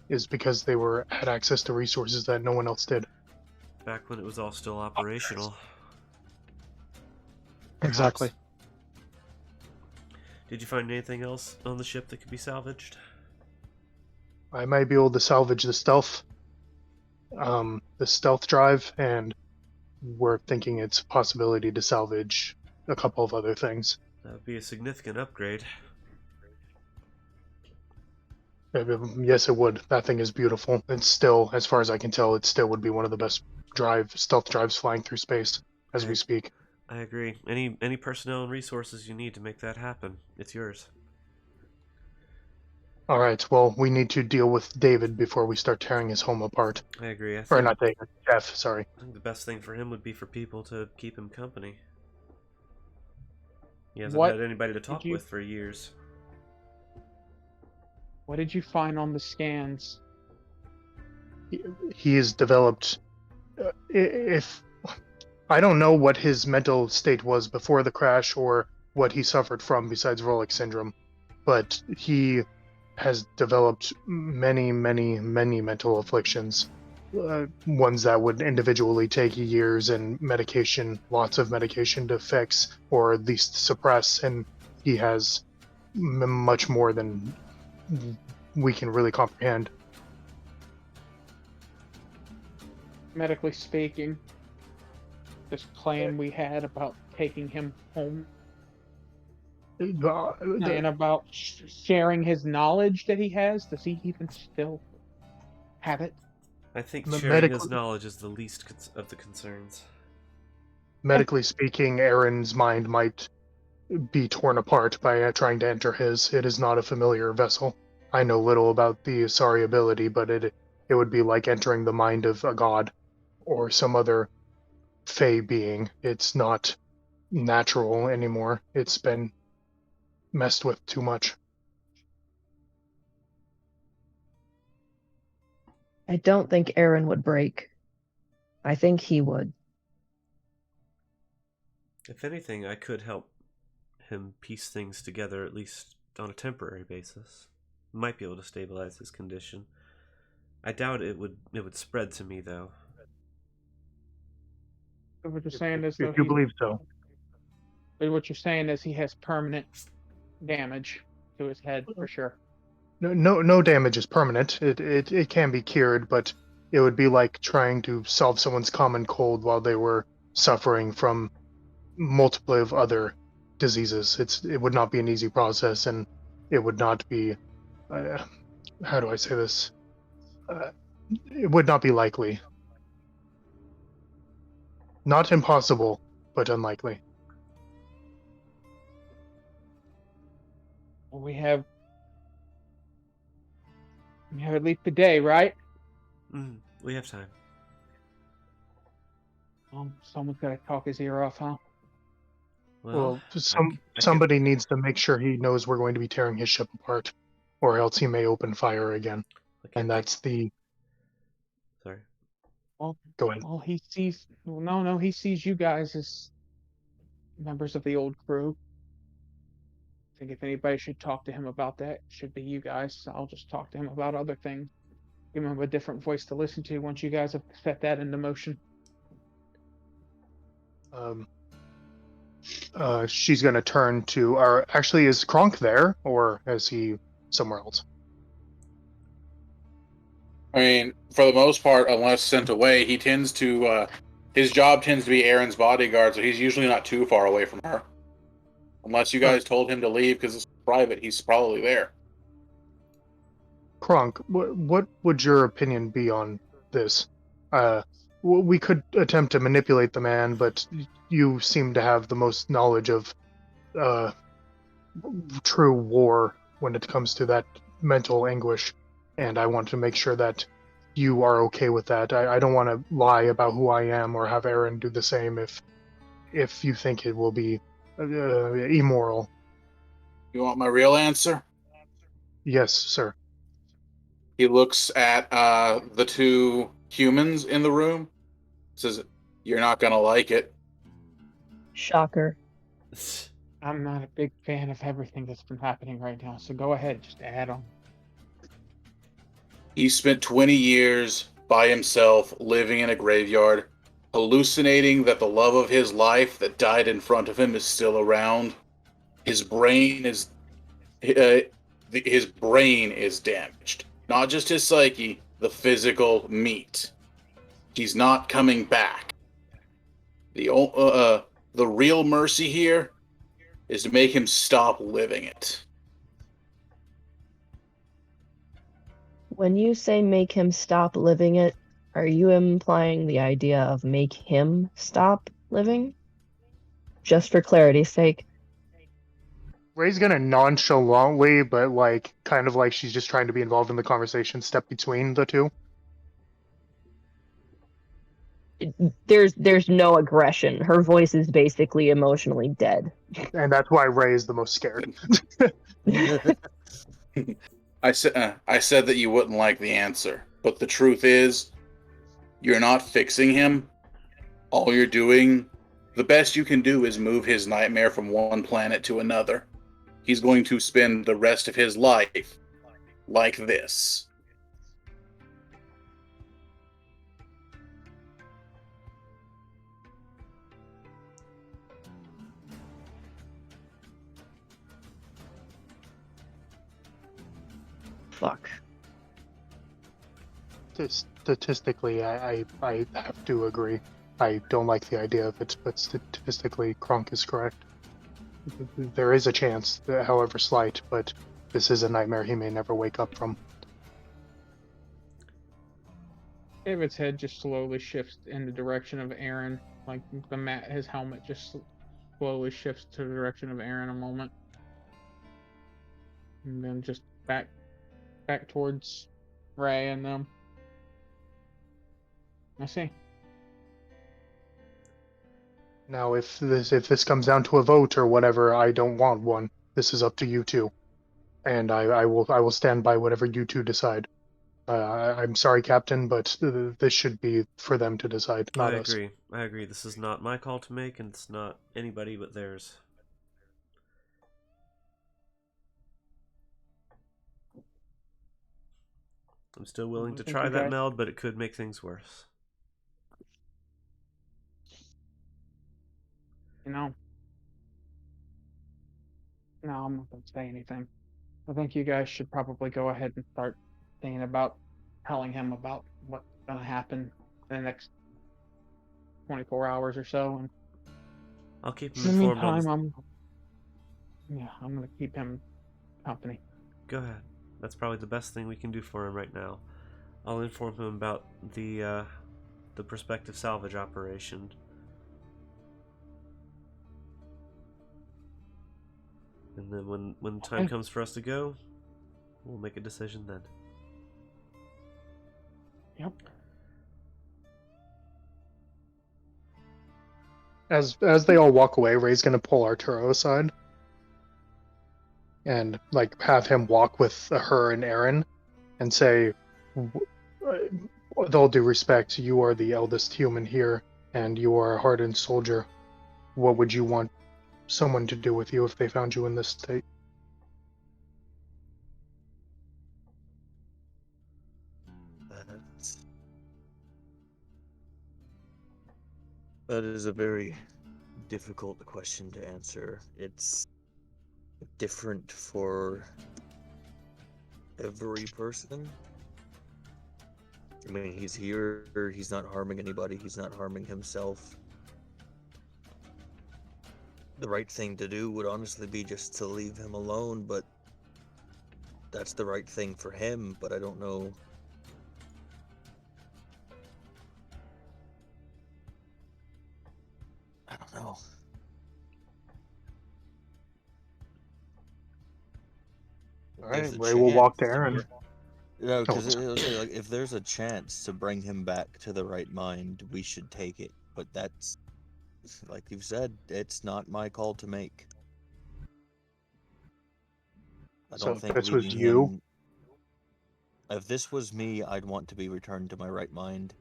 is because they had access to resources that no one else did. Back when it was all still operational. Exactly. Did you find anything else on the ship that could be salvaged? I might be able to salvage the stealth drive, and we're thinking it's a possibility to salvage a couple of other things. That would be a significant upgrade. Yes, it would. That thing is beautiful. It's still, as far as I can tell, it still would be one of the best stealth drives flying through space as we speak. I agree. Any personnel and resources you need to make that happen, it's yours. All right, well, we need to deal with David before we start tearing his home apart. I agree. Or not David, Jeff, sorry. I think the best thing for him would be for people to keep him company. He hasn't had anybody to talk with for years. What did you find on the scans? He has developed... I don't know what his mental state was before the crash or what he suffered from besides Frolic syndrome, but he has developed many, many, many mental afflictions. Ones that would individually take years and medication, lots of medication to fix or at least suppress, and he has much more than we can really comprehend. Medically speaking, this plan we had about taking him home and about sharing his knowledge that he has, does he even still have it? I think sharing his knowledge is the least of the concerns. Medically speaking, Aaron's mind might be torn apart by trying to enter his. It is not a familiar vessel. I know little about the Asari ability, but it would be like entering the mind of a god or some other Fey being. It's not natural anymore. It's been messed with too much. I don't think Aryn would break. I think he would. If anything, I could help him piece things together, at least on a temporary basis. Might be able to stabilize his condition. I doubt it would spread to me, though. So what you're saying is, if you believe so. What you're saying is he has permanent damage to his head for sure. No damage is permanent. It can be cured, but it would be like trying to solve someone's common cold while they were suffering from multiple of other diseases. It would not be an easy process, and it would not be. How do I say this? It would not be likely. Not impossible, but unlikely. Well, we have at least a day, right? We have time. Someone's got to talk his ear off, huh? Well, I somebody needs to make sure he knows we're going to be tearing his ship apart, or else he may open fire again. And that's the. Sorry. Well, Go ahead. well, he sees. Well, no, he sees you guys as members of the old crew. I think if anybody should talk to him about that, it should be you guys. I'll just talk to him about other things. Give him a different voice to listen to once you guys have set that into motion. She's going to turn to our. Actually, is Kronk there, or is he somewhere else? I mean, for the most part, unless sent away, he tends to. His job tends to be Aryn's bodyguard, so he's usually not too far away from her. Unless you guys told him to leave because it's private, he's probably there. Kronk, what would your opinion be on this? We could attempt to manipulate the man, but you seem to have the most knowledge of true war when it comes to that mental anguish, and I want to make sure that you are okay with that. I don't want to lie about who I am or have Aryn do the same if you think it will be immoral. You want my real answer? Yes, sir. He looks at the two humans in the room, says, "You're not gonna like it." Shocker. I'm not a big fan of everything that's been happening right now, so go ahead, just add on. He spent 20 years by himself, living in a graveyard, hallucinating that the love of his life that died in front of him is still around. His brain is damaged. Not just his psyche, the physical meat. He's not coming back. The real mercy here is to make him stop living it. When you say make him stop living it, are you implying the idea of make him stop living? Just for clarity's sake. Ray's gonna nonchalantly, but kind of like she's just trying to be involved in the conversation, step between the two. There's no aggression. Her voice is basically emotionally dead. And that's why Ray is the most scared. I said that you wouldn't like the answer, but the truth is, you're not fixing him. All you're doing, the best you can do is move his nightmare from one planet to another. He's going to spend the rest of his life like this. Fuck. Statistically, I have to agree. I don't like the idea of it, but statistically, Kronk is correct. There is a chance, however slight, but this is a nightmare he may never wake up from. David's head just slowly shifts in the direction of Aryn. Like his helmet just slowly shifts to the direction of Aryn a moment. And then just back towards Ray and them. I see. Now, if this comes down to a vote or whatever, I don't want one. This is up to you two, and I will stand by whatever you two decide. I'm sorry, Captain, but this should be for them to decide, not us. I agree. This is not my call to make, and it's not anybody but theirs. I'm still willing to try that meld, but it could make things worse. No, I'm not going to say anything. I think you guys should probably go ahead and start thinking about telling him about what's going to happen in the next 24 hours or so. And I'll keep him in the informed. meantime, Yeah, I'm gonna keep him company. Go ahead. That's probably the best thing we can do for him right now. I'll inform him about the prospective salvage operation. And then when time Okay. comes for us to go, we'll make a decision then. Yep. As they all walk away, Ray's gonna pull Arturo aside and like have him walk with her and Aryn and say, with all due respect, you are the eldest human here, and you are a hardened soldier. What would you want someone to do with you if they found you in this state? That is a very difficult question to answer. It's different for every person. I mean, he's here, he's not harming anybody, he's not harming himself. The right thing to do would honestly be just to leave him alone, but that's the right thing for him, but I don't know. I don't know. All right, There's a Ray will walk to chance. Aryn. No, because Oh, like, if there's a chance to bring him back to the right mind, we should take it. But that's, like you've said, it's not my call to make. I So don't if think this was leaving you? him. If this was me, I'd want to be returned to my right mind.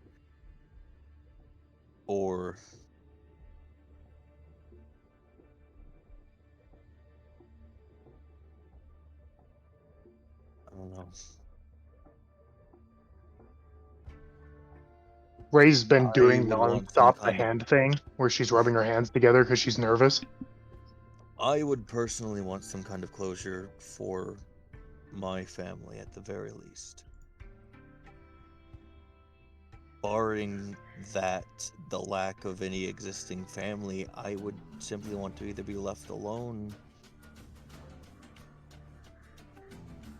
Or I don't know. Ray's been I doing would want some nonstop the kind of. hand thing where she's rubbing her hands together because she's nervous. I would personally want some kind of closure for my family at the very least. Barring that, the lack of any existing family, I would simply want to either be left alone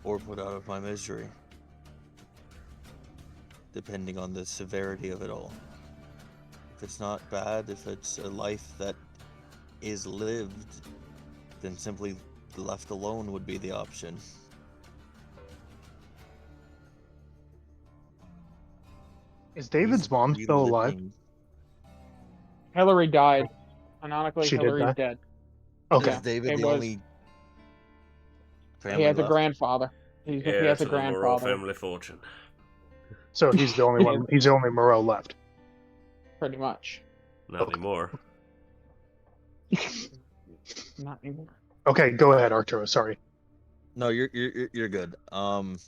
or put out of my misery, depending on the severity of it all. If it's not bad, if it's a life that is lived, then simply left alone would be the option. Is David's He's mom still alive? reliving- Hillary died. Canonically, She did Hillary's die? dead. Okay. Yeah, Is David it the was. only He family has a left? grandfather. He Heir has to a the Moreau grandfather, family fortune. So he's the only one. He's the only Moreau left. pretty much. Not Okay. anymore. Not anymore. Okay, go ahead, Arturo. Sorry. No, you're good. Like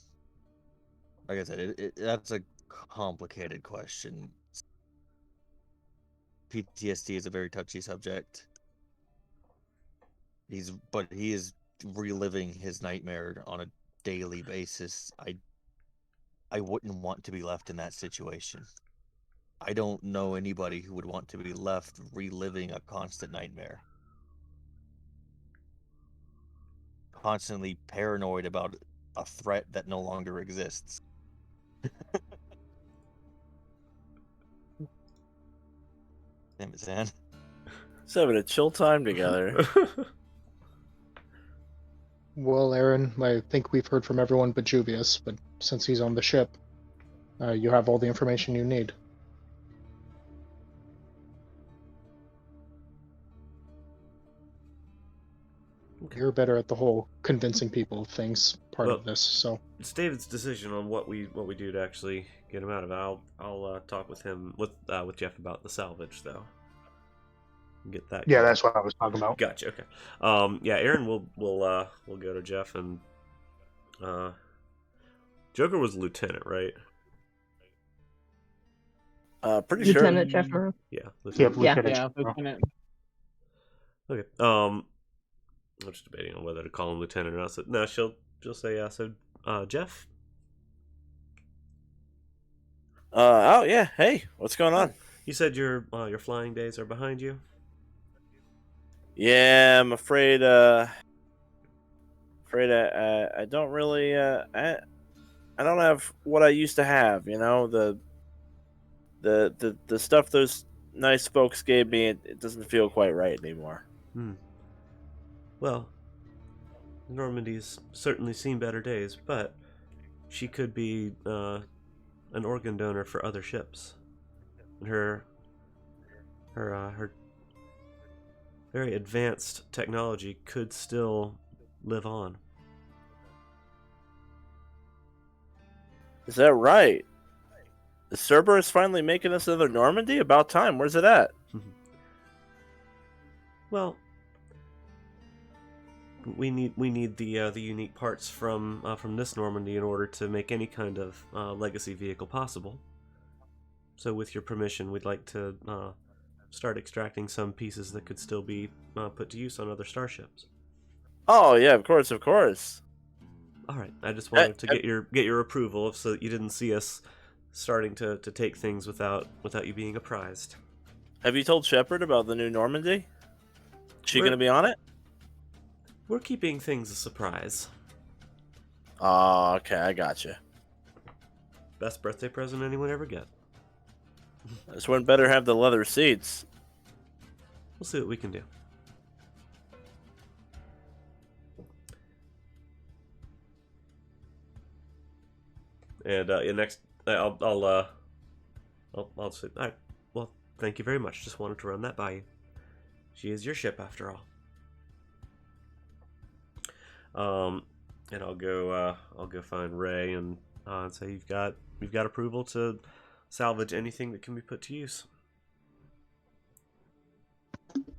I said, that's a complicated question. PTSD is a very touchy subject. He is reliving his nightmare on a daily basis. I wouldn't want to be left in that situation. I don't know anybody who would want to be left reliving a constant nightmare. Constantly paranoid about a threat that no longer exists. Damn it, Zan. Just having a chill time together. Well, Aryn, I think we've heard from everyone but Juvius, but since he's on the ship, you have all the information you need. You're better at the whole convincing people of things part of this, so It's David's decision on what we do to actually get him out of it. I'll talk with him with Jeff about the salvage though. Get that. yeah, going. that's what I was talking about. Gotcha. Okay. Yeah, Aryn will go to Jeff and Joker was lieutenant, right? Pretty Lieutenant sure. Jeff Moreau. Yeah. Yep, Lieutenant. Lieutenant Yeah, General. Lieutenant. Okay. I'm just debating on whether to call him lieutenant or not. So, no, she'll say yeah. So, Jeff. Oh yeah. Hey, what's going on? You said your flying days are behind you. Yeah, I'm afraid afraid I don't really I don't have what I used to have. You know, the stuff those nice folks gave me. It doesn't feel quite right anymore. Well, Normandy's certainly seen better days, but she could be an organ donor for other ships. And her very advanced technology could still live on. Is that right? The Cerberus finally making us another Normandy? About time. Where's it at? Well, we need the unique parts from this Normandy in order to make any kind of legacy vehicle possible. So, with your permission, we'd like to start extracting some pieces that could still be put to use on other starships. Oh yeah, of course. All right, I just wanted to get your approval, so that you didn't see us starting to take things without you being apprised. Have you told Shepard about the new Normandy? Is she going to be on it? We're keeping things a surprise. Oh, okay, I gotcha. Best birthday present anyone ever get. This one better have the leather seats. We'll see what we can do. And next, I'll say, all right. Well, thank you very much. Just wanted to run that by you. She is your ship, after all. And I'll go find Ray and say you've got approval to salvage anything that can be put to use.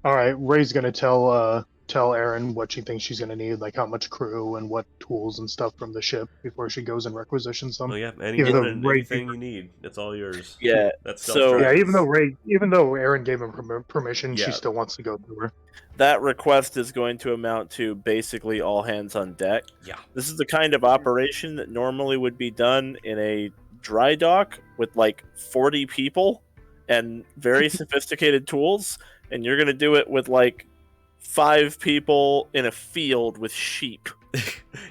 All right, Ray's gonna tell Aryn what she thinks she's gonna need, like how much crew and what tools and stuff from the ship before she goes and requisitions them. Oh yeah, anything you need, it's all yours. Yeah, that's so yeah. Even though Aryn gave him permission, Yeah. she still wants to go through her. that request is going to amount to basically all hands on deck. Yeah. This is the kind of operation that normally would be done in a dry dock with like 40 people and very sophisticated tools, and you're going to do it with like 5 people in a field with sheep.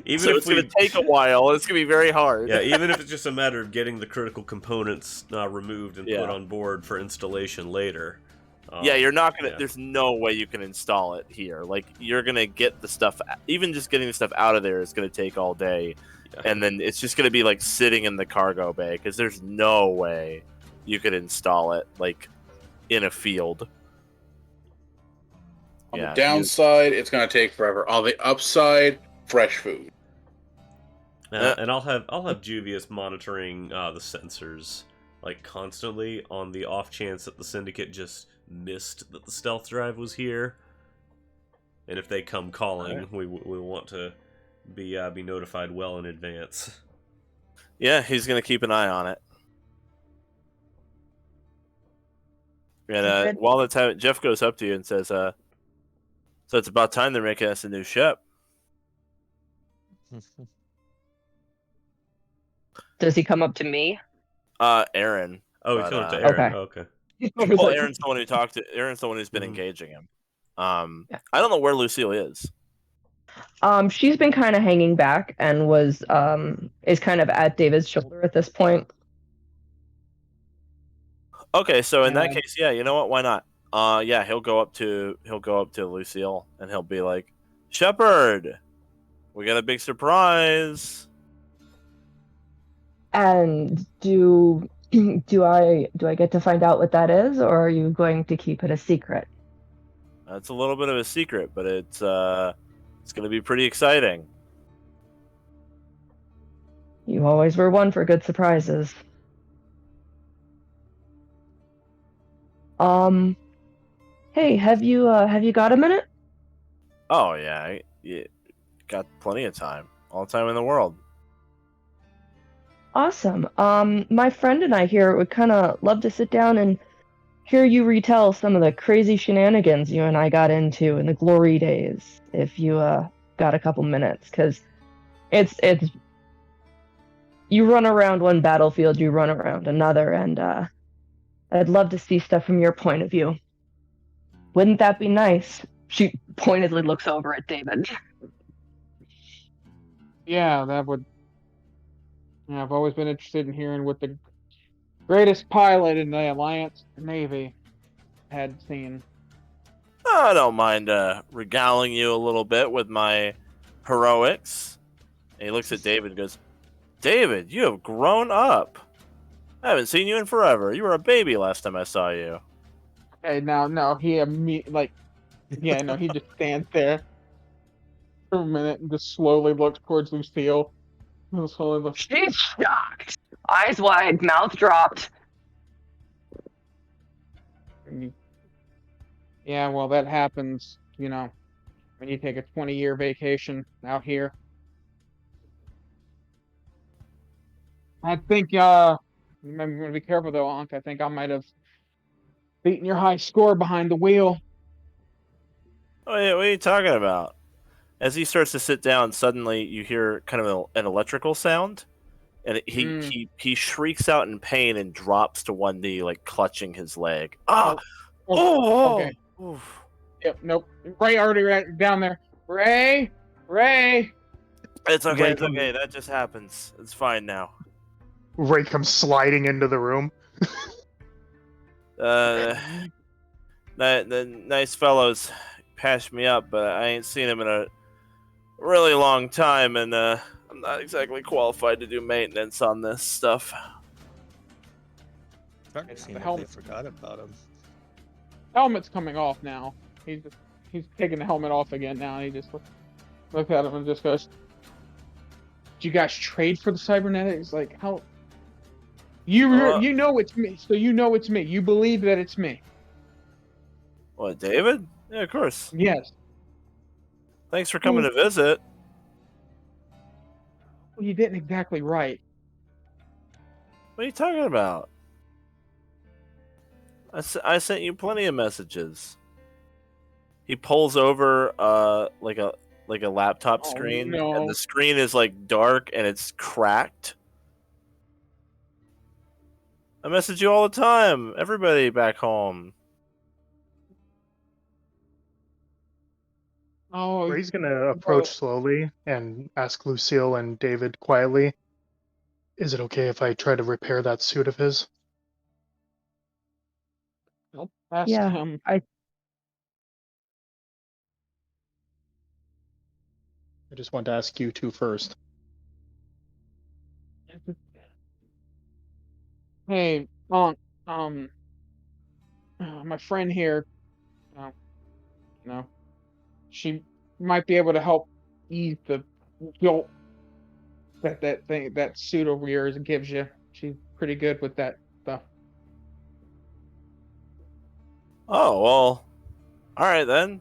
Even So if it's going to take a while. It's going to be very hard. Yeah, even if it's just a matter of getting the critical components removed and Yeah. put on board for installation later. Yeah, you're not gonna. yeah. There's no way you can install it here. Like, you're gonna get the stuff. Even just getting the stuff out of there is gonna take all day, Yeah. and then it's just gonna be like sitting in the cargo bay because there's no way you could install it like in a field. On Yeah, the downside, it's going to take forever. On the upside, fresh food. And I'll have Juvius monitoring the sensors like constantly on the off chance that the Syndicate just missed that the stealth drive was here. And if they come calling, we want to be notified well in advance. Yeah, he's gonna keep an eye on it. And while that's happening, Jeff goes up to you and says, "So it's about time they're making us a new ship." Does he come up to me? Aryn. Oh, But, he's going to Okay. Aryn. Oh, okay. Well, Aaron's the one who talked to. Aaron's the one who's been Mhm. engaging him. Yeah. I don't know where Lucille is. She's been kind of hanging back and is kind of at David's shoulder at this point. Okay, so in that Yeah. case, yeah, you know what? Why not? Yeah, he'll go up to Lucille and he'll be like, "Shepard, we got a big surprise." And do I get to find out what that is, or are you going to keep it a secret? It's a little bit of a secret, but it's going to be pretty exciting. You always were one for good surprises. Hey, have you got a minute? Oh yeah, you got plenty of time, all the time in the world. Awesome. My friend and I here would kind of love to sit down and hear you retell some of the crazy shenanigans you and I got into in the glory days, if you got a couple minutes, because it's you run around one battlefield, you run around another, and I'd love to see stuff from your point of view. Wouldn't that be nice? She pointedly looks over at David. Yeah, that would. Yeah, I've always been interested in hearing what the greatest pilot in the Alliance Navy had seen. I don't mind regaling you a little bit with my heroics. And he looks at David and goes, David, you have grown up. I haven't seen you in forever. You were a baby last time I saw you. Hey, now, no, he yeah, no, he just stands there for a minute and just slowly looks towards Lucille. And slowly looks. She's shocked. Eyes wide, mouth dropped. Yeah, well, that happens, when you take a 20-year vacation out here. I think, I'm going to be careful though, Unc. I think I might have beaten your high score behind the wheel. Oh, yeah, what are you talking about? As he starts to sit down, suddenly you hear kind of an electrical sound, and he shrieks out in pain and drops to one knee, like clutching his leg. Okay. Oof. Yep, nope. Ray already right down there. Ray! It's okay, Ray it's okay. That just happens. It's fine now. Ray comes sliding into the room. The nice fellows passed me up, but I ain't seen him in a really long time, and I'm not exactly qualified to do maintenance on this stuff. Starting to seem The like they helmet. forgot about him. Helmet's coming off now. He's taking the helmet off again now. And he just looks at him and just goes, "Did you guys trade for the cybernetics? Like how? You know it's me, so you know it's me. You believe that it's me." What, David? Yeah, of course. Yes. Thanks for coming to visit. Well, you didn't exactly right. What are you talking about? I sent you plenty of messages. He pulls over like a laptop screen, no. and the screen is like dark and it's cracked. I message you all the time. Everybody back home. Oh, Ray's gonna approach slowly and ask Lucille and David quietly, "Is it okay if I try to repair that suit of his?" I'll ask Yeah, him. I just want to ask you two first. Hey, Unc, my friend here, uh, she might be able to help ease the guilt that suit over yours gives you. She's pretty good with that stuff. Oh, well. Alright then.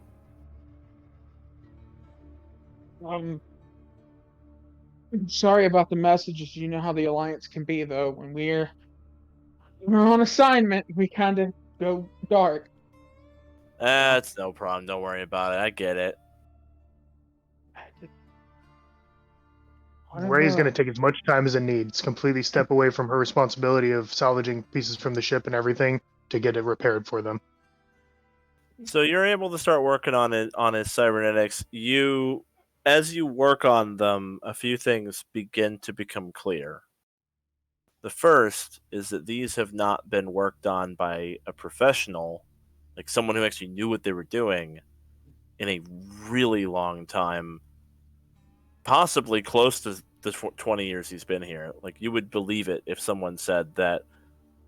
Sorry about the messages. You know how the Alliance can be, though. When we're on assignment, we kind of go dark. That's no problem. Don't worry about it. I get it. Ray's going to take as much time as it needs, completely step away from her responsibility of salvaging pieces from the ship and everything to get it repaired for them. So you're able to start working on his cybernetics. As you work on them, a few things begin to become clear. The first is that these have not been worked on by a professional, like someone who actually knew what they were doing, in a really long time. Possibly close to the 20 years he's been here. Like, you would believe it if someone said that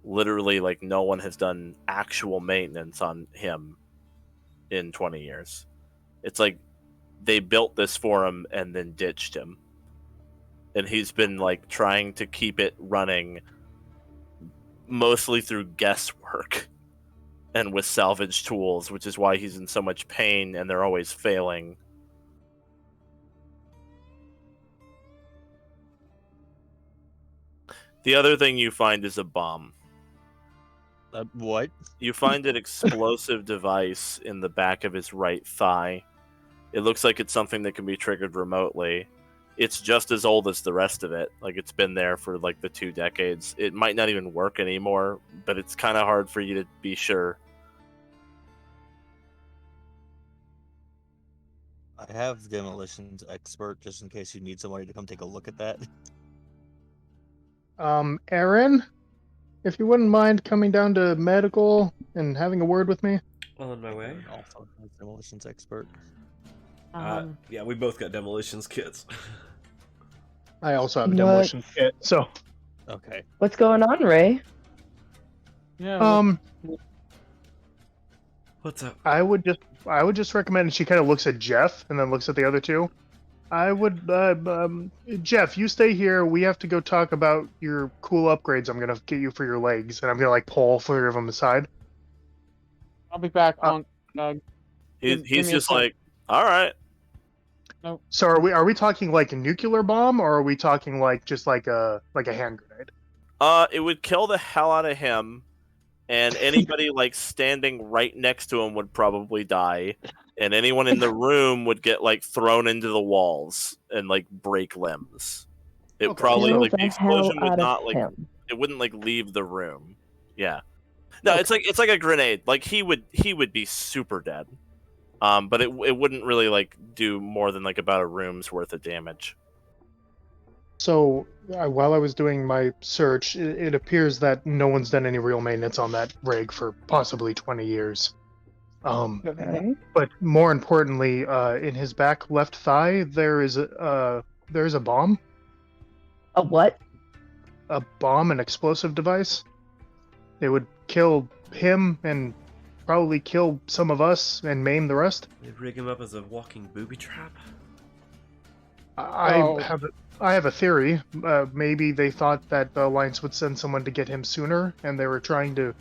literally, like, no one has done actual maintenance on him in 20 years. It's like they built this for him and then ditched him. And he's been, like, trying to keep it running mostly through guesswork and with salvage tools, which is why he's in so much pain and they're always failing. The other thing you find is a bomb. What? You find an explosive device in the back of his right thigh. It looks like it's something that can be triggered remotely. It's just as old as the rest of it. Like, it's been there for like the 2 decades. It might not even work anymore, but it's kind of hard for you to be sure. I have demolitions expert just in case you need somebody to come take a look at that. Aryn, if you wouldn't mind coming down to medical and having a word with me. On my way. Aaron also has demolitions expert. Yeah, we both got demolitions kits. I also have a What? demolition kit, so Okay. What's going on, Ray? Yeah. What's up? I would just recommend. And she kind of looks at Jeff and then looks at the other two. I would, Jeff, you stay here. We have to go talk about your cool upgrades I'm gonna get you for your legs, and I'm gonna like pull 4 of them aside. I'll be back on. He's give me a just sec. like, all right. So are we talking like a nuclear bomb, or are we talking like just like a hand grenade? It would kill the hell out of him, and anybody like standing right next to him would probably die, and anyone in the room would get like thrown into the walls and like break limbs. It Okay. probably Kill like the the hell explosion would out of not like him. it wouldn't like leave the room. Yeah. No, it's like a grenade. Like he would be super dead. But it wouldn't really like do more than like about a room's worth of damage. So while I was doing my search, it appears that no one's done any real maintenance on that rig for possibly 20 years. Okay. But more importantly, in his back left thigh, there is a bomb. A what? A bomb, an explosive device. It would kill him and probably kill some of us and maim the rest. They rig him up as a walking booby trap. I have a theory. Maybe they thought that the Alliance would send someone to get him sooner, and they were trying to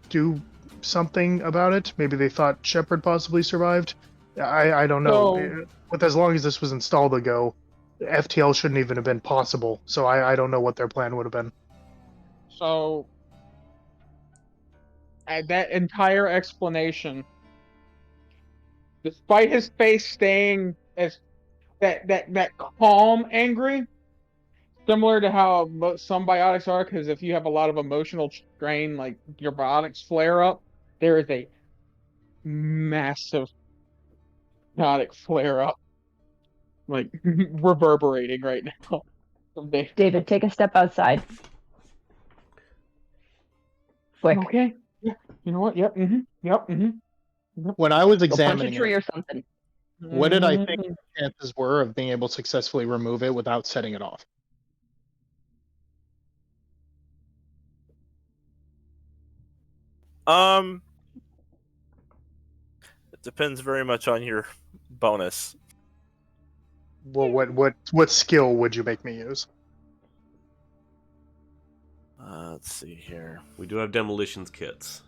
do something about it. Maybe they thought Shepard possibly survived. I don't know. With as long as this was installed ago, FTL shouldn't even have been possible. So I don't know what their plan would have been. So, that entire explanation, despite his face staying as that calm, angry, similar to how some biotics are, because if you have a lot of emotional strain, like your biotics flare up, there is a massive biotic flare up, like reverberating right now. David, take a step outside. Quick. Okay. Yeah. You know what? Yep. Yep. When I was Go punch a examining tree it, or something. what did I think the chances were of being able to successfully remove it without setting it off? It depends very much on your bonus. Well, what skill would you make me use? Let's see here. We do have demolitions kits.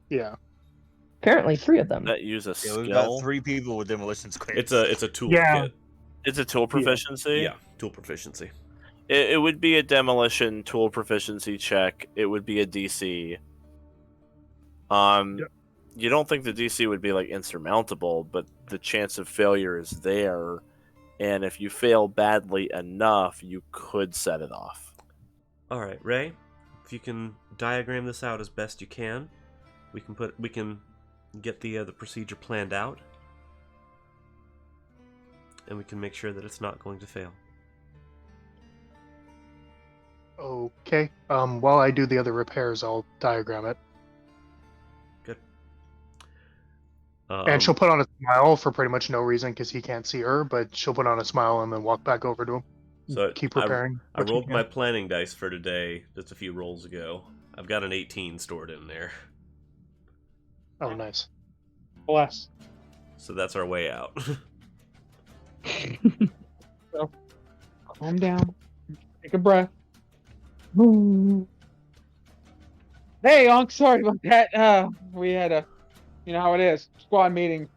Yeah. Apparently 3 of them. That use a Yeah, skill. we've got 3 people with demolitions kits. It's a tool Yeah. kit. It's a tool proficiency. Yeah, tool proficiency. It would be a demolition tool proficiency check. It would be a DC. You don't think the DC would be like insurmountable, but the chance of failure is there, and if you fail badly enough, you could set it off. All right, Ray, if you can diagram this out as best you can, we can get the procedure planned out, and we can make sure that it's not going to fail. Okay. While I do the other repairs, I'll diagram it. Good. And she'll put on a smile for pretty much no reason because he can't see her, but she'll put on a smile and then walk back over to him. So Keep repairing. I what you rolled can. my planning dice for today just a few rolls ago. I've got an 18 stored in there. Oh, nice. Bless. So that's our way out. Calm down. Take a breath. Hey, Unc, sorry about that. We had a, you know how it is, squad meeting.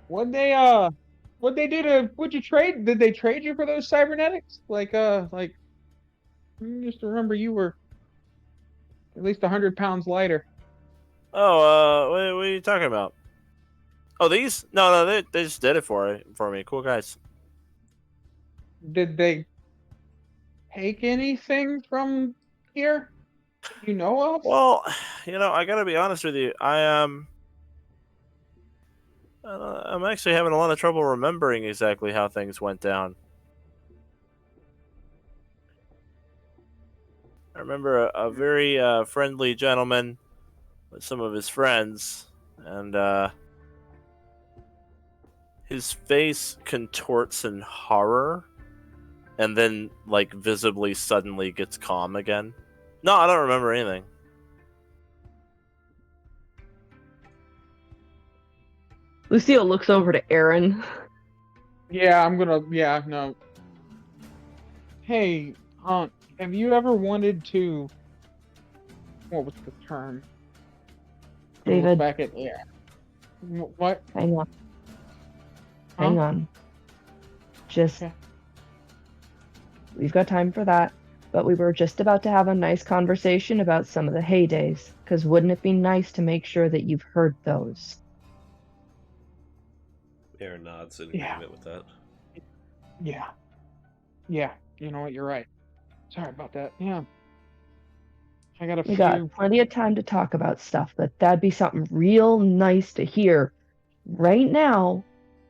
What'd they do to? Would you trade? Did they trade you for those cybernetics? Just remember you were at least 100 pounds lighter. Oh, what are you talking about? Oh, these? No, they just did it for me. Cool guys. Did they take anything from here? You know of? Well, I gotta be honest with you. I'm actually having a lot of trouble remembering exactly how things went down. I remember a very friendly gentleman with some of his friends, and his face contorts in horror, and then, like, visibly suddenly gets calm again. No, I don't remember anything. Lucille looks over to Aryn. Yeah, yeah, no. Hey, have you ever wanted to, what was the term? Gonna look David, back at, yeah. What? hang on. Huh? Hang on. Just, Okay. we've got time for that. But we were just about to have a nice conversation about some of the heydays, because wouldn't it be nice to make sure that you've heard those? Aaron nods in Yeah. agreement with that. Yeah. Yeah, you know what, you're right. Sorry about that. Yeah. I got a We few. got plenty of time to talk about stuff, but that'd be something real nice to hear right now,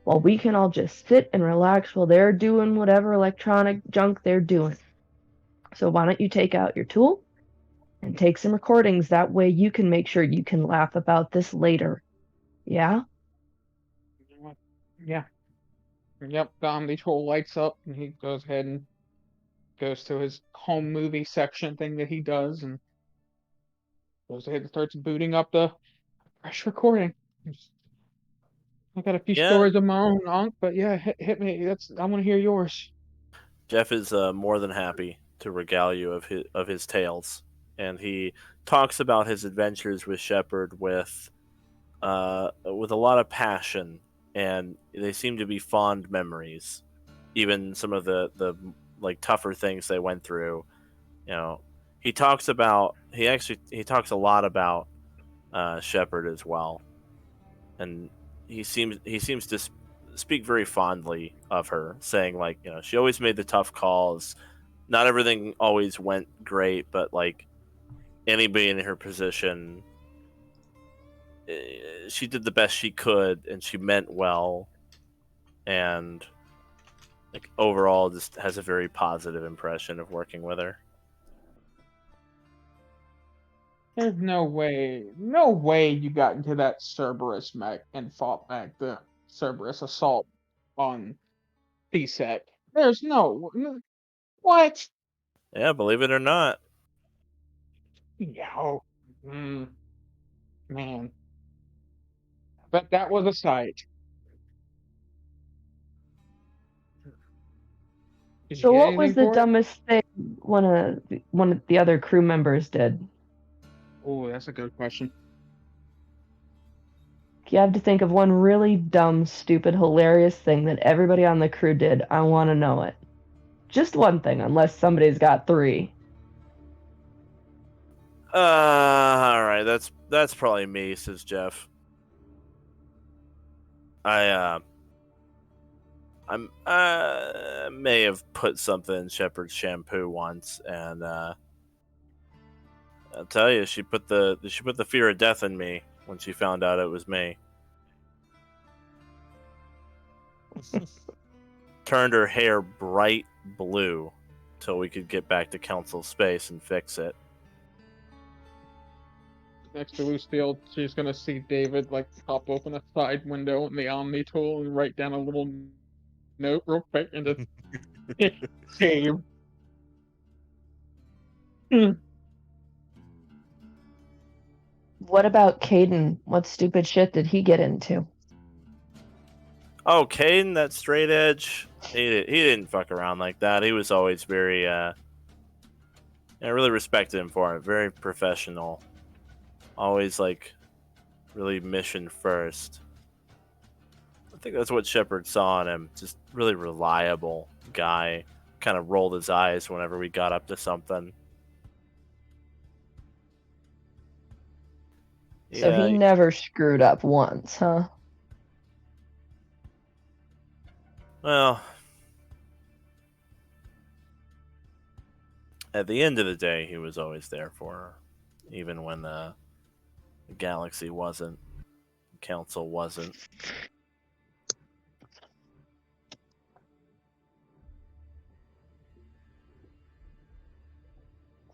while we can all just sit and relax while they're doing whatever electronic junk they're doing. So why don't you take out your tool and take some recordings? That way you can make sure you can laugh about this later. Yeah? You know what? Yeah. Yep, the Omni tool lights up and he goes ahead and goes to his home movie section thing that he does and goes ahead and starts booting up the fresh recording. I got a few Yeah, stories of my own, Unc, but yeah, hit me. I want to hear yours. Jeff is more than happy to regale you of his tales, and he talks about his adventures with Shepard with a lot of passion, and they seem to be fond memories. Even some of the like tougher things they went through. He talks a lot about Shepard as well, and he seems to speak very fondly of her, saying, like, she always made the tough calls. Not everything always went great, but, like, anybody in her position, she did the best she could, and she meant well, and, like, overall just has a very positive impression of working with her. There's no way you got into that Cerberus mech and fought back the Cerberus assault on CSEC. There's no. What? Yeah, believe it or not. Yeah. Oh, man. But that was a sight. Did you So get what was anything the for it? dumbest thing one of the other crew members did? Oh, that's a good question. You have to think of one really dumb, stupid, hilarious thing that everybody on the crew did. I want to know it. Just one thing, unless somebody's got three. All right, that's probably me, says Jeff. I may have put something in Shepard's shampoo once, and I'll tell you, she put the fear of death in me when she found out it was me. Turned her hair bright blue till we could get back to Council Space and fix it. Next to Lucille, she's gonna see David like pop open a side window in the Omni tool and write down a little note real quick and just save. What about Caden? What stupid shit did he get into? Oh, Caden, that straight edge. He didn't fuck around like that. He was always very. I really respected him for it. Very professional. Always, like, really mission first. I think that's what Shepard saw in him. Just really reliable guy. Kind of rolled his eyes whenever we got up to something. So he never screwed up once, huh? Well, at the end of the day, he was always there for her. even when the galaxy wasn't, council wasn't.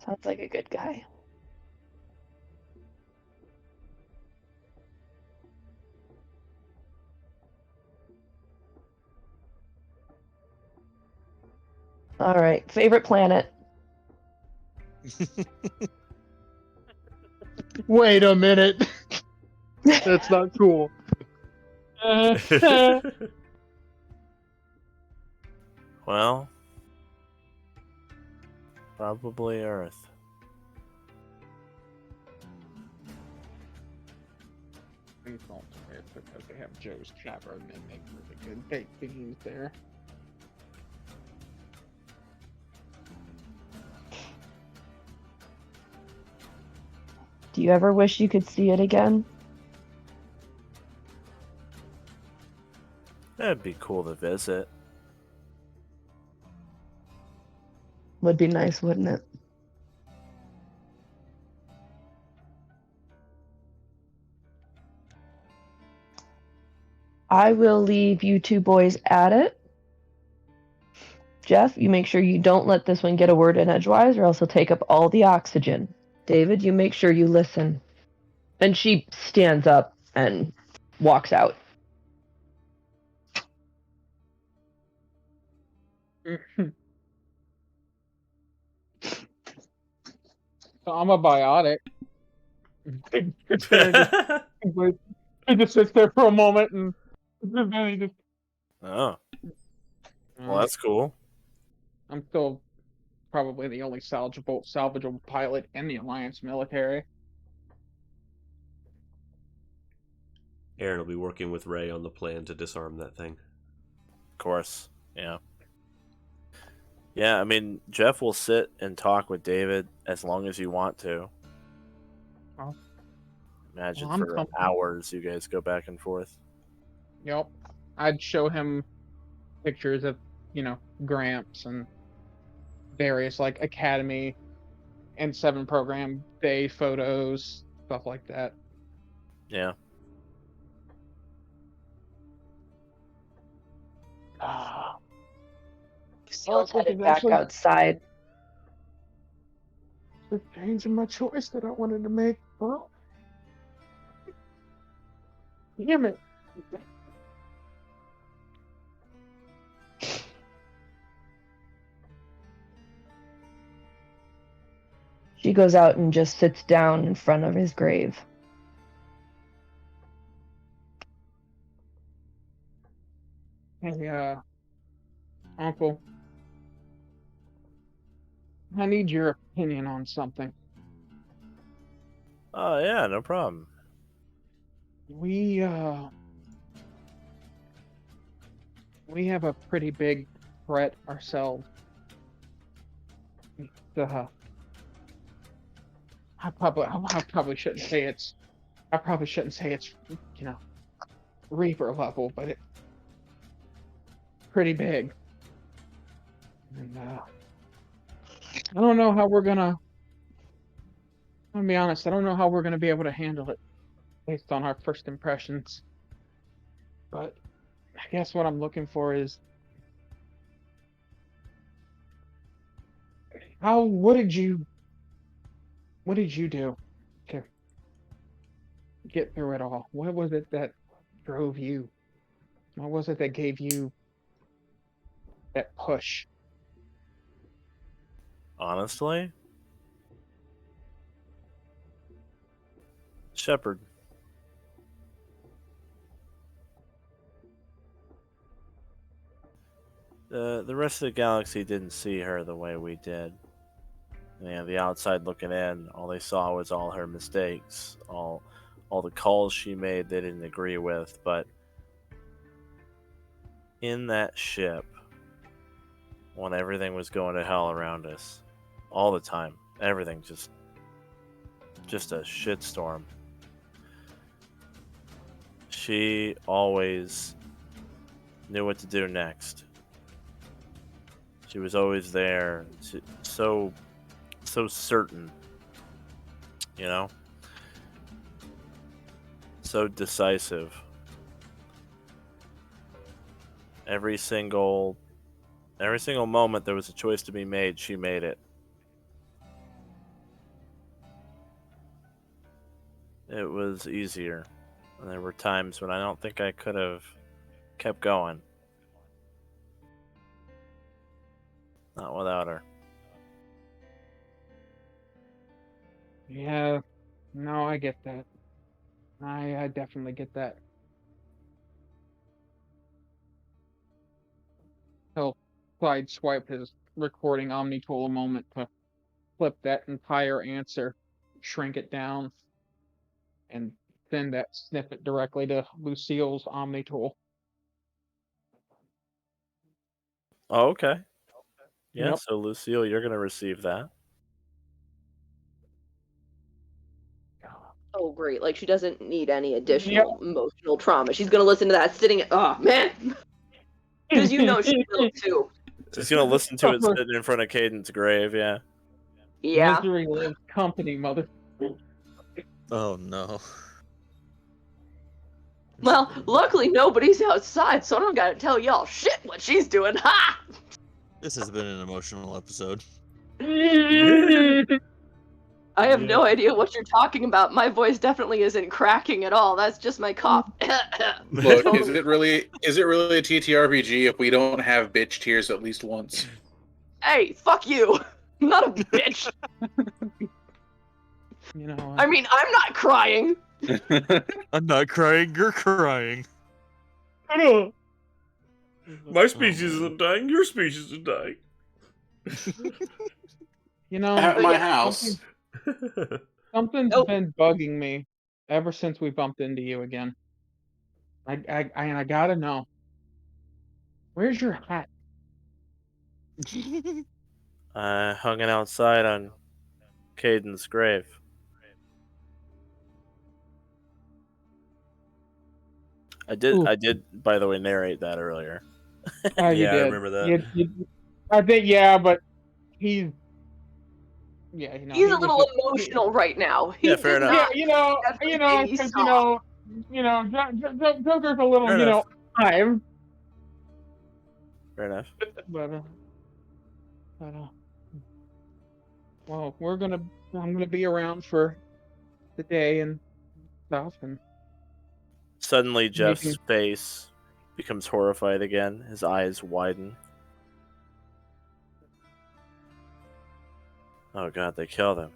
Sounds like a good guy. All right, favorite planet. Wait a minute. That's not cool. Well, probably Earth. Please don't say it's because they have Joe's Cavern and make really good baked beans there. Do you ever wish you could see it again? That'd be cool to visit. Would be nice, wouldn't it? I will leave you two boys at it. Jeff, you make sure you don't let this one get a word in edgewise, or else he'll take up all the oxygen. David, you make sure you listen. And she stands up and walks out. So I'm a biotic. He just sits there for a moment and then he just. Oh, well, that's cool. I'm still probably the only salvageable pilot in the Alliance military. Aryn will be working with Ray on the plan to disarm that thing. Of course, yeah. Yeah, I mean, Jeff will sit and talk with David as long as you want to. Oh. Imagine Well, I'm for comfortable. hours you guys go back and forth. Yep. I'd show him pictures of, Gramps and various, Academy and 7 program day photos, stuff like that. Yeah. Lucille's headed back outside. The change in my choice that I wanted to make. Well, damn it. She goes out and just sits down in front of his grave. Hey, Uncle. I need your opinion on something. Oh, yeah, no problem. We have a pretty big threat ourselves. I probably shouldn't say it's Reaper level, but it's pretty big. And I don't know how we're gonna. I'm gonna be honest. I don't know how we're gonna be able to handle it based on our first impressions. But I guess what I'm looking for is what did you do to get through it all? What was it that drove you? What was it that gave you that push? Honestly? Shepard. The rest of the galaxy didn't see her the way we did. The outside looking in, all they saw was all her mistakes, all the calls she made they didn't agree with, but in that ship, when everything was going to hell around us, all the time, everything just a shitstorm. She always knew what to do next. She was always there, so certain you know? So decisive. Every single moment there was a choice to be made, she made it. It was easier. And there were times when I don't think I could have kept going. Not without her. Yeah, no, I get that. I definitely get that. He'll swipe his recording Omni tool a moment to flip that entire answer, shrink it down, and send that snippet directly to Lucille's Omni tool. Oh, okay. Yeah, Yep. so Lucille, you're going to receive that. Oh, great. Like, she doesn't need any additional emotional trauma. She's going to listen to that sitting... Oh, man! Because you know she will, too. She's going to listen to it sitting in front of Caden's grave, yeah. Yeah. Misery loves company, mother. Oh no. Well, luckily nobody's outside, so I don't gotta tell y'all shit what she's doing. Ha! This has been an emotional episode. I have no idea what you're talking about. My voice definitely isn't cracking at all. That's just my cough. Look, is it really a TTRPG if we don't have bitch tears at least once? Hey, fuck you. I'm not a bitch. You know. I mean, I'm not crying. I'm not crying, you're crying. My species isn't dying, your species is dying. You know, At my house. Something's been bugging me ever since we bumped into you again. I gotta know. Where's your hat? I hung it outside on Caden's grave. I did, by the way, narrate that earlier. Oh, you Yeah, did. I remember that. I think, yeah, but he's... Yeah, you know, He's a little emotional right now. Yeah, fair enough. Yeah, you know, because Joker's a little, Fair enough. time. Fair enough. But well, I'm gonna be around for the day and stuff, and Suddenly, Jeff's face becomes horrified again. His eyes widen. Oh god, they killed him.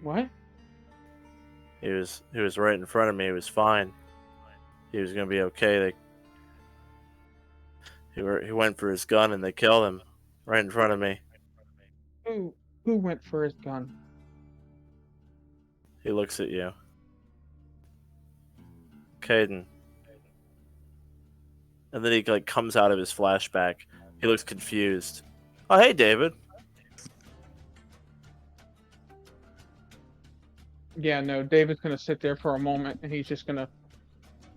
What? He was right in front of me. He was fine. He was gonna be okay. He went for his gun and they killed him right in front of me. Who went for his gun? He looks at you. Caden. And then he comes out of his flashback. He looks confused. Oh, hey, David. Yeah, no, David's gonna sit there for a moment, and he's just gonna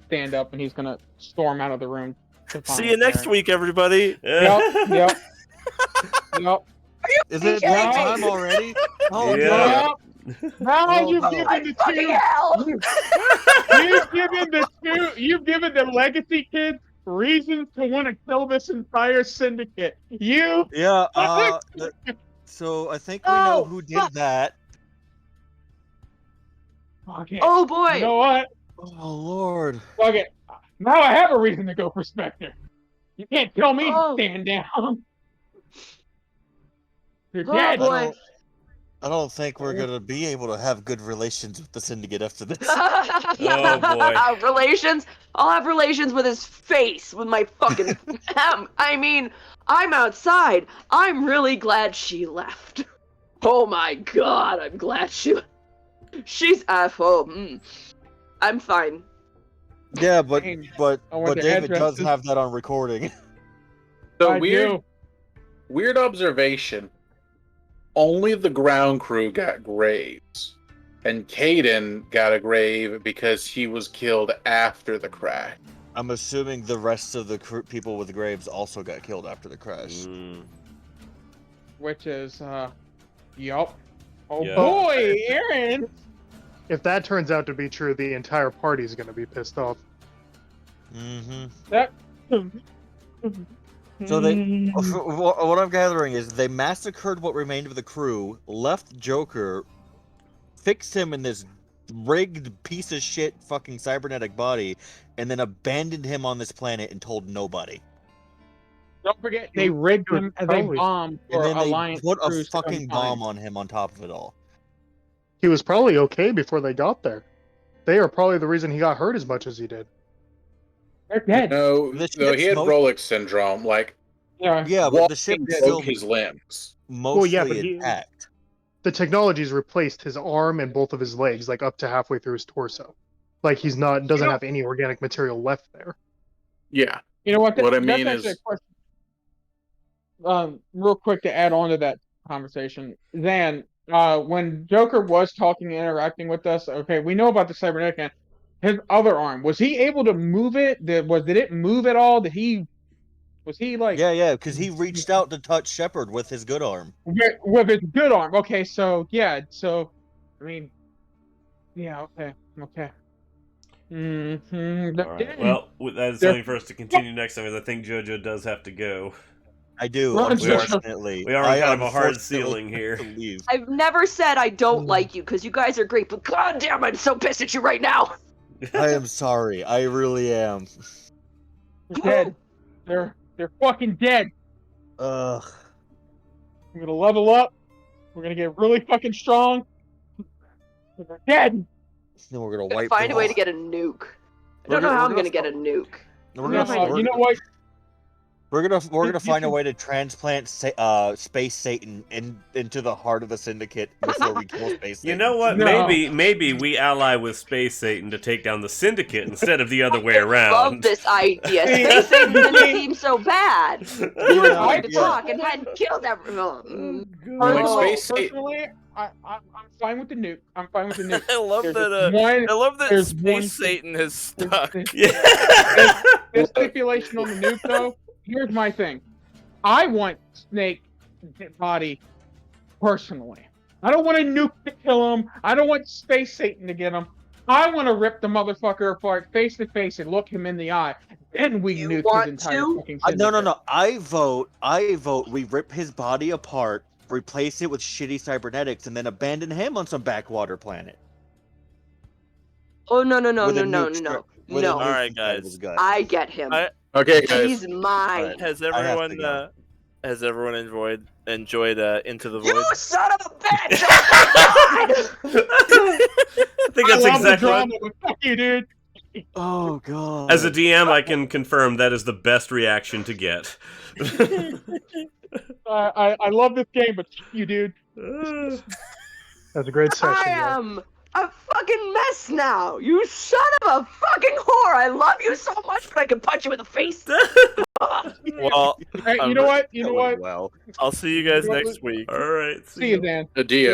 stand up, and he's gonna storm out of the room. See you next week, everybody. Yep. Is it that time already? Oh Yeah. no. Now you've no. given the Fucking hell! you've given the legacy kids reasons to want to kill this entire syndicate. Yeah, so I think we know who did that. Okay. Oh boy! You know what? Oh lord. Okay. Now I have a reason to go for Spectre. You can't tell me to Oh. stand down. You're Oh dead. boy! I don't think we're gonna be able to have good relations with the syndicate after this. Oh, boy. Relations? I'll have relations with his face, with my fucking... I mean, I'm outside. I'm really glad she left. Oh my god, I'm glad she's at home. I'm fine. Yeah, but I but want the David does addresses. have that on recording. So I do. weird observation. Only the ground crew got graves. And Caden got a grave because he was killed after the crash. I'm assuming the rest of the people with graves also got killed after the crash. Mm. Which is, yup. Oh Yeah. boy, Aryn! If that turns out to be true, the entire party's going to be pissed off. Mm-hmm. That. So what I'm gathering is they massacred what remained of the crew, left Joker, fixed him in this rigged piece of shit fucking cybernetic body, and then abandoned him on this planet and told nobody. Don't forget, they rigged him as a Probably. bomb And for then they Alliance put a crews to come fucking find. bomb on him on top of it all. He was probably okay before they got there. They are probably the reason he got hurt as much as he did. They're dead. No, The no, he had ship's Rolex syndrome. Like, Yeah. Yeah, but the ship walking still broke his limbs. mostly yeah, but intact. The technology's replaced his arm and both of his legs, like up to halfway through his torso. Like doesn't have any organic material left there. Yeah. You know what? What I That's mean actually is- a question. Real quick to add on to that conversation, Zan, when Joker was talking and interacting with us, okay, we know about the cybernetic hand. His other arm, was he able to move it? Did it move at all? Was he like Yeah, because he reached out to touch Shepard with his good arm. with his good arm? Okay, so yeah, I mean, yeah, okay. Mm-hmm. All right. Well, that is something for us to continue next time, because I think JoJo does have to go. I do, Well, unfortunately. We are on kind of a hard unfortunately ceiling here. have to leave. I've never said I don't like you because you guys are great, but goddamn, I'm so pissed at you right now. I am sorry. I really am. They're dead. They're fucking dead. Ugh. We're gonna level up. We're gonna get really fucking strong. They're dead. Then we're gonna I'm gonna wipe find them a way all. to get a nuke. I We're don't know gonna- how we're I'm gonna gonna get a nuke. We're Yeah, gonna, You know what? we're gonna You find a can- way to transplant Space Satan into the heart of the Syndicate before we kill Space Satan. You know what? No. Maybe we ally with Space Satan to take down the Syndicate instead of the other way I love around. this idea. Space Satan didn't seem so bad. You were Yeah, going to yeah. talk and hadn't killed everyone. Like Personally, Space Satan. personally, I'm fine with the nuke. I'm fine with the nuke. I love There's that. one- I love that there's one Space thing- Satan has stuck. Yeah. This stipulation on the nuke, though. Here's my thing. I want Snake body personally. I don't want a nuke to kill him. I don't want Space Satan to get him. I want to rip the motherfucker apart face to face and look him in the eye. Then we You nuke want his entire to? fucking No. syndicate. I vote. We rip his body apart, replace it with shitty cybernetics, and then abandon him on some backwater planet. Oh no. With a nuke with a No. nuke Alright, inside of guys. his gut. I get him. Okay, guys. He's mine. Has I have to everyone go. enjoyed Into the Void? You son of a bitch! Oh my God! I think that's I love the exactly. drama, but fuck you, dude. Oh god. As a DM, I can confirm that is the best reaction to get. I love this game, but fuck you, dude. That's a great session. I yeah. am a fucking mess now. You son of a fucking whore. I love you so much, but I can punch you in the face. Well, Hey, you know what? You know what? Well. I'll see you guys next week. All right. See you, Dan. Adio.